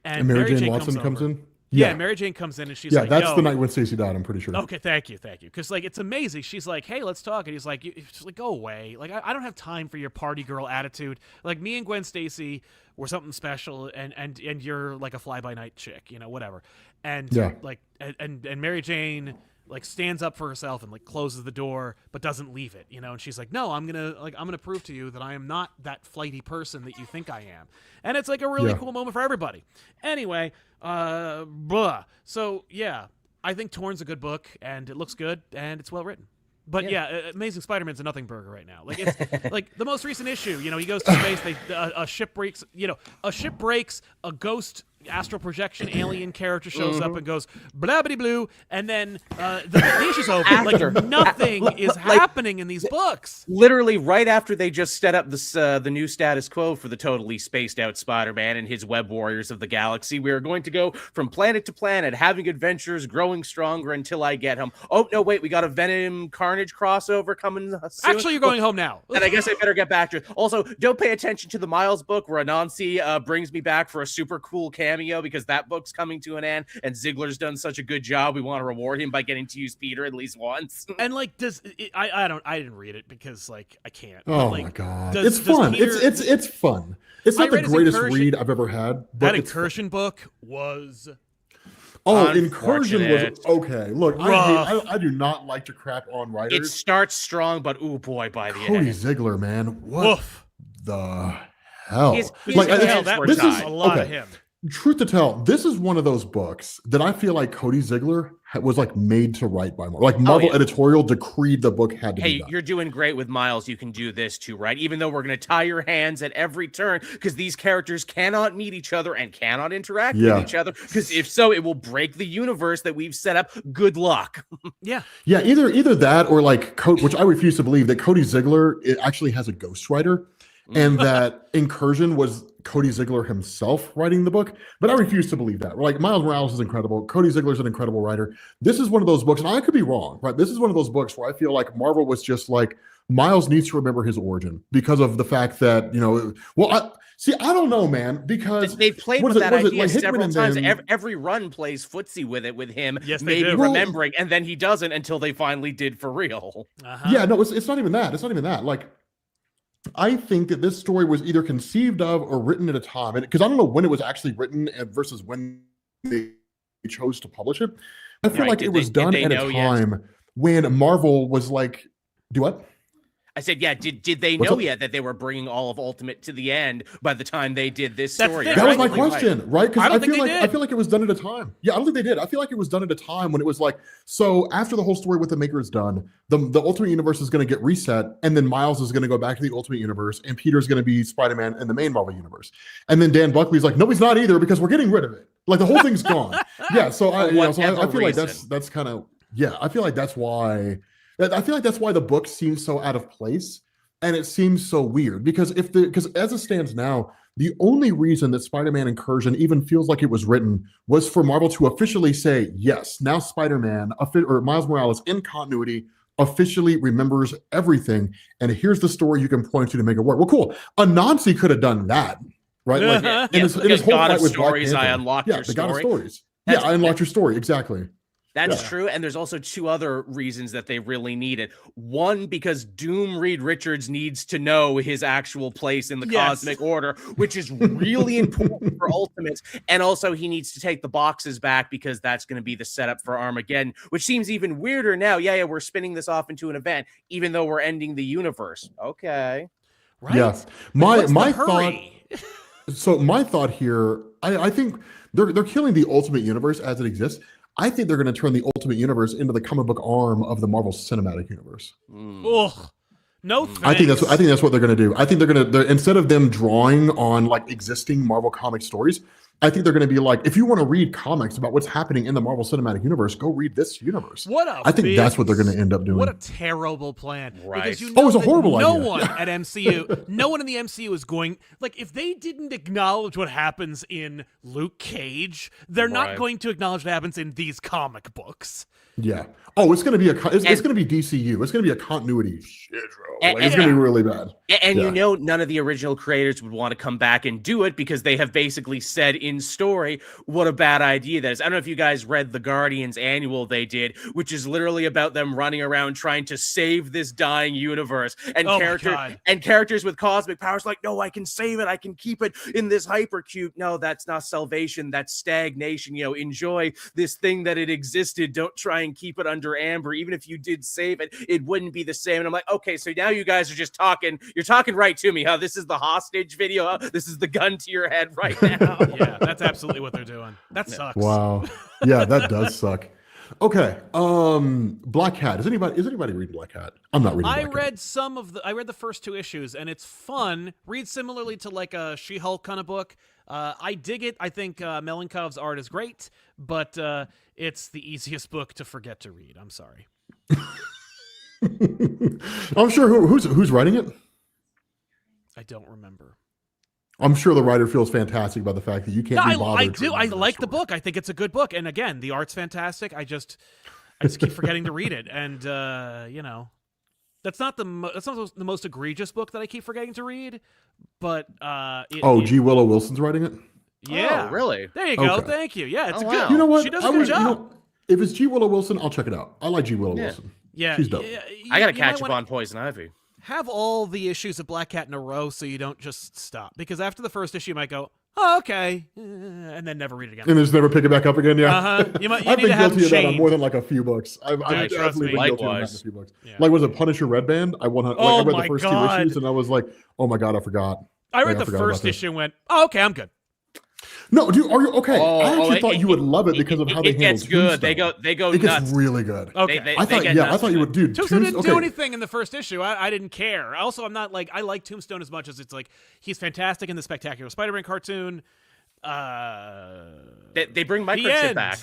And Mary Jane Watson comes over. in. Yeah, Mary Jane comes in, and she's like, that's "Yo." the night when Stacey died. I'm pretty sure. Okay, thank you. Because like it's amazing. She's like, "Hey, let's talk," and he's like, she's like, "Go away. Like I don't have time for your party girl attitude. Like me and Gwen Stacy were something special, and you're like a fly by night chick, whatever." And Yeah. like and Mary Jane like stands up for herself and like closes the door but doesn't leave it, and she's like, "No, I'm gonna prove to you that I am not that flighty person that you think I am." And it's like a really cool moment for everybody. Anyway, so yeah, I think Torn's a good book, and it looks good, and it's well written. But yeah, Amazing Spider-Man's a nothing burger right now. Like it's like the most recent issue. He goes to space. A ship breaks. A ship breaks. A ghost astral projection alien character shows up and goes blabbity blue, and then the issue's over. After. Like nothing is happening in these books. Literally right after they just set up this the new status quo for the totally spaced out Spider-Man and his web warriors of the galaxy, we are going to go from planet to planet, having adventures, growing stronger until I get home. Oh no, wait, we got a Venom Carnage crossover coming soon. Actually, you're going home now. And I guess I better get back to it. Also, don't pay attention to the Miles book where Anansi brings me back for a super cool cameo, because that book's coming to an end, and Ziegler's done such a good job. We want to reward him by getting to use Peter at least once. And like, I didn't read it because like I can't. Oh like, my god, does it's fun. Peter- It's fun. It's I not the read his greatest Incursion- read I've ever had. But That it's fun. Incursion book was Oh, Incursion was Unfortunate. okay. Look, I do not like to crap on It writers. starts strong, but oh boy, by the Cody end. Ziegler, man, what woof. the hell? His Like, hands Hell, it's- that were was this is tied. a lot of okay. him. Truth to tell, this is one of those books that I feel like Cody Ziegler was like made to write by Marvel. Like Marvel yeah. editorial decreed the book had to be Hey, done. you're doing great with Miles. You can do this too, right? Even though we're going to tie your hands at every turn, because these characters cannot meet each other and cannot interact Yeah. with each other. Because if so, it will break the universe that we've set up. Good luck. Yeah. Yeah, either that or like which I refuse to believe that Cody Ziegler actually has a ghostwriter, and that Incursion was Cody Ziegler himself writing the book. But I refuse to believe that. Like Miles Morales is incredible. Cody Ziegler's an incredible writer. This is one of those books, and I could be wrong, right? This is one of those books where I feel like Marvel was just like, Miles needs to remember his origin because of the fact that, I don't know, man, because They've played what with is it- that what is it, idea like Hickman several and times. them- Every run plays footsie with it with him, Yes, they maybe do. remembering, and then he doesn't until they finally did for real. Uh-huh. Yeah, no, it's not even that. It's not even that. Like, I think that this story was either conceived of or written at a time, and because I don't know when it was actually written versus when they chose to publish it. I feel Right, like did it was they- did done they at a know yet? time when Marvel was like, "Do what?" I said, yeah, did they What's know up? yet that they were bringing all of Ultimate to the end by the time they did this That's story? the thing, That was my Right, like, question, right? Because I don't I think feel they like did. I feel like it was done at a time. Yeah, I don't think they did. I feel like it was done at a time when it was like, so after the whole story with the Maker is done, the Ultimate Universe is going to get reset, and then Miles is going to go back to the Ultimate Universe, and Peter's going to be Spider-Man in the main Marvel Universe. And then Dan Buckley's like, no, he's not either because we're getting rid of it. Like the whole thing's gone. Yeah, so I feel whatever like reason. that's kind of I feel like that's why the book seems so out of place. And it seems so weird because because as it stands now, the only reason that Spider-Man Incursion even feels like it was written was for Marvel to officially say, yes, now Spider-Man or Miles Morales in continuity officially remembers everything. And here's the story you can point to make it work. Well, cool. Anansi could have done that, right? Like Yeah, in his whole God fight of with Black Stories, I Panther. unlocked Yeah, your the God of story. Stories. That's- I unlocked your story. Exactly. That's Yeah. true. And there's also two other reasons that they really need it. One, because Doom Reed Richards needs to know his actual place in the Yes. cosmic order, which is really important for Ultimates. And also, he needs to take the boxes back because that's going to be the setup for Armageddon, which seems even weirder now. Yeah, we're spinning this off into an event, even though we're ending the universe. Okay. Right? Yeah. What's My the thought. hurry? So my thought here, I think they're killing the Ultimate Universe as it exists. I think they're going to turn the Ultimate Universe into the comic book arm of the Marvel Cinematic Universe. Ugh. No thanks. I think that's what they're going to do. I think they're instead of them drawing on like existing Marvel comic stories, I think they're going to be like, if you want to read comics about what's happening in the Marvel Cinematic Universe, go read this universe. I think that's what they're going to end up doing. What a terrible plan. Right. Because you Oh, know it's a that horrible no idea. one at MCU, no one in the MCU is going, like, if they didn't acknowledge what happens in Luke Cage, they're not Right. going to acknowledge what happens in these comic books. Yeah. Oh, it's going to be it's going to be DCU. It's going to be a continuity shit, bro. Like, it's going to be really bad. And Yeah. you know, none of the original creators would want to come back and do it because they have basically said in story what a bad idea that is. I don't know if you guys read the Guardians annual they did, which is literally about them running around trying to save this dying universe. And Oh my God. characters with cosmic powers like, no, I can save it. I can keep it in this hypercube. No, that's not salvation. That's stagnation. You know, enjoy this thing that it existed. Don't try and keep it under amber. Even if you did save it, it wouldn't be the same. And I'm like, okay, so now you guys are just talking. You're talking right to me, huh? This is the hostage video. Huh? This is the gun to your head right now. Yeah, that's absolutely what they're doing. That sucks. Wow. Yeah, that does suck. Okay. Black Cat. Is anybody reading Black Cat? I'm not reading I Black Cat. read the first 2 issues, and it's fun. Read similarly to like a She-Hulk kind of book. I dig it. I think Melankov's art is great, but it's the easiest book to forget to read. I'm sorry. I'm sure who's writing it. I don't remember. I'm sure the writer feels fantastic about the fact that you can't be bothered. I do. I like the book. I think it's a good book. And again, the art's fantastic. I just keep forgetting to read it. And that's not the most egregious book that I keep forgetting to read. But G. Willow Wilson's writing it. Yeah, Oh, really? There you go. Okay. Thank you. Yeah, it's a Oh, good. wow. You know what? She does a good job. If it's G. Willow Wilson, I'll check it out. I like G. Willow Wilson. Yeah, she's dope. I gotta catch up on Poison Ivy. Have all the issues of Black Cat in a row so you don't just stop. Because after the first issue, you might go, oh, okay, and then never read it again. And just never pick it back up again. Yeah. Uh-huh. You I've need been to have guilty of that on chained. more than like a few books. I've trust definitely me. been guilty of that in a Likewise. few books. Yeah. Like, was it Punisher Red Band? I read the first 2 issues and I was like, oh my God, I forgot. I read Like, the forgot first about this. issue and went, oh, okay, I'm good. No, dude, are you okay? I actually thought it- you would love it because of how they it handled gets good. Tombstone. They go It gets nuts. really good. Okay. I thought you would, dude. Tombstone didn't do okay. anything in the first issue. I didn't care. Also, I'm not like, I like Tombstone as much as it's like, he's fantastic in the Spectacular Spider-Man cartoon. They bring The Microchip end. back.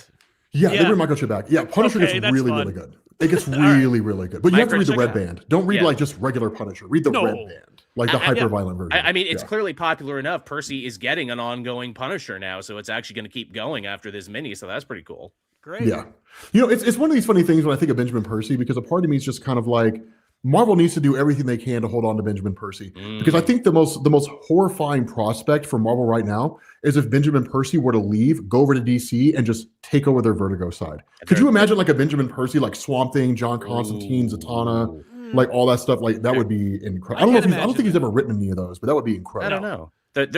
Yeah, they Yeah. bring Michael Chip back. Yeah, Punisher Okay, gets that's really, fun. really good. It gets All right. really, really good. But you have to read the Microchip Red out. Band. Don't read Yeah. like just regular Punisher. Read the No. Red Band, like the hyper-violent version. I mean, it's Yeah. clearly popular enough. Percy is getting an ongoing Punisher now, so it's actually going to keep going after this mini. So that's pretty cool. Great. Yeah. It's one of these funny things when I think of Benjamin Percy, because a part of me is just kind of like, Marvel needs to do everything they can to hold on to Benjamin Percy. Because I think the most horrifying prospect for Marvel right now is if Benjamin Percy were to leave, go over to DC, and just take over their Vertigo side. Could you imagine like a Benjamin Percy, like Swamp Thing, John Constantine, Zatanna, like all that stuff? Like that would be incredible. I don't think he's ever written any of those, but that would be I incredible. don't know.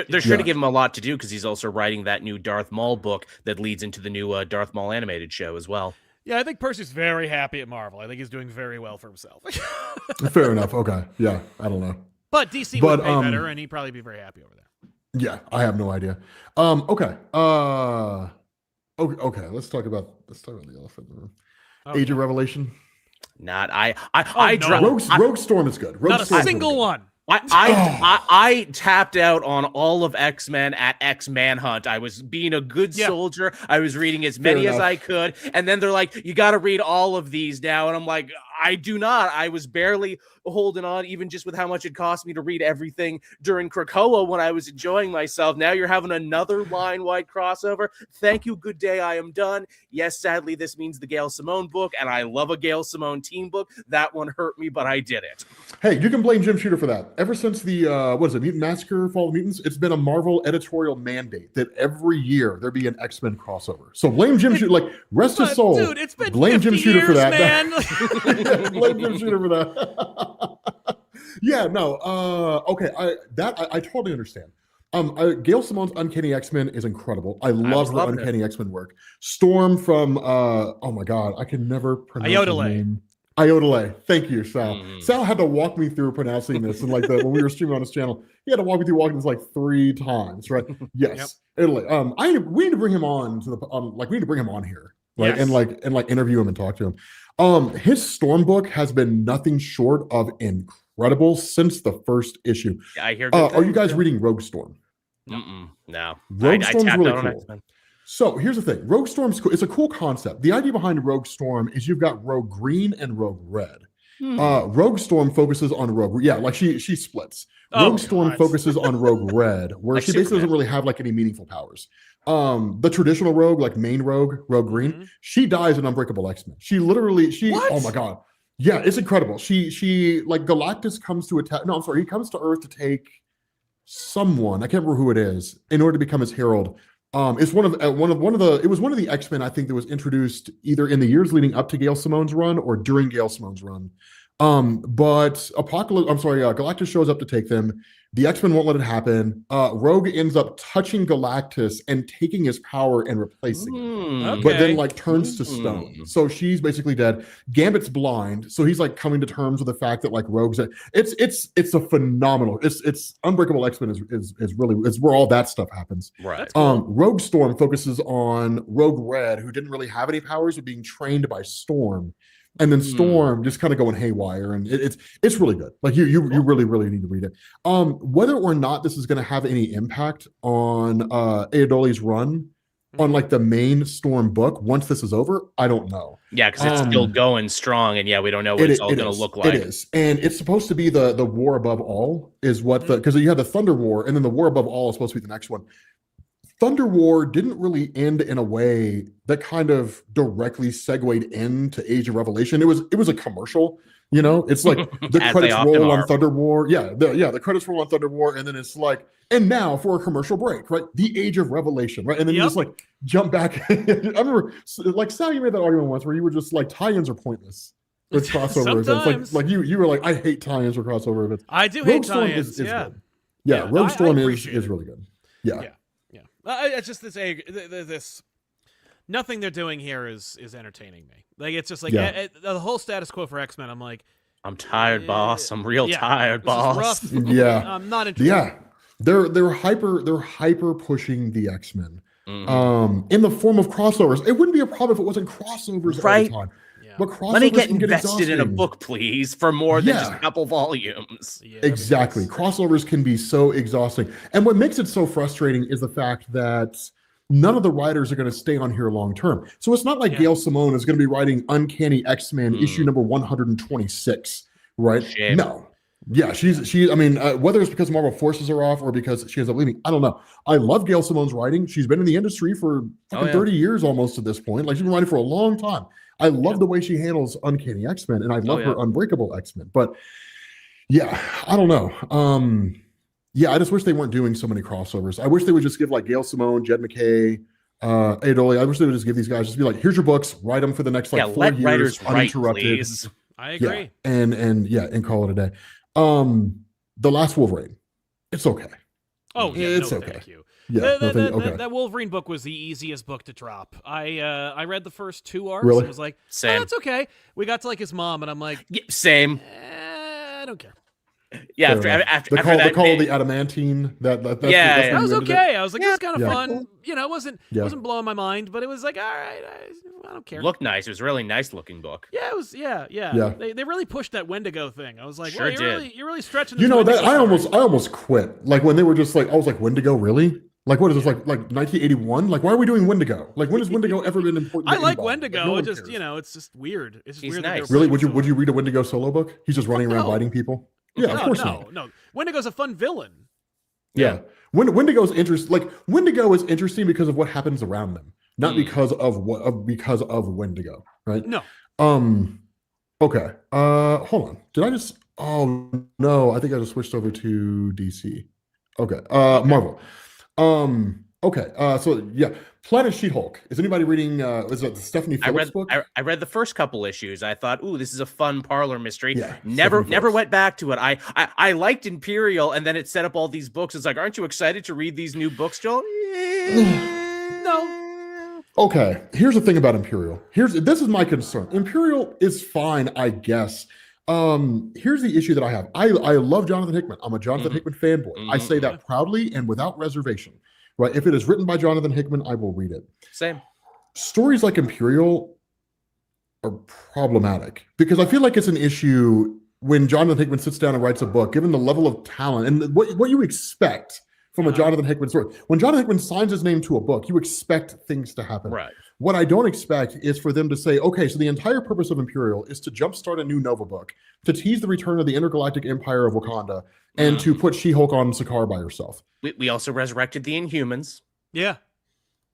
They're sure to give him a lot to do because he's also writing that new Darth Maul book that leads into the new Darth Maul animated show as well. Yeah, I think Percy's very happy at Marvel. I think he's doing very well for himself. Fair enough. Okay. Yeah. I don't know. But DC would pay better, and he'd probably be very happy over there. Yeah, I have no idea. Okay. Okay. Let's talk about the elephant in the room. Okay. Age of Revelation. Not no. Rogue Storm is good. Rogue Not a Storm's single really good. one. I tapped out on all of X-Men at X-Manhunt. I was being a good soldier. I was reading as many as I could. And then they're like, you got to read all of these now. And I'm like, I do not. I was barely holding on, even just with how much it cost me to read everything during Krakoa when I was enjoying myself. Now you're having another line-wide crossover. Thank you. Good day. I am done. Yes, sadly, this means the Gail Simone book, and I love a Gail Simone team book. That one hurt me, but I did it. Hey, you can blame Jim Shooter for that. Ever since the Mutant Massacre, Fall of the Mutants, it's been a Marvel editorial mandate that every year there be an X-Men crossover. So blame Jim Shooter. Like, rest his soul. Dude, it's been blame 50 Jim Shooter years, for that. man. Blame Jim Shooter for that. Yeah, no. Okay, I totally understand. Gail Simone's Uncanny X-Men is incredible. I love her Uncanny X-Men work. Storm from oh my god, I can never pronounce his name. Iodale. Thank you, Sal. Sal had to walk me through pronouncing this, and like when we were streaming on his channel, he had to walk me through walking this like 3 times, right? Yes, Italy. We need to bring him on to the we need to bring him on here, right? Yes. And interview him and talk to him. His Storm book has been nothing short of incredible since the first issue. Yeah, I hear. Are you guys reading Rogue Storm? No. Rogue Storm's tapped really out on cool. X-Men. So here's the thing. Rogue Storm's cool. It's a cool concept. The idea behind Rogue Storm is you've got Rogue Green and Rogue Red. Rogue Storm focuses on Rogue. Yeah, like she splits. Rogue Storm focuses on Rogue Red, where Like she basically Superman. doesn't really have like any meaningful powers. The traditional Rogue, like main Rogue Green, she dies in Unbreakable X-Men. Oh my god. Yeah, it's incredible. She like Galactus comes to attack. No, I'm sorry. He comes to Earth to take someone. I can't remember who it is in order to become his herald. It's one of the X-Men, I think, that was introduced either in the years leading up to Gail Simone's run or during Gail Simone's run. But Galactus shows up to take them. The X-Men won't let it happen. Rogue ends up touching Galactus and taking his power and replacing him. But then like turns to stone. So she's basically dead. Gambit's blind. So he's like coming to terms with the fact that like Rogue's it's a phenomenal. It's Unbreakable X-Men is where all that stuff happens. Right. Rogue Storm focuses on Rogue Red, who didn't really have any powers, but being trained by Storm and then Storm just kind of going haywire, and it's really good. Like you really need to read it. Whether or not this is going to have any impact on Eodoli's run on like the main Storm book once this is over, I don't know. Yeah, because it's still going strong, and we don't know what it's all going to look like. It is, and it's supposed to be the War Above All is what because you have the Thunder War, and then the War Above All is supposed to be the next one. Thunder War didn't really end in a way that kind of directly segued into Age of Revelation. It was a commercial, It's like the credits roll on Thunder War. The credits roll on Thunder War, and then it's like, and now for a commercial break, right? The Age of Revelation, right? And then you just like jump back. I remember, like Sal, you made that argument once where you were just like, tie-ins are pointless with crossover events. Like you were like, I hate tie-ins or crossover events. I do hate tie-ins. Good. Rogue Storm is really good. Yeah. It's just this nothing they're doing here is entertaining me. Like it's just like the whole status quo for X-Men. I'm like, I'm tired, boss. I'm real tired, boss. Yeah, I'm not interested. Yeah, they're hyper pushing the X-Men in the form of crossovers. It wouldn't be a problem if it wasn't crossovers all the time. But let me get invested in a book, please, for more than just a couple volumes. Exactly. Crossovers can be so exhausting. And what makes it so frustrating is the fact that none of the writers are going to stay on here long term. So it's not like Gail Simone is going to be writing Uncanny X-Men issue number 126, right? Shame. No. Yeah, I mean, whether it's because Marvel forces her off or because she ends up leaving, I don't know. I love Gail Simone's writing. She's been in the industry for 30 years almost at this point. Like she's been writing for a long time. I love the way she handles Uncanny X-Men, and I love her Unbreakable X-Men. But I don't know. I just wish they weren't doing so many crossovers. I wish they would just give like Gail Simone, Jed MacKay, Eodoli. I wish they would just give these guys be like, here's your books, write them for the next 4 let years, writers uninterrupted. Write, please. I agree. And call it a day. The Last Wolverine, it's okay. Oh yeah, it's okay. Thank you. That Wolverine book was the easiest book to drop. I read the first 2 arcs. Really? And was like, same. That's okay. We got to like his mom, and I'm like, same. I don't care. Yeah, after the call of the adamantine. That was okay. I was like, this is kind of fun. It wasn't blowing my mind, but it was like, all right, I don't care. Looked nice. It was a really nice looking book. Yeah, it was. Yeah. They really pushed that Wendigo thing. I was like, sure you're really stretching. This that I almost quit. Like when they were just like, I was like, Wendigo, really? Like what is this, like 1981? Like why are we doing Wendigo? Like when has Wendigo ever been important? I like Wendigo. Like, it just it's just weird. It's just weird. Nice. Really? Would you read a Wendigo solo book? He's just running around biting people. Yeah, of course not. No. Wendigo's a fun villain. Yeah. Wendigo's interesting. Like Wendigo is interesting because of what happens around them, not because of Wendigo, right? No. Okay. Hold on. Did I just? Oh no! I think I just switched over to DC. Okay. Marvel. Okay. So yeah, Planet She-Hulk. Is anybody reading? Is it the Stephanie Phillips book? I read the first couple issues. I thought, ooh, this is a fun parlor mystery. Yeah, never went back to it. I liked Imperial, and then it set up all these books. It's like, aren't you excited to read these new books, Joel? No. Okay. Here's the thing about Imperial. This is my concern. Imperial is fine, I guess. Here's the issue that I have. I love Jonathan Hickman. I'm a Jonathan Hickman fanboy. I say that proudly and without reservation. Right? If it is written by Jonathan Hickman, I will read it. Same. Stories like Imperial are problematic because I feel like it's an issue when Jonathan Hickman sits down and writes a book, given the level of talent and what you expect from a Jonathan Hickman story. When Jonathan Hickman signs his name to a book, you expect things to happen. Right. What I don't expect is for them to say, okay, so the entire purpose of Imperial is to jumpstart a new Nova book, to tease the return of the intergalactic empire of Wakanda, and to put She-Hulk on Sakaar by herself. We also resurrected the Inhumans. Yeah.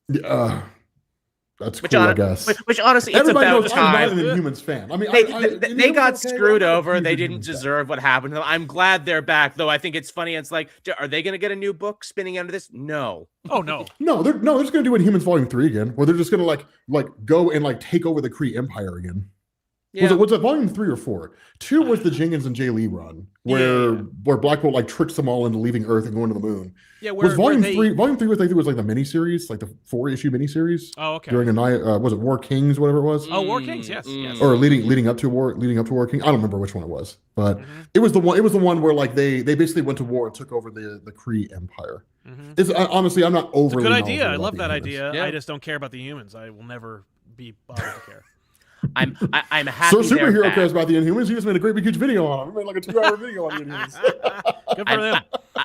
That's cool, I guess. Which honestly, everybody it's about knows time. I'm not an Inhumans fan. I mean, they got screwed over. They didn't deserve what happened to them. I'm glad they're back, though. I think it's funny. It's like, are they going to get a new book spinning out of this? No. Oh no. They're just going to do Inhumans Volume 3 again, where they're just going to like go and take over the Kree Empire again. Yeah. Was it Volume 3 or 4? 2 was the Jenkins and Jay Lee run, where Black Bolt tricks them all into leaving Earth and going to the moon. Yeah, was Volume 3? Volume 3 was the miniseries, like the 4-issue miniseries. Oh, okay. During a night, was it War Kings, whatever it was? Oh, War Kings, yes. Or leading up to War King. I don't remember which one it was, but it was the one. It was the one where they basically went to war and took over the Kree Empire. It's honestly, I'm not overly. It's a good idea. I love that idea. Yeah. I just don't care about the humans. I will never be bothered to care. I'm happy. So they're superhero back. cares about the Inhumans. He just made a great big huge video on them. He made like a 2-hour video on the Inhumans. Good for them.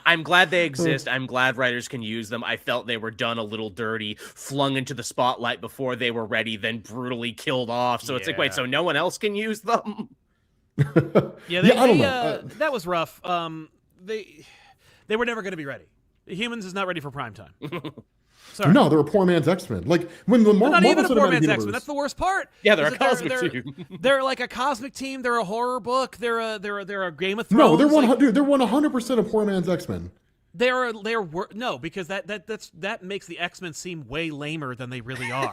I'm glad they exist. I'm glad writers can use them. I felt they were done a little dirty, flung into the spotlight before they were ready, then brutally killed off. So it's like, wait, Yeah. so no one else can use them? Yeah, I don't know. that was rough. They were never going to be ready. Humans is not ready for prime time. Sorry. No, they're a poor man's X-Men. Like when the They're not Marvel even a poor Cinematic man's Universe. X-Men. That's the worst part. Yeah, they're is a that cosmic team. They're like a cosmic team. They're a horror book. They're a Game of No, Thrones. they're like, dude. They're 100% a poor man's X-Men. No, because that makes the X-Men seem way lamer than they really are.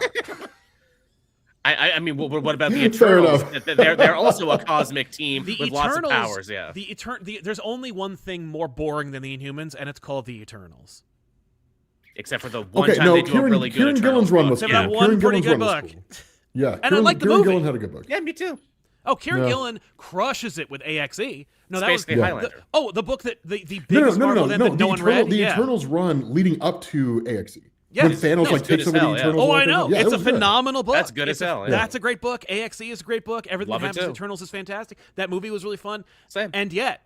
I mean, what about the Fair Eternals? enough. They're also a cosmic team The with Eternals, lots of powers. Yeah. There's only one thing more boring than the Inhumans, and it's called the Eternals. Except for the one Okay, time no, they do a really good Kieran Eternals Gillen's run book. was Except cool. that Yeah. one Kieran pretty Gillen's good run was book. cool. Yeah, And I like the Kieran movie. Gillen had a good book. Yeah, me too. Oh, Kieran Yeah. Gillen crushes it with AXE. No, that Space was Base Highlander. the book that the biggest No, Marvel event that no one read. The Yeah. Eternals run leading up to AXE. Yeah, when it's- Thanos no, like it's good takes as over hell, the yeah. Eternals. Oh, and I know. everything. Yeah, It's it a was good. phenomenal book. That's good as hell, yeah. That's a great book. AXE is a great book. Everything Love that it happens in too. Eternals is fantastic. That movie was really fun. Same. And yet,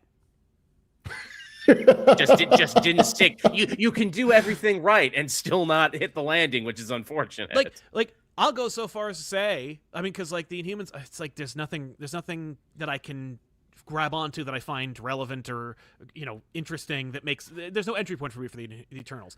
just didn't stick. You can do everything right and still not hit the landing, which is unfortunate. like I'll go so far as to say, I mean, because like the Inhumans, it's like there's nothing that I can grab onto that I find relevant or interesting that makes. There's no entry point for me for the Eternals.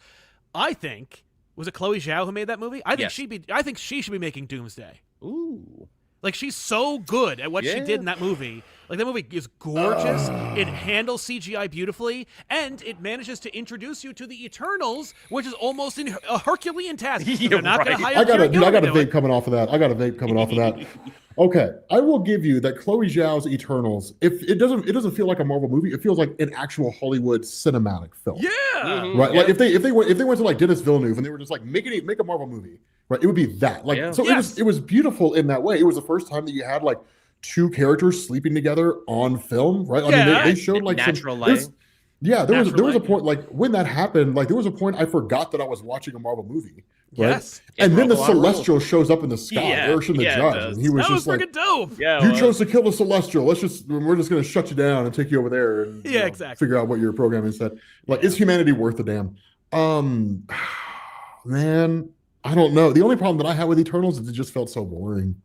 I think was it Chloe Zhao who made that movie? I think Yes. I think she should be making Doomsday. Ooh. Like she's so good at what she Yeah. did in that movie. Like that movie is gorgeous. It handles CGI beautifully, and it manages to introduce you to the Eternals, which is almost a Herculean task. You're They're not going right. to hire I got Kieran a Gillen to do vape it. coming off of that. Okay, I will give you that Chloe Zhao's Eternals. If it doesn't feel like a Marvel movie, it feels like an actual Hollywood cinematic film. Yeah. Mhm. Right, Yeah. like if they went to like Dennis Villeneuve and they were just like make a Marvel movie, right? It would be that. Like Yeah. so Yes. it was beautiful in that way. It was the first time that you had like two characters sleeping together on film, right? I mean Yeah. they showed like Natural some, lighting. yeah, there was Natural a lighting. point like when that happened, like there was a point I forgot that I was watching a Marvel movie. Right? Yes. And It then the broke a lot of rules. Celestial shows up in the sky, Yeah, Ursh and the yeah, it Judge, does. and he was That was just like, freaking dope. Yeah. "You well, chose to kill the Celestial. We're just gonna shut you down and take you over there and Yeah, exactly. figure out what your programming said." Like, is humanity worth a damn? Man, I don't know. The only problem that I had with Eternals is it just felt so boring.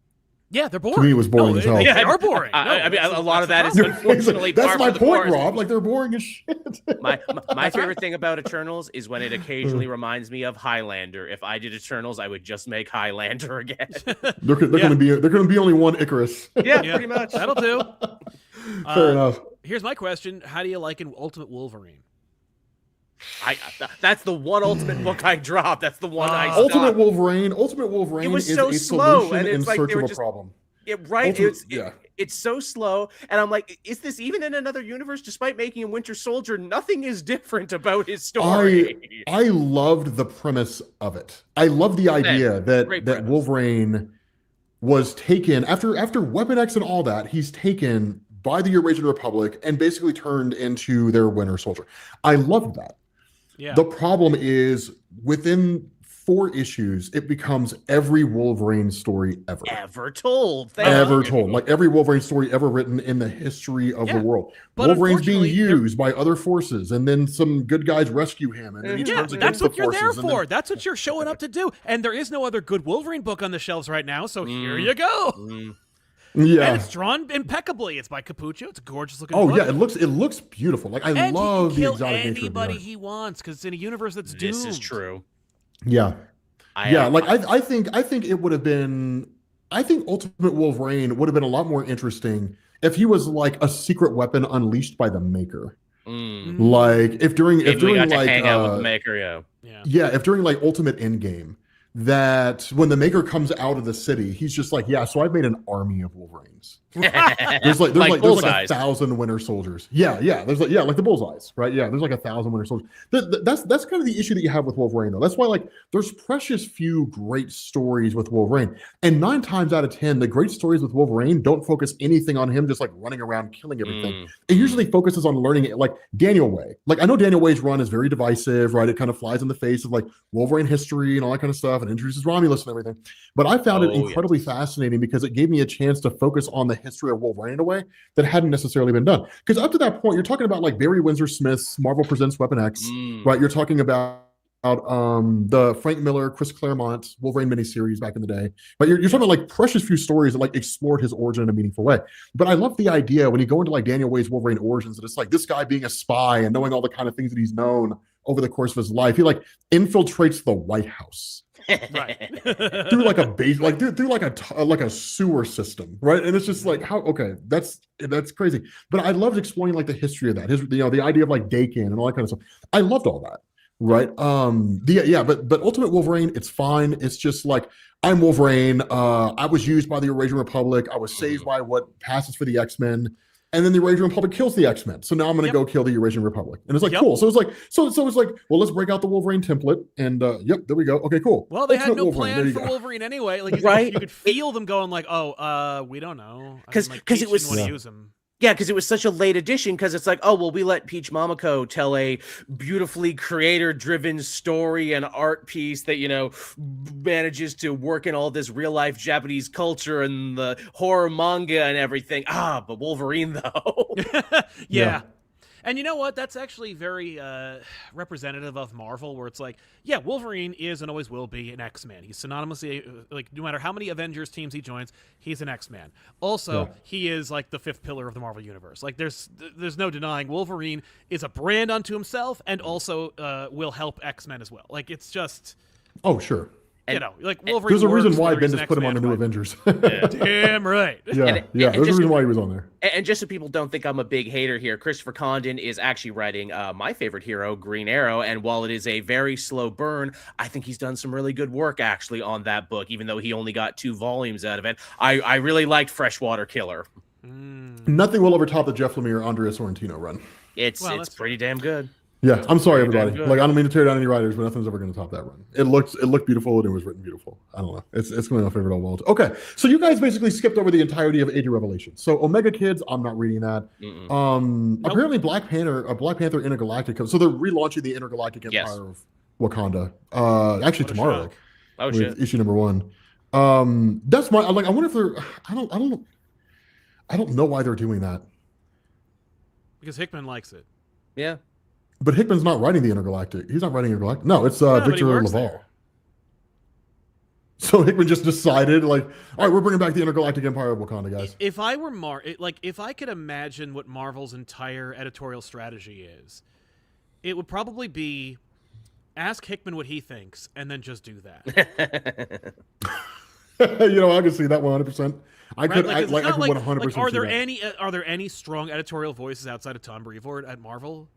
Yeah, they're boring. To me, it was boring No, as hell. They Yeah, are boring. I mean, that's a lot of that that's is the problem. unfortunately That's par my for the point, course. Rob. Like they're boring as shit. My favorite thing about Eternals is when it occasionally reminds me of Highlander. If I did Eternals, I would just make Highlander again. They're gonna be only one Icarus. Yeah, Yeah, pretty much. That'll do. Fair enough. Here's my question: how do you like an Ultimate Wolverine? That's the one Ultimate book I dropped. That's the one I Ultimate stopped. Wolverine It was is so a slow, solution and in it's like search they of were a just- problem. Yeah, right. Ultimate- It's so slow, and I'm like, is this even in another universe? Despite making him Winter Soldier, nothing is different about his story. I loved the premise of it. I love the idea that Great that premise. Wolverine was taken after Weapon X and all that. He's taken by the Eurasian Republic and basically turned into their Winter Soldier. I loved that. Yeah. The problem is within 4 issues, it becomes every Wolverine story ever. Ever told. Thank Ever you. told. Like every Wolverine story ever written in the history of Yeah, the world. but Wolverine's being unfortunately, they're- used by other forces, and then some good guys rescue him, and then he Yeah, Yeah, turns that's against what the you're there forces. and then- for. That's what you're showing up to do. And there is no other good Wolverine book on the shelves right now, so here Mm. you go. Mm. And Yeah. it's drawn impeccably. It's by Capuccio. It's a gorgeous looking Oh book. yeah, it looks beautiful. Like I and love he the can kill exotic nature of the anybody art. he wants because it's in a universe that's doomed. This is true. Yeah, I I think it would have been. I think Ultimate Wolverine would have been a lot more interesting if he was like a secret weapon unleashed by the Maker. Mm. Like if during Maybe we got to like hang out with the Maker, Yeah. yeah, if during like Ultimate Endgame, that when the Maker comes out of the city, he's just like, yeah, so I've made an army of Wolverines. There's like there's like Bullseyes. 1,000 Winter Soldiers. Yeah. There's like the Bullseyes, right? Yeah, there's like 1,000 Winter Soldiers. That's kind of the issue that you have with Wolverine, though. That's why like there's precious few great stories with Wolverine, and 9 times out of 10, the great stories with Wolverine don't focus anything on him just like running around killing everything. Mm. It usually focuses on learning it, like Daniel Way. Like I know Daniel Way's run is very divisive, right? It kind of flies in the face of like Wolverine history and all that kind of stuff. stuff and introduces Romulus and everything. But I found it Oh, incredibly yes. fascinating because it gave me a chance to focus on the history of Wolverine in a way that hadn't necessarily been done. Because up to that point, you're talking about like Barry Windsor Smith's Marvel Presents Weapon X, right? You're talking about the Frank Miller, Chris Claremont Wolverine miniseries back in the day. But you're talking about like precious few stories that like explored his origin in a meaningful way. But I love the idea when you go into like Daniel Way's Wolverine origins that it's like this guy being a spy and knowing all the kind of things that he's known over the course of his life. He like infiltrates the White House. Right. through like a base, like through like a sewer system, right? And it's just like how that's crazy. But I loved exploring like the history of that, the idea of like Dakin and all that kind of stuff. I loved all that. Right. But Ultimate Wolverine, it's fine. It's just like I'm Wolverine. I was used by the Eurasian Republic. I was saved by what passes for the X-Men. And then the Eurasian Republic kills the X-Men. So now I'm gonna go kill the Eurasian Republic. And it's like cool. So it's like well, let's break out the Wolverine template and there we go. Okay, cool. Well, they Ultimate had no Wolverine. plan for Wolverine anyway. Like you could feel them going like, we don't know. Because it was want to use them. Yeah, because it was such a late addition, because it's like, oh, well, we let Peach Momoko tell a beautifully creator-driven story and art piece that, manages to work in all this real-life Japanese culture and the horror manga and everything. But Wolverine, though. Yeah. And you know what? That's actually very representative of Marvel, where it's like, yeah, Wolverine is and always will be an X-Man. He's synonymously, like, no matter how many Avengers teams he joins, he's an X-Man. Also, he is like the fifth pillar of the Marvel Universe. Like, there's no denying Wolverine is a brand unto himself and also will help X-Men as well. Like, it's just... Oh, sure. Like Wolverine. There's a reason why Bendis put him on the new Avengers. Damn right. There's a reason why he was on there. And just so people don't think I'm a big hater here, Christopher Condon is actually writing my favorite hero, Green Arrow. And while it is a very slow burn, I think he's done some really good work actually on that book, even though he only got 2 volumes out of it. I really liked Freshwater Killer. Nothing will ever top the Jeff Lemire, Andrea Sorrentino run. It's pretty damn good. Yeah, I'm sorry, everybody. Like, I don't mean to tear down any writers, but nothing's ever going to top that run. It looked beautiful, and it was written beautiful. I don't know. It's going to be my favorite all world. Okay, so you guys basically skipped over the entirety of Age of Revelation. So Omega Kids, I'm not reading that. Apparently Black Panther Intergalactic. So they're relaunching the Intergalactic Empire of Wakanda. Actually tomorrow. With issue number 1. That's my I wonder if they're. I don't know why they're doing that. Because Hickman likes it. Yeah. But Hickman's not writing the Intergalactic. He's not writing Intergalactic. No, it's Victor Laval. There. So Hickman just decided, like, all right, we're bringing back the Intergalactic Empire of Wakanda, guys. If I were if I could imagine what Marvel's entire editorial strategy is, it would probably be ask Hickman what he thinks and then just do that. I can see that 100%. I could 100%. Are there any strong editorial voices outside of Tom Brevoort at Marvel?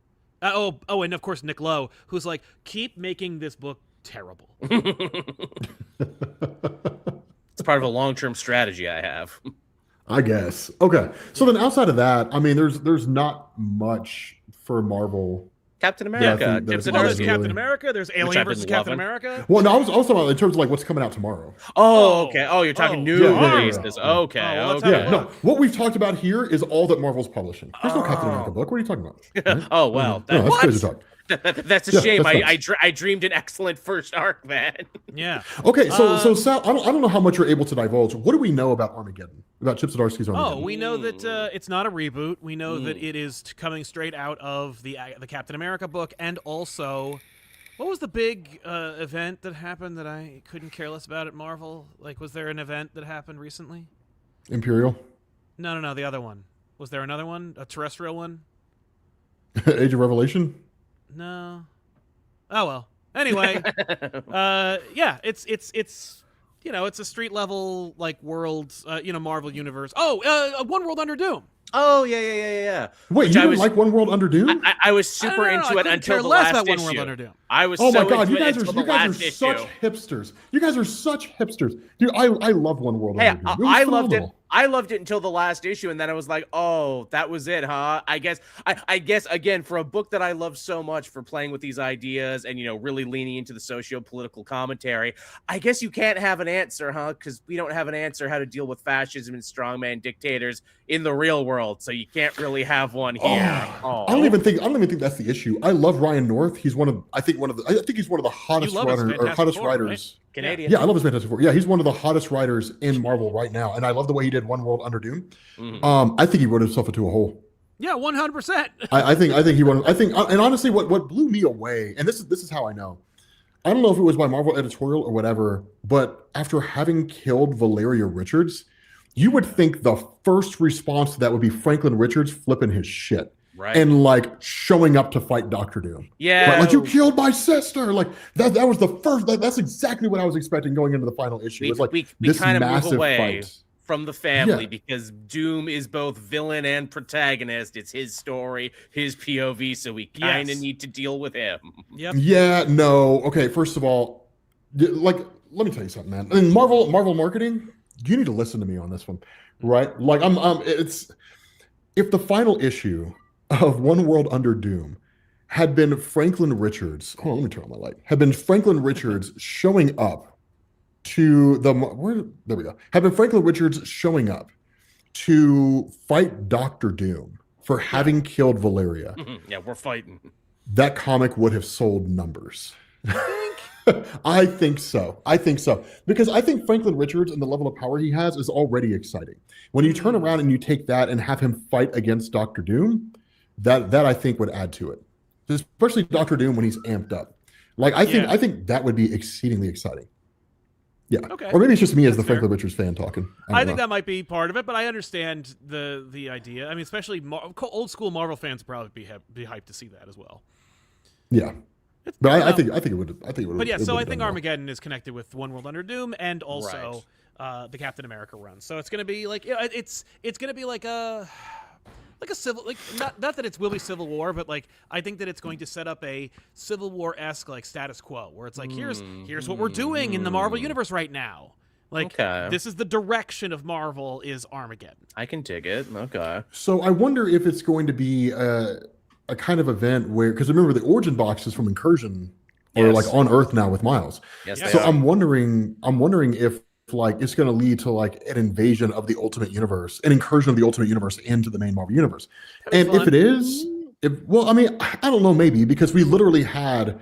And of course Nick Lowe, who's like, keep making this book terrible. It's part of a long-term strategy I have. I guess. Okay. So then outside of that, I mean, there's not much for Marvel. Captain America. There's Captain America. There's Alien versus Captain America. Well, no, I was also talking about in terms of like what's coming out tomorrow. Oh, okay. Oh, you're talking new releases. Okay. No, what we've talked about here is all that Marvel's publishing. There's no Captain America book. What are you talking about? Right? Oh, well. That's crazy talk. That's a shame. I dreamed an excellent first arc, man. Yeah. Okay, so Sal, I don't know how much you're able to divulge. What do we know about Armageddon? About Chip Zdarsky's Armageddon? We know that it's not a reboot. We know that it is coming straight out of the Captain America book, and also, what was the big event that happened that I couldn't care less about at Marvel? Like, was there an event that happened recently? Imperial? No, the other one. Was there another one? A terrestrial one? Age of Revelation? No. Oh well. Anyway, it's it's a street level like world, Marvel universe. One World Under Doom. Oh yeah. Wait, you didn't like One World Under Doom? I was super into it until the last issue. One World Under Doom. I was. Oh my so god, you into guys it are until the last issue. such hipsters. You guys are such hipsters, dude. I love One World Under Doom. I loved it. I loved it until the last issue, and then I was like, "Oh, that was it, huh?" I guess again, for a book that I love so much, for playing with these ideas and really leaning into the socio-political commentary, I guess you can't have an answer, huh? Because we don't have an answer how to deal with fascism and strongman dictators in the real world, so you can't really have one here. I don't even think that's the issue. I love Ryan North. He's I think he's one of the hottest writers. Right? Canadian. Yeah, I love his Fantastic Four. Yeah, he's one of the hottest writers in Marvel right now, and I love the way he did One World Under Doom. I think he wrote himself into a hole. Yeah, 100%. I think he wrote. I think, and honestly, what blew me away, and this is how I know. I don't know if it was by Marvel editorial or whatever, but after having killed Valeria Richards, you would think the first response to that would be Franklin Richards flipping his shit. Right. And like showing up to fight Doctor Doom. Yeah. Right? Like, you killed my sister. Like that was the first, that's exactly what I was expecting going into the final issue. It was like we this kind of move massive away fight from the family because Doom is both villain and protagonist. It's his story, his POV, so we kind of need to deal with him. Yep. Yeah, no. Okay, first of all, like, let me tell you something, man. I mean, Marvel marketing, you need to listen to me on this one, right? Like, it's, if the final issue of One World Under Doom had been Franklin Richards, hold on, let me turn on my light, had been Franklin Richards showing up to there we go, had been Franklin Richards showing up to fight Doctor Doom for having killed Valeria. Yeah, we're fighting. That comic would have sold numbers. I think so. Because I think Franklin Richards and the level of power he has is already exciting. When you turn around and you take that and have him fight against Doctor Doom, that I think would add to it. Especially Doctor Doom when he's amped up. Like, I think that would be exceedingly exciting. Yeah. Okay. Or maybe it's just me as the That's Franklin Richards fan talking. I think that might be part of it, but I understand the idea. I mean, especially old school Marvel fans would probably be hyped to see that as well. Yeah. But I think it would. But yeah, so I think Armageddon is connected with One World Under Doom and also the Captain America run. So it's going to be like it's going to be like a civil, like not that it will be Civil War, but like I think that it's going to set up a Civil War-esque like status quo where it's like here's what we're doing in the Marvel universe right now. Like this is the direction of Marvel is Armageddon. I can dig it. Okay. So I wonder if it's going to be a kind of event where, because remember the origin box is from Incursion or like on Earth now with Miles. Yes. So I'm wondering if like it's going to lead to like an invasion of the Ultimate Universe, an incursion of the Ultimate Universe into the main Marvel Universe. And if it is, well, I mean, I don't know, maybe because we literally had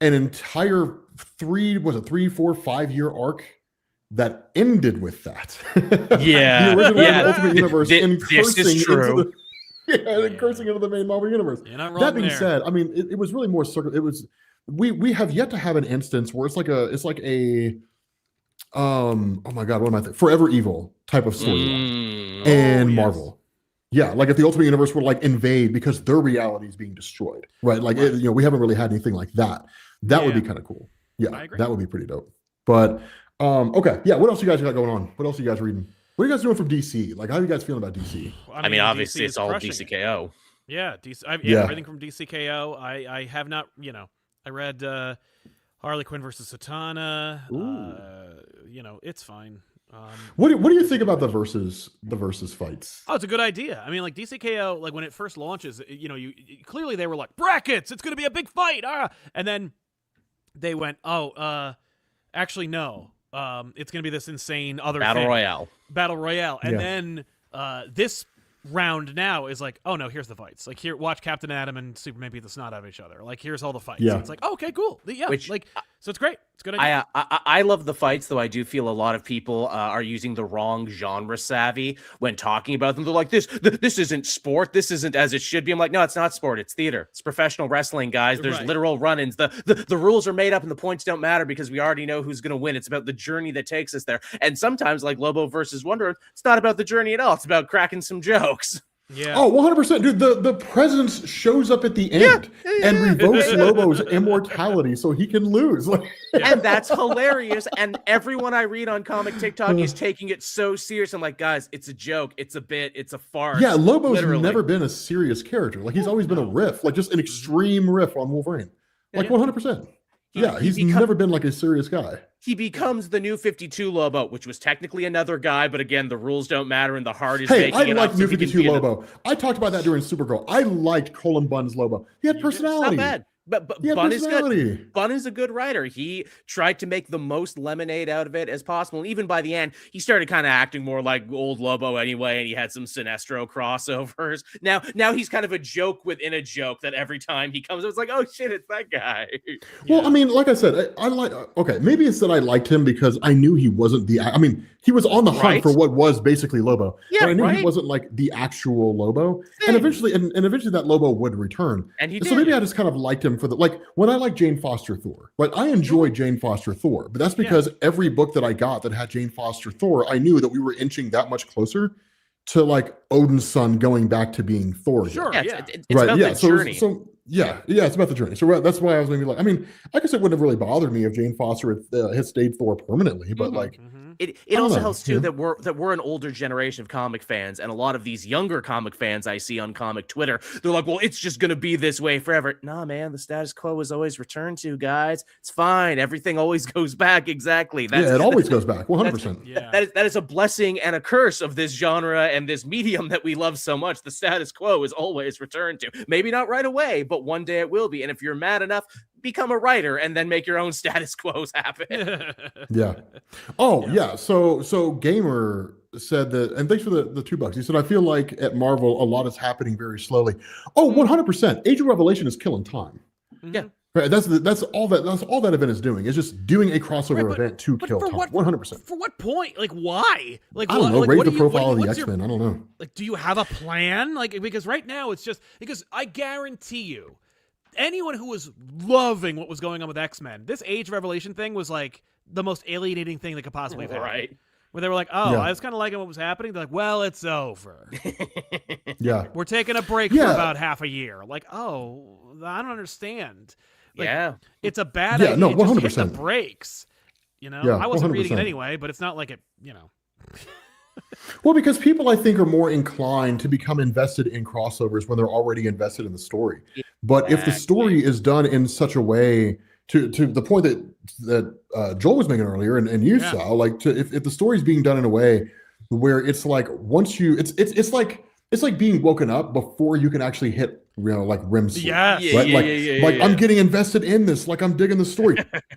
an entire 3, 4, 5 year arc that ended with that. Yeah. The original Ultimate Universe this is true. Cursing into the main Marvel universe. That being said, I mean, it was really more it was we have yet to have an instance where it's like a oh my god, what am I thinking? Forever Evil type of storyline in Marvel. Yeah, like if the Ultimate Universe were like invade because their reality is being destroyed, right? Like we haven't really had anything like that. That would be kind of cool. Yeah, that would be pretty dope. But okay, yeah. What else you guys got going on? What else are you guys reading? What are you guys doing from DC? Like, how are you guys feeling about DC? I mean obviously it's all DCKO. Yeah, everything from DCKO. I have not, I read Harley Quinn versus Satana. It's fine. What do you think about the versus fights? Oh, it's a good idea. I mean, like DCKO, like when it first launches, you clearly they were like brackets. It's going to be a big fight, and then they went, actually no. It's going to be this insane other Battle Royale, and then this round now is like, oh no, here's the fights. Like here, watch Captain Atom and Superman beat the snot out of each other. Like here's all the fights. It's like, okay, cool. Yeah, so it's great. It's good idea. I love the fights, though. I do feel a lot of people are using the wrong genre savvy when talking about them. They're like, this isn't sport. This isn't as it should be. I'm like, no, it's not sport. It's theater. It's professional wrestling, guys. There's literal run-ins. The rules are made up and the points don't matter because we already know who's going to win. It's about the journey that takes us there. And sometimes, like Lobo versus Wonder, it's not about the journey at all. It's about cracking some jokes. Yeah. Oh, 100%. Dude, the presence shows up at the end and revokes Lobo's immortality so he can lose. And that's hilarious. And everyone I read on comic TikTok is taking it so serious. I'm like, guys, it's a joke. It's a bit. It's a farce. Yeah, Lobo's never been a serious character. Like, he's always been a riff, like just an extreme riff on Wolverine. Like 100%. He's never been like a serious guy. He becomes the New 52 Lobo, which was technically another guy, but again, the rules don't matter and the heart is I like New 52 Lobo. I talked about that during Supergirl. I liked Colin Bunn's Lobo. He had personality. Not bad. But Yeah, Bun is good. personality. Bun is a good writer. He tried to make the most lemonade out of it as possible. And even by the end, he started kind of acting more like old Lobo anyway, and he had some Sinestro crossovers. Now he's kind of a joke within a joke that every time he comes, it's like, oh shit, it's that guy. Well, I mean, like I said, I like. Okay, maybe it's that I liked him because I knew he wasn't the. I mean, he was on the hunt Right. for what was basically Lobo, Yeah, but I knew he right. wasn't like the actual Lobo. Same. And eventually that Lobo would return. And he So did. maybe I just kind of liked him for the like when I like Jane Foster Thor. Like I enjoyed Jane Foster Thor, but that's because every book that I got that had Jane Foster Thor, I knew that we were inching that much closer to like Odin's son going back to being Thor. again. Sure. Yeah, Yeah. it's about the journey. It's about the journey. So that's why I was maybe like, I mean, I guess it wouldn't have really bothered me if Jane Foster had stayed Thor permanently, but Mhm. like, It don't also know, helps you too know? that we're an older generation of comic fans, and a lot of these younger comic fans I see on comic Twitter, they're like, well, it's just gonna be this way forever. Nah, man, the status quo is always returned to, guys. It's fine. Everything always goes back. Exactly. yeah, it always goes back 100%. Yeah. That is a blessing and a curse of this genre and this medium that we love so much. The status quo is always returned to. Maybe not right away, but one day it will be. And if you're mad enough, become a writer and then make your own status quos happen. Yeah. Oh, Yeah. yeah. So Gamer said that, and thanks for the $2. He said, I feel like at Marvel, a lot is happening very slowly. Oh, 100%. Age of Revelation is killing time. Yeah. Right, that's all that event is doing. Is just doing a crossover Right, but- event to but kill for time. what- 100%. For what point? Like, why? Like, I don't what- know. like, Raise what the do you- what profile do of you- the what's your- X-Men. I don't know. Like, do you have a plan? Like, because right now it's just because I guarantee you, anyone who was loving what was going on with X-Men, this Age of Revelation thing was like the most alienating thing that could possibly have happened. Right. Where they were like, oh, Yeah. I was kind of liking what was happening. They're like, well, it's over. Yeah. We're taking a break for Yeah. about half a year. Like, oh, I don't understand. Like, Yeah. It's a bad Yeah, idea. no, Just hit 100%. the brakes. You know, Yeah, I wasn't reading it 100%. anyway, but it's not like it, you know. Well, because people I think are more inclined to become invested in crossovers when they're already invested in the story. But if the story is done in such a way to the point that Joel was making earlier, and you Yeah. Sal, like if the story is being done in a way where it's like once you it's like being woken up before you can actually hit like REM sleep. Yes. Yeah, Right? yeah, like yeah, yeah, like yeah. I'm getting invested in this, like I'm digging the story.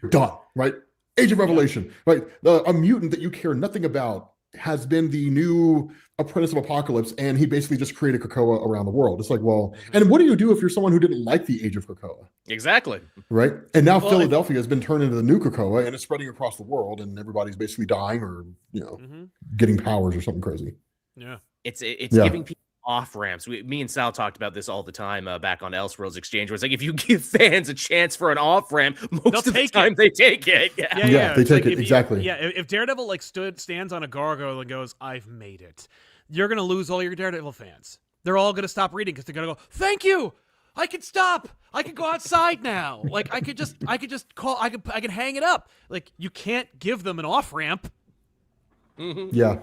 Done. Right? Age of Revelation. Right? A mutant that you care nothing about has been the new apprentice of Apocalypse, and he basically just created Krakoa around the world. It's like, well, and what do you do if you're someone who didn't like the Age of Krakoa? Exactly. Right? And now Well, Philadelphia has been turned into the new Krakoa, and it's spreading across the world, and everybody's basically dying or Mm-hmm. getting powers or something crazy. Yeah. It's Yeah. giving people off ramps. Me and Sal talked about this all the time back on Elseworlds Exchange, where it's like if you give fans a chance for an off ramp, most of the take time it. they take it. Yeah. Yeah, they It's take like it, exactly. If Daredevil like stands on a gargoyle and goes, "I've made it," you're gonna lose all your Daredevil fans. They're all gonna stop reading because they're gonna go, "Thank you, I can stop. I can go outside now. Like I could just call. I can hang it up. Like you can't give them an off ramp." Yeah.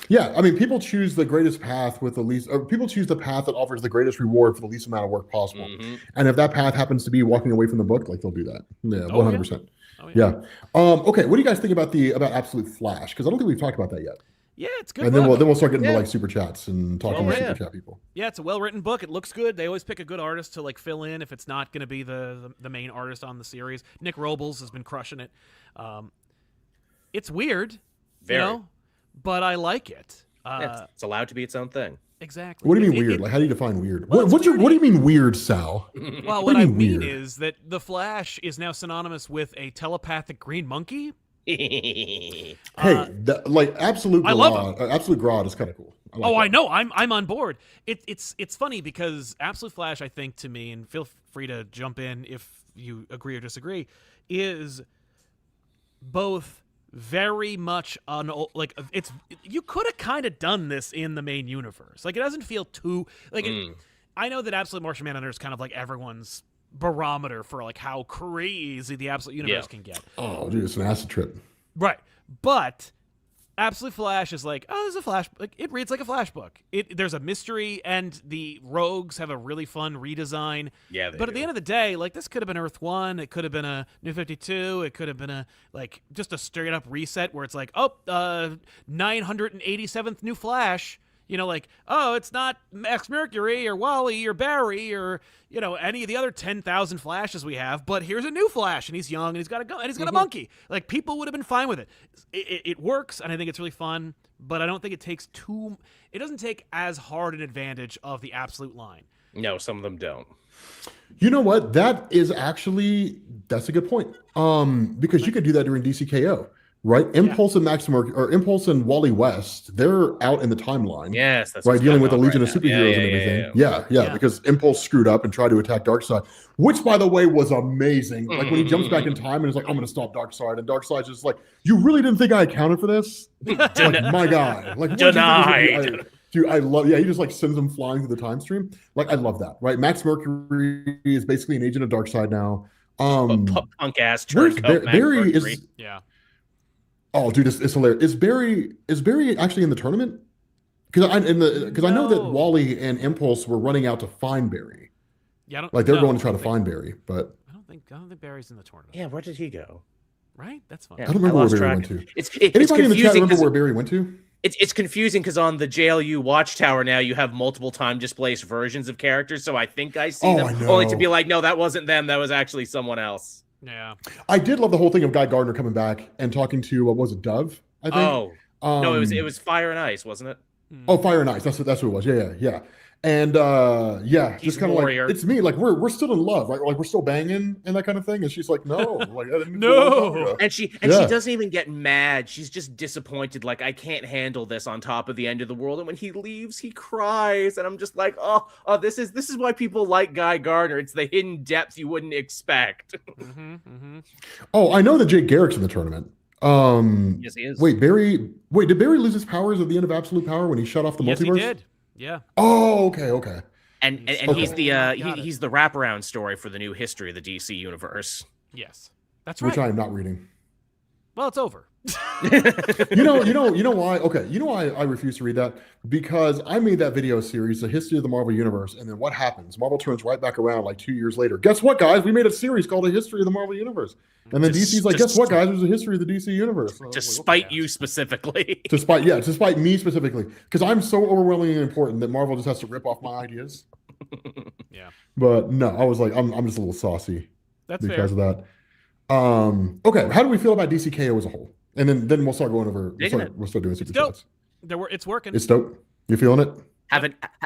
Yeah, I mean, people choose the greatest path with the least, or people choose the path that offers the greatest reward for the least amount of work possible. Mhm. And if that path happens to be walking away from the book, like they'll do that. Yeah, Oh, yeah. 100%. Oh, Yeah. Okay, what do you guys think about Absolute Flash? Because I don't think we've talked about that yet. Yeah, it's a good. And then book. we'll start getting Yeah. to like super chats and talking Oh, to yeah. super chat people. Yeah, it's a well-written book. It looks good. They always pick a good artist to like fill in if it's not going to be the main artist on the series. Nick Robles has been crushing it. It's weird, Very. you know, but I like it. Yeah, it's allowed to be its own thing. Exactly. What do you mean It- weird? Like, how do you define weird? Well, it's What do you mean weird, Sal? well, what what do you I mean mean weird? is that the Flash is now synonymous with a telepathic green monkey. Hey, like Absolute I love Grodd, Absolute Grodd is kind of cool. like Oh, that. I know. I'm on board. It's funny because Absolute Flash, I think, to me, and feel free to jump in if you agree or disagree, is both very much like it's you could have kind of done this in the main universe. Like it doesn't feel too like I know that Absolute Martian Manhunter is kind of like everyone's barometer for like how crazy the Absolute Universe can get. Oh, dude, it's an acid trip. Right. But Absolute Flash is like, oh, there's a Flash. Like it reads like a Flash book. There's a mystery, and the rogues have a really fun redesign. Yeah, they but at the do. end of the day, like this could have been Earth 1. It could have been a New 52. It could have been a just a straight up reset where it's like, 987th new Flash. like, oh, it's not Max Mercury or Wally or Barry or any of the other 10,000 Flashes we have, but here's a new Flash, and he's young, and he's got a gun, and he's got a monkey. Like, people would have been fine with it. It works, and I think it's really fun, but I don't think it doesn't take as hard an advantage of the Absolute line. No, some of them don't. You know what? That's a good point. Because you could do that during DCKO, right? Impulse and Impulse and Wally West, they're out in the timeline. Yes, that's right, dealing with the right Legion of now. Superheroes and everything. Yeah, because Impulse screwed up and tried to attack Darkseid, which, by the way, was amazing. Like when he jumps back in time and is like, "I'm going to stop Darkseid," and Darkseid's just like, "You really didn't think I accounted for this?" Like, my guy, like Denied. Dude, I love. Yeah, he just like sends them flying through the time stream. Like, I love that. Right, Max Mercury is basically an agent of Darkseid now. Punk ass turncoat. Barry is. Yeah. Oh, dude, it's hilarious. Is Barry actually in the tournament? Because I know that Wally and Impulse were running out to find Barry. Yeah, they're going to try to find Barry, but I don't think Barry's in the tournament. Yeah, where did he go? Right, that's fine. I don't remember where Barry went to. Anybody in the chat remember where Barry went to? It's confusing because on the JLU Watchtower now you have multiple time displaced versions of characters, so I think I see them only to be like, no, that wasn't them, that was actually someone else. Yeah, I did love the whole thing of Guy Gardner coming back and talking to what was it, Dove? I think. No, it was Fire and Ice, wasn't it? Oh, Fire and Ice. That's what it was. Yeah. And just kind of like, it's me. Like we're still in love, right? Like we're still banging and that kind of thing. And she's like, no, like I didn't no. And she doesn't even get mad. She's just disappointed. Like, I can't handle this on top of the end of the world. And when he leaves, he cries. And I'm just like, oh, this is why people like Guy Gardner. It's the hidden depth you wouldn't expect. Oh, I know that Jake Garrick's in the tournament. Yes, he is. Did Barry lose his powers at the end of Absolute Power when he shut off the multiverse? Yes, he did. Yeah. Oh, okay. And he's he's the wraparound story for the new history of the DC universe. Yes, that's right. Which I am not reading. Well, it's over. You know why? Okay, you know why I refuse to read that? Because I made that video series, The History of the Marvel Universe, and then what happens? Marvel turns right back around like 2 years later. Guess what, guys? We made a series called The History of the Marvel Universe. And then DC's like, guess what, guys? There's a history of the DC Universe. Despite you specifically. Despite me specifically. Because I'm so overwhelmingly important that Marvel just has to rip off my ideas. Yeah. But no, I was like, I'm just a little saucy. That's because fair. of that. Okay, how do we feel about DCKO as a whole? And then we'll start going over. We'll start doing super chats. It's working. It's dope. You feeling it?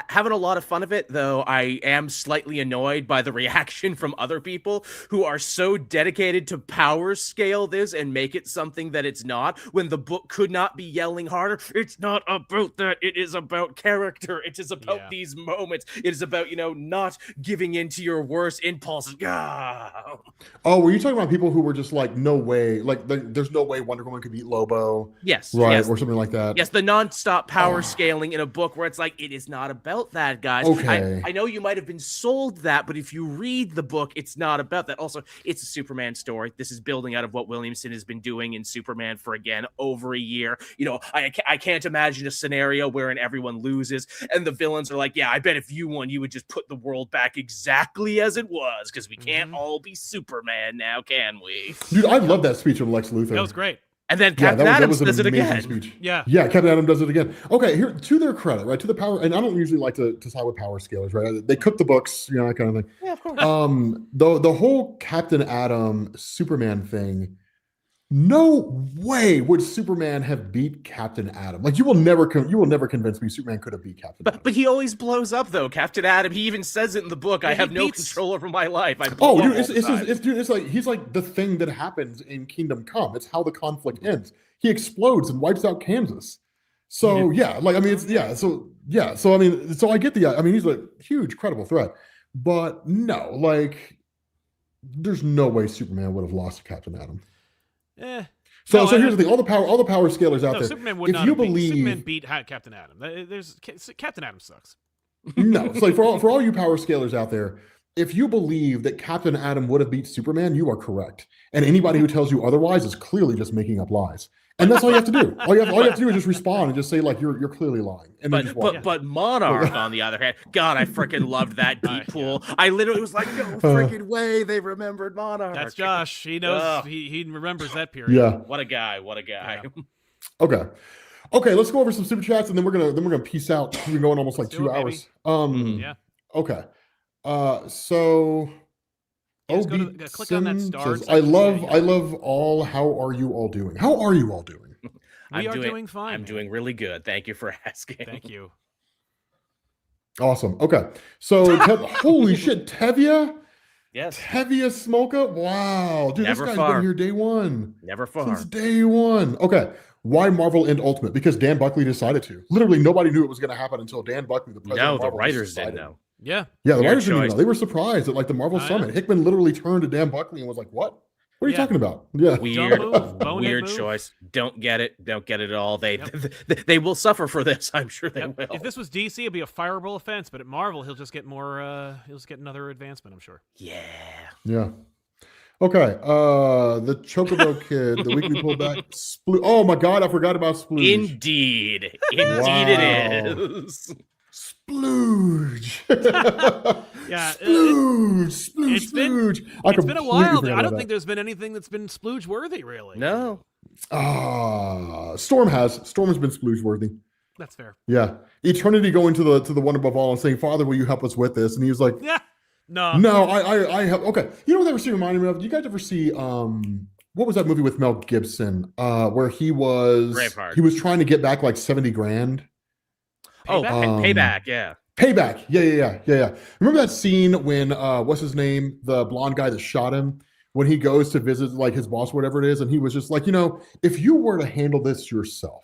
Having a lot of fun of it, though I am slightly annoyed by the reaction from other people who are so dedicated to power scale this and make it something that it's not, when the book could not be yelling harder. It's not about that. It is about character. It is about these moments. It is about, not giving in to your worst impulses. Oh, were you talking about people who were just like, no way, like there's no way Wonder Woman could beat Lobo? Yes. Right, yes. or something like that. Yes, the nonstop power scaling in a book where it's like, it is not about that, guys. Okay. I know you might have been sold that, but if you read the book, it's not about that. Also, it's a Superman story. This is building out of what Williamson has been doing in Superman for, again, over a year. I can't imagine a scenario wherein everyone loses and the villains are like, yeah, I bet if you won, you would just put the world back exactly as it was, because we can't all be Superman now, can we? Dude, I love that speech of Lex Luthor. That was great. And then Captain Adams does it again. Speech. Yeah, Captain Adams does it again. Okay, here, to their credit, right? To the power, and I don't usually like to side with power scalers, right? They cook the books, that kind of thing. Yeah, of course. The whole Captain Adam Superman thing. No way would Superman have beat Captain Adam. Like you will never convince me Superman could have beat Captain Adam. But he always blows up though, Captain Adam. He even says it in the book. I have no control over my life. It's like he's like the thing that happens in Kingdom Come. It's how the conflict ends. He explodes and wipes out Kansas. So So I get he's a huge credible threat. But no, like there's no way Superman would have lost to Captain Adam. So here's the thing: all the power scalers out there. Superman would not. Superman beat Captain Adam. Captain Adam sucks. No, it's like for all you power scalers out there, if you believe that Captain Adam would have beat Superman, you are correct. And anybody who tells you otherwise is clearly just making up lies. And that's all you have to do. All you have to do is just respond and just say like you're clearly lying. And but Monarch on the other hand, God, I freaking loved that deep pool. I literally was like, no freaking way they remembered Monarch. That's Josh. He knows. He remembers that period. Yeah. What a guy. Okay. Okay, let's go over some super chats and then we're gonna peace out. We're going almost like Let's do 2 it, baby. hours. Yeah. Okay. So Yeah, just go OB to click on that Sim star. says, section. I love all. How are you all doing? How are you all doing? We are doing fine. I'm man. doing really good. Thank you for asking. Thank you. Awesome. Okay. So holy shit, Tevia? Yes. Tevia Smolka? Wow. Dude, Never this guy's far. been here day one. Never far. Since day one. Okay. Why Marvel and Ultimate? Because Dan Buckley decided to. Literally nobody knew it was going to happen until Dan Buckley, the president No, of the Marvel, writers decided. didn't know. Yeah. Yeah, the Weird writers didn't even choice. know. They were surprised at like the Marvel I Summit. know. Hickman literally turned to Dan Buckley and was like, "What? What are you Yeah. talking about?" Yeah. Weird, move, bonehead weird move. choice. Don't get it. Don't get it at all. They Yep. they will suffer for this. I'm sure they Yep. will. If this was DC, it'd be a fireable offense, but at Marvel, he'll just get more. He'll just get another advancement, I'm sure. Yeah. Yeah. Okay. The Chocobo Kid, the weekly pullback. Oh my God, I forgot about Splooge. Indeed. Indeed Wow. it is. Splooge. Yeah, Splooge. Splooge. it's been- Splooge. It's been a while. I don't think. think there's been anything that's been splooge worthy, really. No. Storm has. Storm has been splooge worthy. That's fair. Yeah. Eternity going to the one above all and saying, "Father, will you help us with this?" And he was like, Yeah. No. "No, I have." Okay. You know what that ever reminded me of? You guys ever see what was that movie with Mel Gibson? Where he was Braveheart. he was trying to get back like 70 grand. Oh, Payback? payback. Yeah. Payback. Yeah. Remember that scene when what's his name? The blonde guy that shot him, when he goes to visit like his boss, whatever it is, and he was just like, if you were to handle this yourself,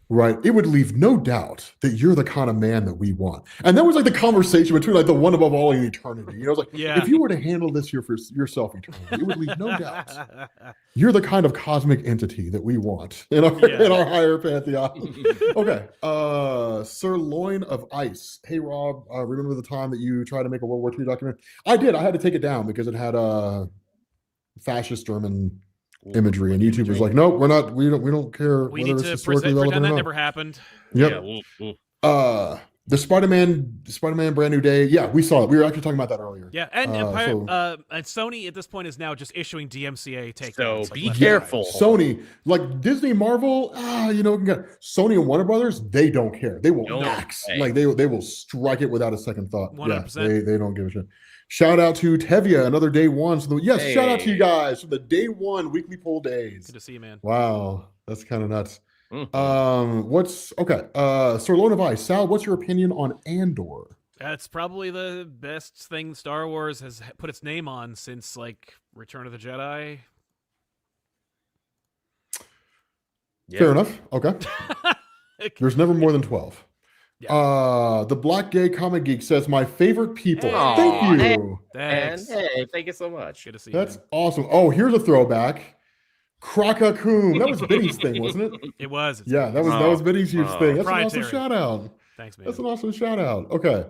right, it would leave no doubt that you're the kind of man that we want. And that was like the conversation between like the one above all in eternity. It's like, Yeah. if you were to handle this yourself eternally, it would leave no doubt you're the kind of cosmic entity that we want in our, Yeah. in our higher pantheon. Okay. Sirloin of Ice. Hey, Rob, remember the time that you tried to make a World War II documentary? I did. I had to take it down because it had fascist German imagery, and YouTube was like, "No, we don't care We whether need it's to historically pretend relevant that or never not." happened. Yep. Yeah. The Spider-Man Brand New Day. Yeah, we saw it. We were actually talking about that earlier. Yeah, and so- and Sony at this point is now just issuing DMCA takedowns. So like be left and right. careful. Sony, like Disney, Marvel, Sony and Warner Brothers, they don't care. They will No axe. way. Like they will strike it without a second thought. 100%. Yeah, they don't give a shit. Shout out to Tevia, another day one. So shout out to you Hey. guys for the day one weekly poll days. Good to see you, man. Wow, that's kind of nuts. Mhm. What's okay? Sirloin of Ice. Sal, what's your opinion on Andor? That's probably the best thing Star Wars has put its name on since like Return of the Jedi. Yeah. Fair enough. Okay. There's never more than 12. The Black Gay Comic Geek says, "My favorite people." Hey. Thank Aw, you. And Thanks. hey, thank you so much. Good to see That's you. awesome. Oh, here's a throwback. Krakakoom. That was Biddy's thing, wasn't it? Man. It was. It's Yeah, that was Biddy's huge Oh. thing. That's an awesome Proprietary. shout out. Thanks, man. That's an awesome shout out. Okay.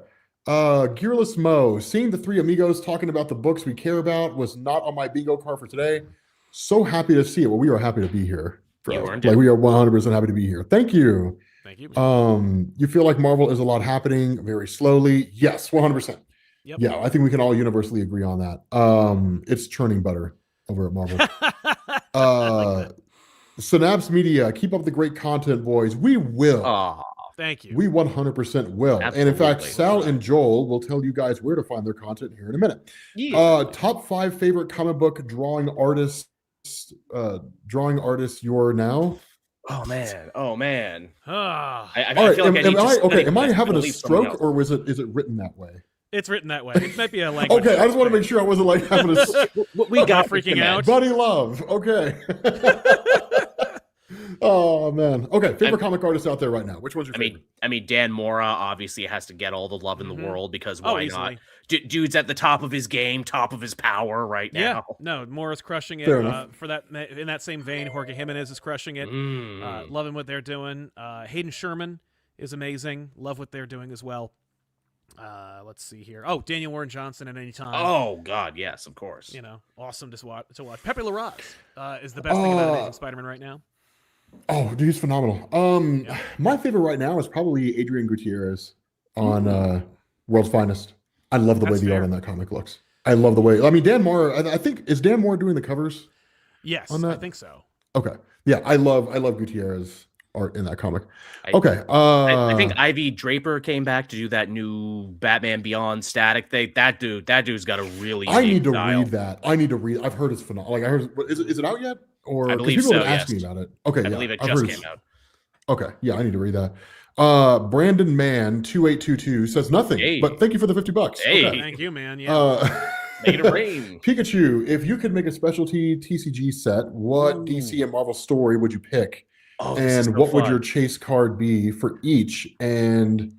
Gearless Mo, seeing the three amigos talking about the books we care about was not on my bingo card for today. So happy to see it. Well, we are happy to be here. You Bro. earned Like it. we are 100% happy to be here. Thank you. Thank you. You feel like Marvel is a lot happening very slowly. Yes, 100%. Yep. Yeah, I think we can all universally agree on that. It's churning butter over at Marvel. Synapse Media, keep up the great content, boys. We will. Aw, Thank you. We 100% will. And in fact, Absolutely. Sal and Joel will tell you guys where to find their content here in a minute. yeah. Top 5 favorite comic book drawing artists you're now. Oh man. Ah, I All right, feel like I need to am I think having a believe someone stroke else. or is it written that way? it's written that way. It might be a language. Okay, I just want to make sure I wasn't like having a We got freaking the out. buddy love. Okay. Oh man. Okay, favorite comic artist out there right now. Which one's your favorite? I mean, Dan Mora obviously has to get all the love in the Mhm. world because Oh, why easily. not? Dude's at the top of his game, top of his power right Yeah. now. No, Morris crushing it. Fair enough. For that, in that same vein, Jorge Jimenez is crushing it. Mm. Loving what they're doing. Hayden Sherman is amazing. Love what they're doing as well. Let's see here. Oh, Daniel Warren Johnson at any time. Oh God, yes, of course. You know, awesome to watch. Pepe Larraz is the best thing about Amazing Spider-Man right now. Oh, dude, he's phenomenal. My favorite right now is probably Adrian Gutierrez on World's Finest. I love the way That's the art fair. on that comic looks. I love the way. I mean, Dan Moore. I think is Dan Moore doing the covers? Yes, On I that? think so. Okay, yeah, I love Gutierrez art in that comic. I- Okay. I think Ivy Draper came back to do that new Batman Beyond static thing. That dude's got a really. I unique need to style. read that. I need to read. I've heard it's phenomenal. Like I heard, is it out yet? Or I 'cause believe people so, have been asking yes. me about it. Okay, I yeah, believe it I've just heard came it's- out. Okay, yeah, I need to read that. Brandon Mann 2822 says nothing, Hey. but thank you for the $50. Hey. Okay. Thank you, man. Yeah. Make it rain. Pikachu, if you could make a specialty TCG set, what Ooh. DC and Marvel story would you pick? Oh, this is And so what would fun. your chase card be for each? And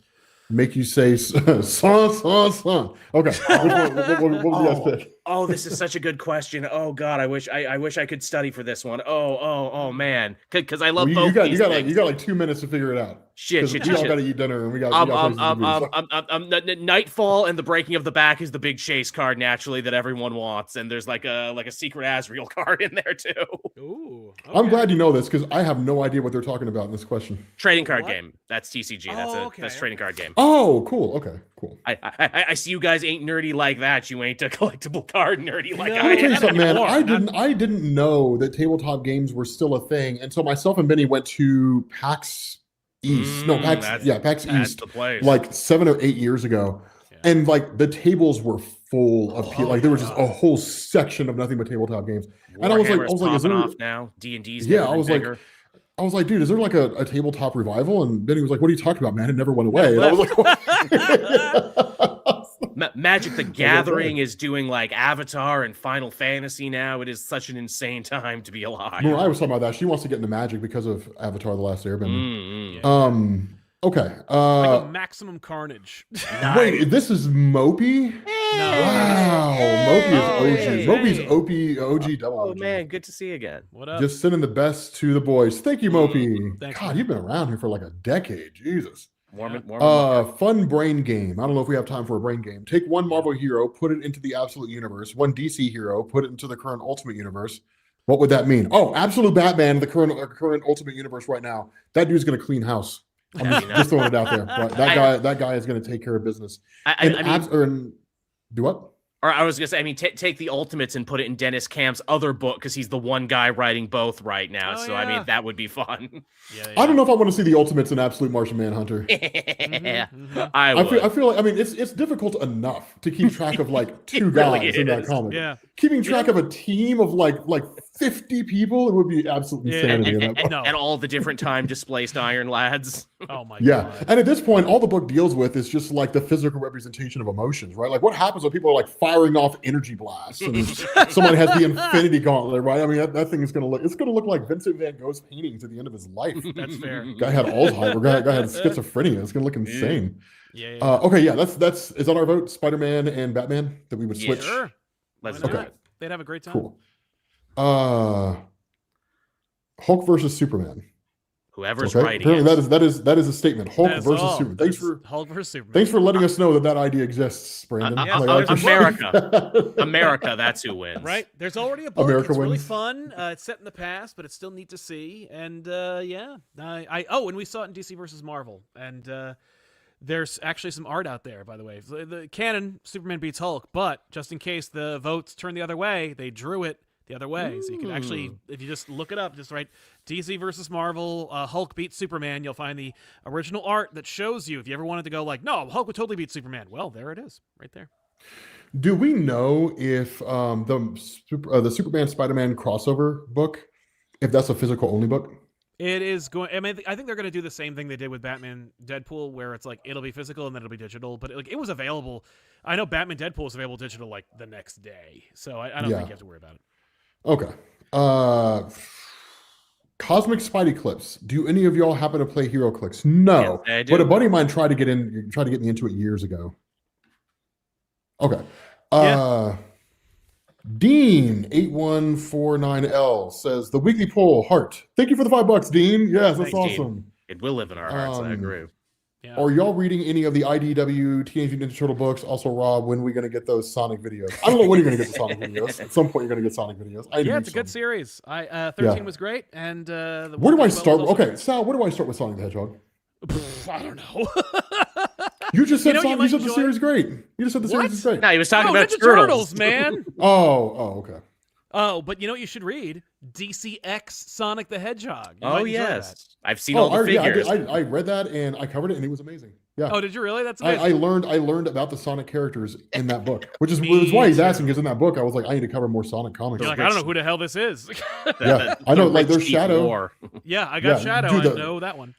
make you say son, son. Okay. What would you guys pick? Oh, this is such a good question. Oh God, I wish I could study for this one. Oh man, because I love Well, both. you got like 2 minutes to figure it out. Shit. We all got to eat dinner and we got places to be, so. Nightfall and the Breaking of the Back is the big chase card naturally that everyone wants, and there's like a secret Azrael card in there too. Ooh. I'm okay. glad you know this because I have no idea what they're talking about in this question. Trading card What? game. That's TCG. Oh, That's okay, trading card game. Oh, cool. Okay, cool. I see you guys ain't nerdy like that. You ain't a collectible card nerdy like No, Let me tell you I something, man. anymore. I didn't know that tabletop games were still a thing until myself and Benny went to PAX East. No, PAX That's East, the place. like 7 or 8 years ago, Yeah. and like the tables were full of people. Oh, Like there was just yeah. a whole section of nothing but tabletop games. And I was like, Warhammer's is there- popping off now. D&D's Yeah, never I was been like, bigger. I was like, dude, is there like a tabletop revival? And Benny was like, what are you talking about, man? It never went away. And I was like, Magic the okay. Gathering is doing like Avatar and Final Fantasy now. It is such an insane time to be alive. Mariah was talking about that. She wants to get into Magic because of Avatar: The Last Airbender. Mm-mm. Okay. Like a maximum carnage. Wait, this is Mopey? Wow, Mopey Oh, is OG. hey, Mopey's hey. OG double. Oh OG. man, good to see you again. What up? Just sending the best to the boys. Thank you, Mopey. Thanks, God, man. you've been around here for like a decade. Jesus. Warm. Fun brain game. I don't know if we have time for a brain game. Take one Marvel hero, put it into the Absolute Universe. One DC hero, put it into the current Ultimate Universe. What would that mean? Oh, Absolute Batman, the current Ultimate Universe right now. That dude's gonna clean house. I'm just throwing it out there. But that guy is gonna take care of business. Do what? Or I was gonna say, I mean, take the Ultimates and put it in Dennis Camp's other book because he's the one guy writing both right now. Oh, so I yeah. mean, that would be fun. Yeah, I don't know if I want to see the Ultimates in Absolute Martian Manhunter. Mhm. I feel like it's difficult enough to keep track of like two It really guys in that is. comic. Yeah. Keeping track of a team of like 50 people, it would be absolute Yeah, insanity. in that book. No. and all the different time displaced Iron Lads. Oh my Yeah, god. and at this point, all the book deals with is just like the physical representation of emotions, right? Like what happens when people are like firing off energy blasts and somebody has the Infinity Gauntlet, right? I mean, that thing is gonna look like Vincent Van Gogh's paintings at the end of his life. That's fair. Guy had Alzheimer's. Guy had schizophrenia. It's gonna look insane. Yeah. Okay, yeah, that's is that our vote? Spider-Man and Batman that we would Yeah. switch. Sure. Let's Why do not? it. They'd have a great time. Cool. Hulk versus Superman. Whoever's Okay, writing apparently it. that is a statement. Hulk That's versus all. Superman. That's Hulk versus Superman. Thanks for letting us know that idea exists, Brandon. Yeah, Like, I appreciate America. that. America, that's who wins. Right? There's already a book. America it's really wins. fun. It's set in the past, but it's still neat to see. And yeah, and we saw it in DC versus Marvel. And there's actually some art out there, by the way. The canon, Superman beats Hulk, but just in case the votes turn the other way, they drew it the other way. So you can actually, if you just look it up, just write DC versus Marvel, Hulk beats Superman, you'll find the original art that shows you. If you ever wanted to go like, no, Hulk would totally beat Superman. Well, there it is, right there. Do we know if the Superman Spider-Man crossover book, if that's a physical only book? It is going. I mean, I think they're going to do the same thing they did with Batman Deadpool, where it's like it'll be physical and then it'll be digital. But it was available. I know Batman Deadpool is available digital like the next day, so I don't think you have to worry about it. Okay. Cosmic Spidey clips. Do any of y'all happen to play Hero Clicks? No, Yes, I do. but a buddy of mine tried to get me into it years ago. Okay. Dean 8149L says the weekly poll heart. Thank you for the $5, Dean. Yes, that's Thanks, Dean. awesome. It will live in our hearts, I agree. Yeah. Are y'all reading any of the IDW Teenage Mutant Ninja Turtle books? Also, Rob, when are we going to get those Sonic videos? I don't know when you're going to get the Sonic videos. At some point, you're going to get Sonic videos. Yeah, it's a good series. 13 was great, and Where do I start? Okay, Sal, where do I start with Sonic the Hedgehog? I don't know. You just said You know, you Sonic. might You said the enjoy series great. You just said the series is great. No, he was talking No, about Ninja turtles, man. Oh, okay. Oh, but you know what you should read? DCX Sonic the Hedgehog. You might Oh enjoy that. yes, I've seen all the figures. I read that and I covered it and it was amazing. Yeah. Oh, did you really? That's good. I learned about the Sonic characters in that book, which is Me why he's too. asking. Because in that book, I was like, I need to cover more Sonic comics. You're like, I don't know who the hell this is. Yeah, I know. Like, there's Rich Deep Shadow. lore. Yeah, I got Yeah, Shadow. dude, I know that one.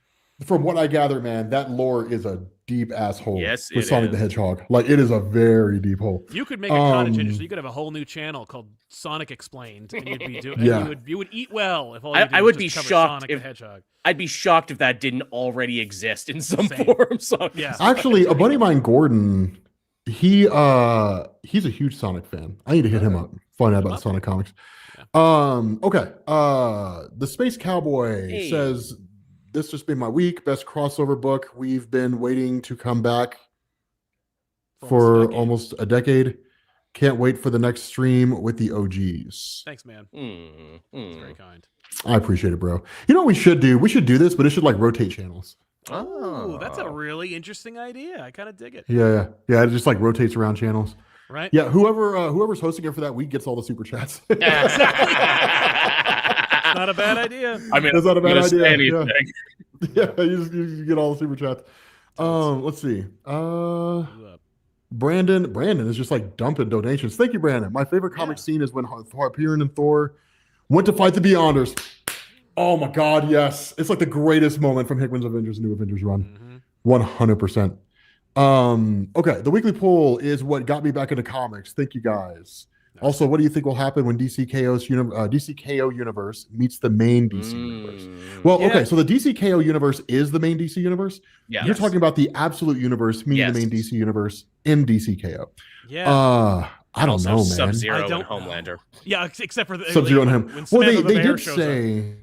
From what I gather, man, that lore is a deep asshole. Yes, with it Sonic is. the Hedgehog. Like, it is a very deep hole. You could make a cottage industry. Um, You could have a whole new channel called Sonic Explained, and you'd be doing. Yeah. You would eat well if all I- you did I was would be just cover shocked Sonic if- the Hedgehog. I'd be shocked if that didn't already exist in some Same. form. So Yeah. Actually, a buddy of mine, Gordon, he's a huge Sonic fan. I need to hit him up, find out about up. Sonic comics. Yeah. Okay. The Space Cowboy Hey. says, "This just been my week. Best crossover book. We've been waiting to come back for almost a decade. Can't wait for the next stream with the OGs." Thanks, man. Mm, That's mm. very kind. I appreciate it, bro. You know what we should do? We should do this, but it should like rotate channels. Oh, that's a Oh. really interesting idea. I kind of dig it. Yeah. It just like rotates around channels. Right? Yeah, whoever's hosting it for that week gets all the super chats. Not a bad idea. I mean, That's not a I'm gonna bad say idea, yeah. anything. Yeah, you get all the super chats. Let's see. Brandon is just like dumping donations. Thank you, Brandon. My favorite comic Yeah. scene is when Harpieren and Thor went to fight the Beyonders. Oh my God, yes! It's like the greatest moment from Hickman's Avengers New Avengers run. Mhm. 100%. Okay, the weekly poll is what got me back into comics. Thank you guys. Nice. Also, what do you think will happen when DCKO universe meets the main DC universe? Mm. Well, Yeah. okay, so the DCKO universe is the main DC universe. Yeah. You're talking about the absolute universe meeting the main Yes. DC universe in DCKO. Yeah. I don't Also know, man. Sub-Zero I and don't know. Homelander. Yeah, except for the Sub-Zero and when- him. when Well, Samantha the they Bear did shows up. say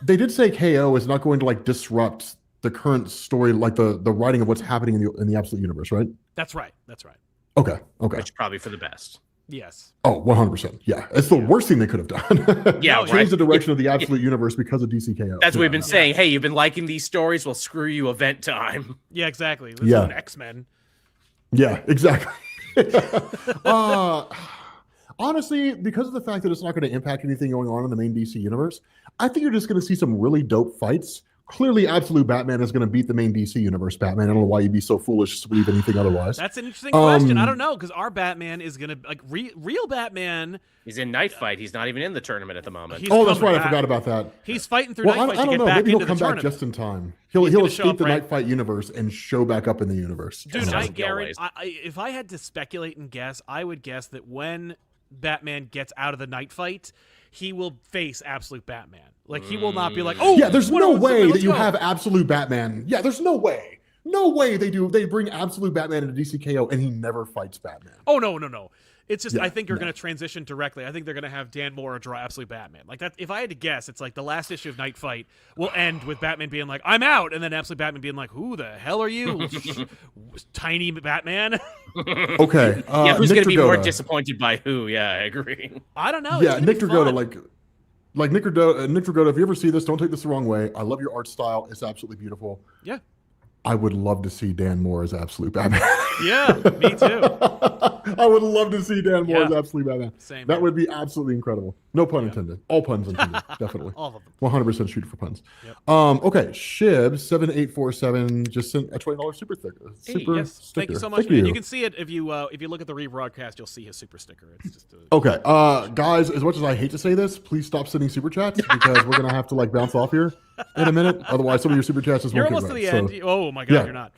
they did say KO is not going to like disrupt the current story, like the writing of what's happening in the absolute universe, right? That's right. That's right. Okay. Which probably for the best. Yes. Oh, 100%. Yeah, it's the worst thing they could have done. Yeah, No, Change right. the direction of the absolute universe because of DCKO. That's what we've been Yeah. saying. Hey, you've been liking these stories? Well, screw you, event time. Yeah, exactly. This Yeah. is an X-Men. Yeah, exactly. Honestly, because of the fact that it's not going to impact anything going on in the main DC universe, I think you're just going to see some really dope fights. Clearly, Absolute Batman is going to beat the main DC universe Batman. I don't know why you'd be so foolish to believe anything otherwise. That's an interesting question. I Um, don't know, because our Batman is gonna like real Batman. He's in Night Fight. He's not even in the tournament at the moment. He's Oh, that's coming right. I back. forgot about that. He's fighting through Well, Night I Fight to don't get know. back Maybe he'll into come the back tournament. just in time. He'll gonna show escape up the right- Night Fight universe and show back up in the universe. Dude, Sounds I like guarantee. always. If I had to speculate and guess, I would guess that when Batman gets out of the Night Fight, he will face Absolute Batman. Like he will not be like, oh, Yeah, there's what no else? way Let's that you go." have Absolute Batman. Yeah, there's no way. No way they do. They bring Absolute Batman into DCKO and he never fights Batman. Oh no. It's just Yeah, I think you're no. going to transition directly. I think they're going to have Dan Mora draw Absolute Batman. Like that. If I had to guess, it's like the last issue of Night Fight will end with Batman being like, "I'm out," and then Absolute Batman being like, "Who the hell are you, tiny Batman?" Okay. Yeah, who's Nick going to be more Dragotta. disappointed by who? Yeah, I agree. I don't know. Yeah, It's Nick gonna be Dragotta, fun. like Nick Dragotta, if you ever see this, don't take this the wrong way. I love your art style. It's absolutely beautiful. Yeah. I would love to see Dan Moore as Absolute Batman. Yeah, me too. I would love to see Dan Moore as Yeah. Absolute Batman. Same. That here. would be absolutely incredible. No pun intended. All puns intended. Definitely. All of them. 100% shoot for puns. Yep. Okay, Shib7847 just sent a $20 super sticker. Super Yes. sticker. Thank you so much, man. You can see it if you look at the rebroadcast. You'll see his super sticker. It's just a, Okay, guys, as much as I hate to say this, please stop sending super chats because we're gonna have to like bounce off here in a minute. Otherwise, some of your super chats just You're won't almost get to read. the So, end. Oh my God, yeah. you're not.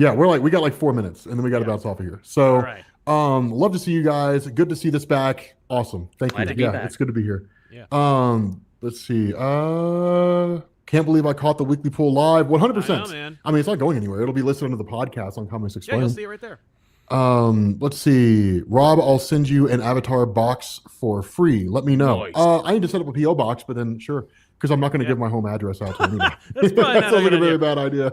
yeah, we got like 4 minutes, and then we got to bounce off of here. So, All right. love to see you guys. Good to see this back. Awesome. Thank Glad you. to be Yeah, back. it's good to be here. Yeah. Let's see. Can't believe I caught the weekly poll live. 100%. I know, man. I mean, it's not going anywhere. It'll be listed under the podcast on Comics Yeah, you'll Explained. see it right there. Let's see. Rob, I'll send you an avatar box for free. Let me know. Nice. I need to set up a PO box, but then sure, because I'm not going to Yeah. give my home address out to anyone. That's probably that not a sounds like good a very idea. bad idea.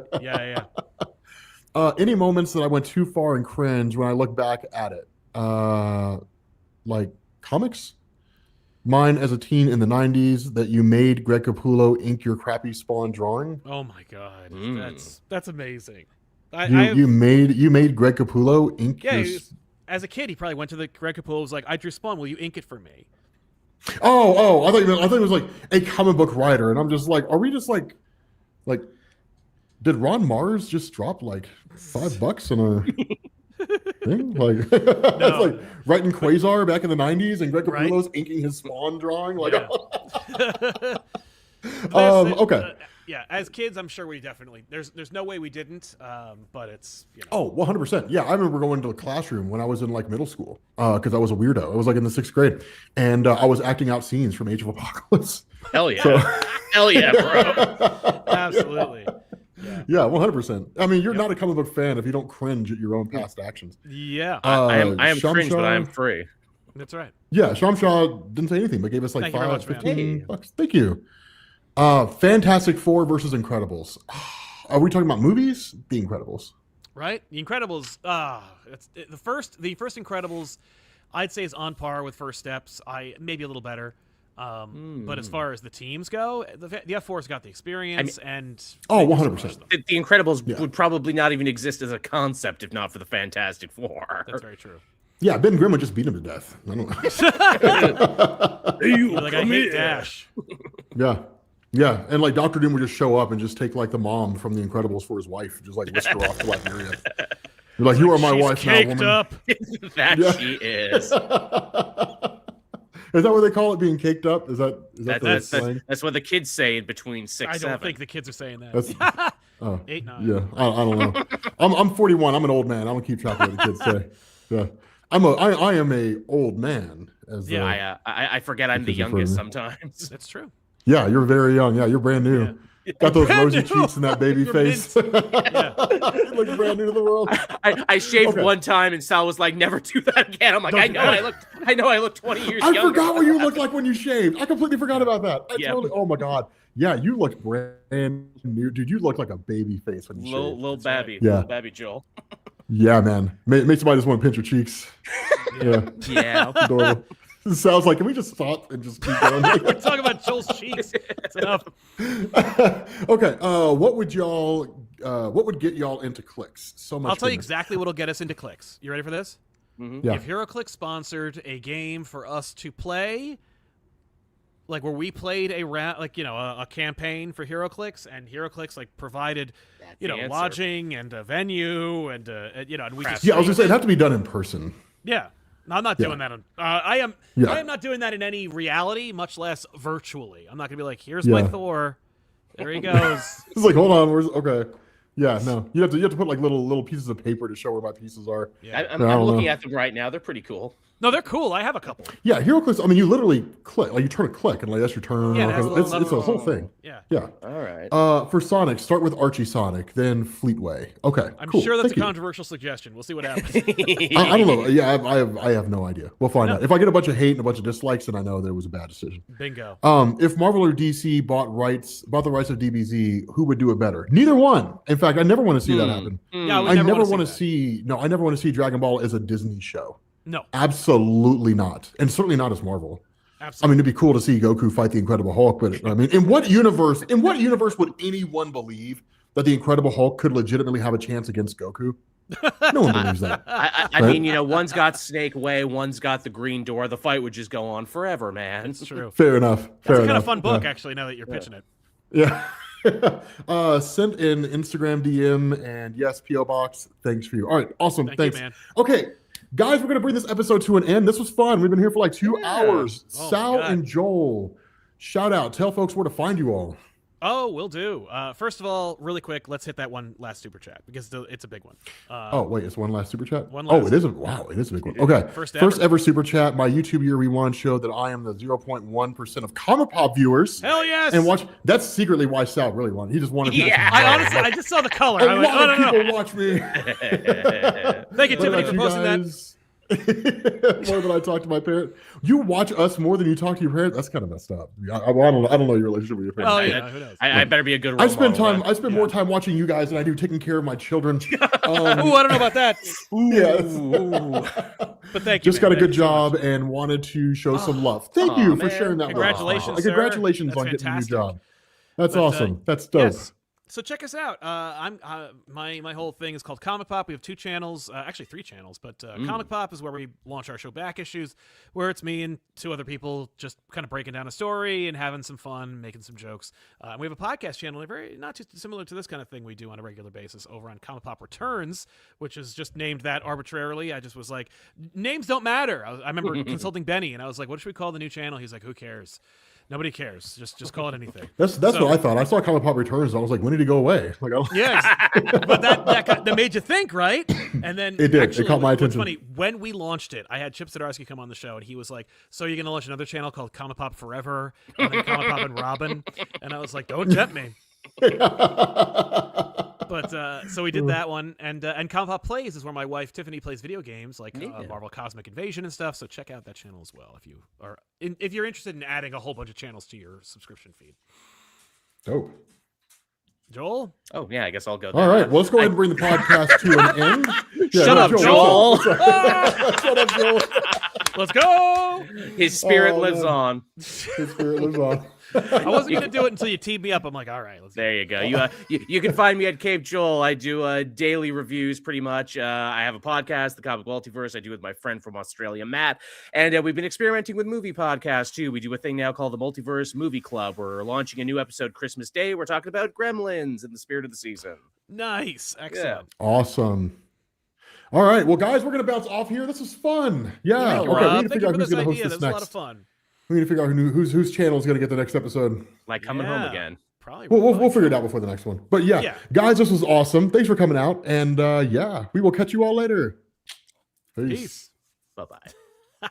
Yeah. Any moments that I went too far and cringe when I look back at it? Like comics? Mine as a teen in the 90s that you made Greg Capullo ink your crappy Spawn drawing. Oh my God, Mm. that's amazing. You made Greg Capullo ink Yeah, your as a kid, he probably went to the Greg Capullo, was like, "I drew Spawn. Will you ink it for me?" Oh, I thought it was like a comic book writer, and I'm just like, are we just like did Ron Mars just drop like $5 on a thing? Like, it's like writing Quasar back in the 90s and Greg Capullo's inking his Spawn drawing. Like, okay. Yeah, as kids, I'm sure we definitely there's no way we didn't, but it's Oh, 100%. Yeah, I remember going to the classroom when I was in like middle school because I was a weirdo. I was like in the 6th grade, and I was acting out scenes from Age of Apocalypse. Hell yeah, hell yeah, bro. Absolutely. Yeah, 100%. I mean, you're not a comic book fan if you don't cringe at your own past actions. Yeah, I am Shamshaw, cringe, but I am free. that's right. Yeah, Shamshaw didn't say anything, but gave us like Thank you very much, man. $15. Thank you. Fantastic Four versus Incredibles. Are we talking about movies? The Incredibles. Right? The Incredibles. The first Incredibles, I'd say is on par with First Steps. Maybe a little better. But as far as the teams go, the F4's got the experience and 100%. The Incredibles would probably not even exist as a concept if not for the Fantastic Four. That's very true. Yeah, Ben Grimm would just beat him to death. I don't know. Like, I hate Dash. Yeah, and like Doctor Doom would just show up and just take like the mom from the Incredibles for his wife, just like whisk her off to Liberia. You're like, you are my wife now, woman. Up. That she is. Is that what they call it, being caked up? Is that the slang? That's what the kids say between 6, I 7. don't think the kids are saying that. 8, 9. Yeah, I don't know. I'm 41. I'm an old man. I'm gonna keep track of what the kids say. Yeah, I am a old man. I forget I'm the youngest sometimes. That's true. Yeah, you're very young. Yeah, you're brand new. Yeah. Got those rosy cheeks and that baby face. You look brand new to the world. I shaved one time, and Sal was like, "Never do that again." I'm like, I know I look 20 years younger. I forgot what you looked like when you shaved. I completely forgot about that. Totally. Oh my god. Yeah, you looked brand new, dude. You look like a baby face when you shaved. Little babby, yeah. Little babby Joel. Yeah, man. Make somebody just want to pinch your cheeks. Yeah. Adorable. It sounds like, can we just stop and just keep going? We're talking about Joel's cheeks. That's enough. Okay. What would get y'all into clicks? So much. I'll tell you exactly what'll get us into clicks. You ready for this? Mm-hmm. Yeah. If HeroClix sponsored a game for us to play, like where we played a campaign for HeroClix, and HeroClix like provided, lodging and a venue and and we just I was gonna say it'd have to be done in person. Yeah. No, I'm not doing that. I am not doing that in any reality, much less virtually. I'm not gonna be like, here's my Thor. There he goes. It's like, hold on, okay. Yeah, no. You have to put like little pieces of paper to show where my pieces are. Yeah. I'm looking at them right now. They're pretty cool. No, they're cool. I have a couple. Yeah, HeroClix. I mean, you literally click, like you turn a click, and like that's your turn. Yeah, it's a whole thing. Yeah. All right. For Sonic, start with Archie Sonic, then Fleetway. Okay. I'm cool. sure that's Thank a you. controversial suggestion. We'll see what happens. I don't know. Yeah, I have no idea. We'll find out. If I get a bunch of hate and a bunch of dislikes, then I know there was a bad decision. Bingo. If Marvel or DC bought the rights of DBZ, who would do it better? Neither one. In fact, I never want to see that happen. Yeah, I never want to see. No, I never want to see Dragon Ball as a Disney show. No, absolutely not, and certainly not as Marvel. Absolutely. I mean, it'd be cool to see Goku fight the Incredible Hulk, but I mean, in what universe would anyone believe that the Incredible Hulk could legitimately have a chance against Goku? No one believes that. I mean, one's got Snake Way, one's got the Green Door. The fight would just go on forever, man. It's true. Fair enough. That's a kind of fun book, actually. Now that you're pitching it. Yeah. Sent in Instagram DM and yes, PO box. Thanks for you. All right, awesome. Thanks, you, man. Okay. Guys, we're going to bring this episode to an end. This was fun. We've been here for like 2 hours. Oh, Sal and Joel, shout out. Tell folks where to find you all. Oh, will do. First of all, really quick, let's hit that one last super chat because it's a big one. Wait, it's one last super chat? It is a big one. Okay. First ever super chat. My YouTube year rewind showed that I am the 0.1% of Comic Pop viewers. Hell yes. And that's secretly why Sal really wanted. He just wanted to. Yeah. I just saw the color. A lot of people watch me. Thank you, Tiffany, for posting that. More than I talk to my parent. You watch us more than you talk to your parents. That's kind of messed up. I don't know your relationship with your parents. Oh yeah, who knows? I better be a good role I spend model, more time watching you guys than I do taking care of my children. Ooh, I don't know about that. Yes. But thank you. Just got a good job and wanted to show some love. Thank you for sharing that. Congratulations, sir. Congratulations That's on getting a new fantastic. job. That's awesome. That's dope. Yes. So check us out. I'm my whole thing is called Comic Pop. We have 2 channels, actually 3 channels, but Comic Pop is where we launch our show Back Issues, where it's me and 2 other people just kind of breaking down a story and having some fun, making some jokes. And we have a podcast channel, very not too similar to this kind of thing we do on a regular basis over on Comic Pop Returns, which is just named that arbitrarily. I just was like, names don't matter. I remember consulting Benny, and I was like, what should we call the new channel? He's like, who cares? Nobody cares. Just call it anything. That's what I thought. I saw Comic Pop Returns. And I was like, when did he go away? Like, yeah, but that made you think, right? And then it did. Actually, it caught my what's attention. funny, when we launched it, I had Chip Zdarsky come on the show, and he was like, "So you're gonna launch another channel called Comic Pop Forever, and then Comic Pop and Robin?" And I was like, "Don't tempt me." But so we did that one, and Comic Pop Plays is where my wife Tiffany plays video games like Marvel Cosmic Invasion and stuff. So check out that channel as well if you're interested in adding a whole bunch of channels to your subscription feed. Dope. Joel? Oh yeah, I guess I'll go. All right, well, let's go ahead and bring the podcast to an end. Shut up, Joel. Shut up, Joel. Let's go. His spirit lives on. His spirit lives on. I wasn't gonna do it until you teed me up. I'm like, all right, let's. There you go. You can find me at Cape Joel. I do daily reviews, pretty much. I have a podcast, the Comic Multiverse. I do with my friend from Australia, Matt, and we've been experimenting with movie podcasts too. We do a thing now called the Multiverse Movie Club. We're launching a new episode Christmas Day. We're talking about Gremlins in the spirit of the season. Nice, excellent, awesome. All right, well, guys, we're gonna bounce off here. This was fun. Yeah. Thank you, okay, Rob. we need to Thank figure you out for who's this gonna host idea. this That was a lot next. of fun. We need to figure out whose channel is gonna get the next episode. Like coming home again. Probably. We'll figure it out before the next one. But yeah, guys, this was awesome. Thanks for coming out, and yeah, we will catch you all later. Peace. Peace. Bye-bye.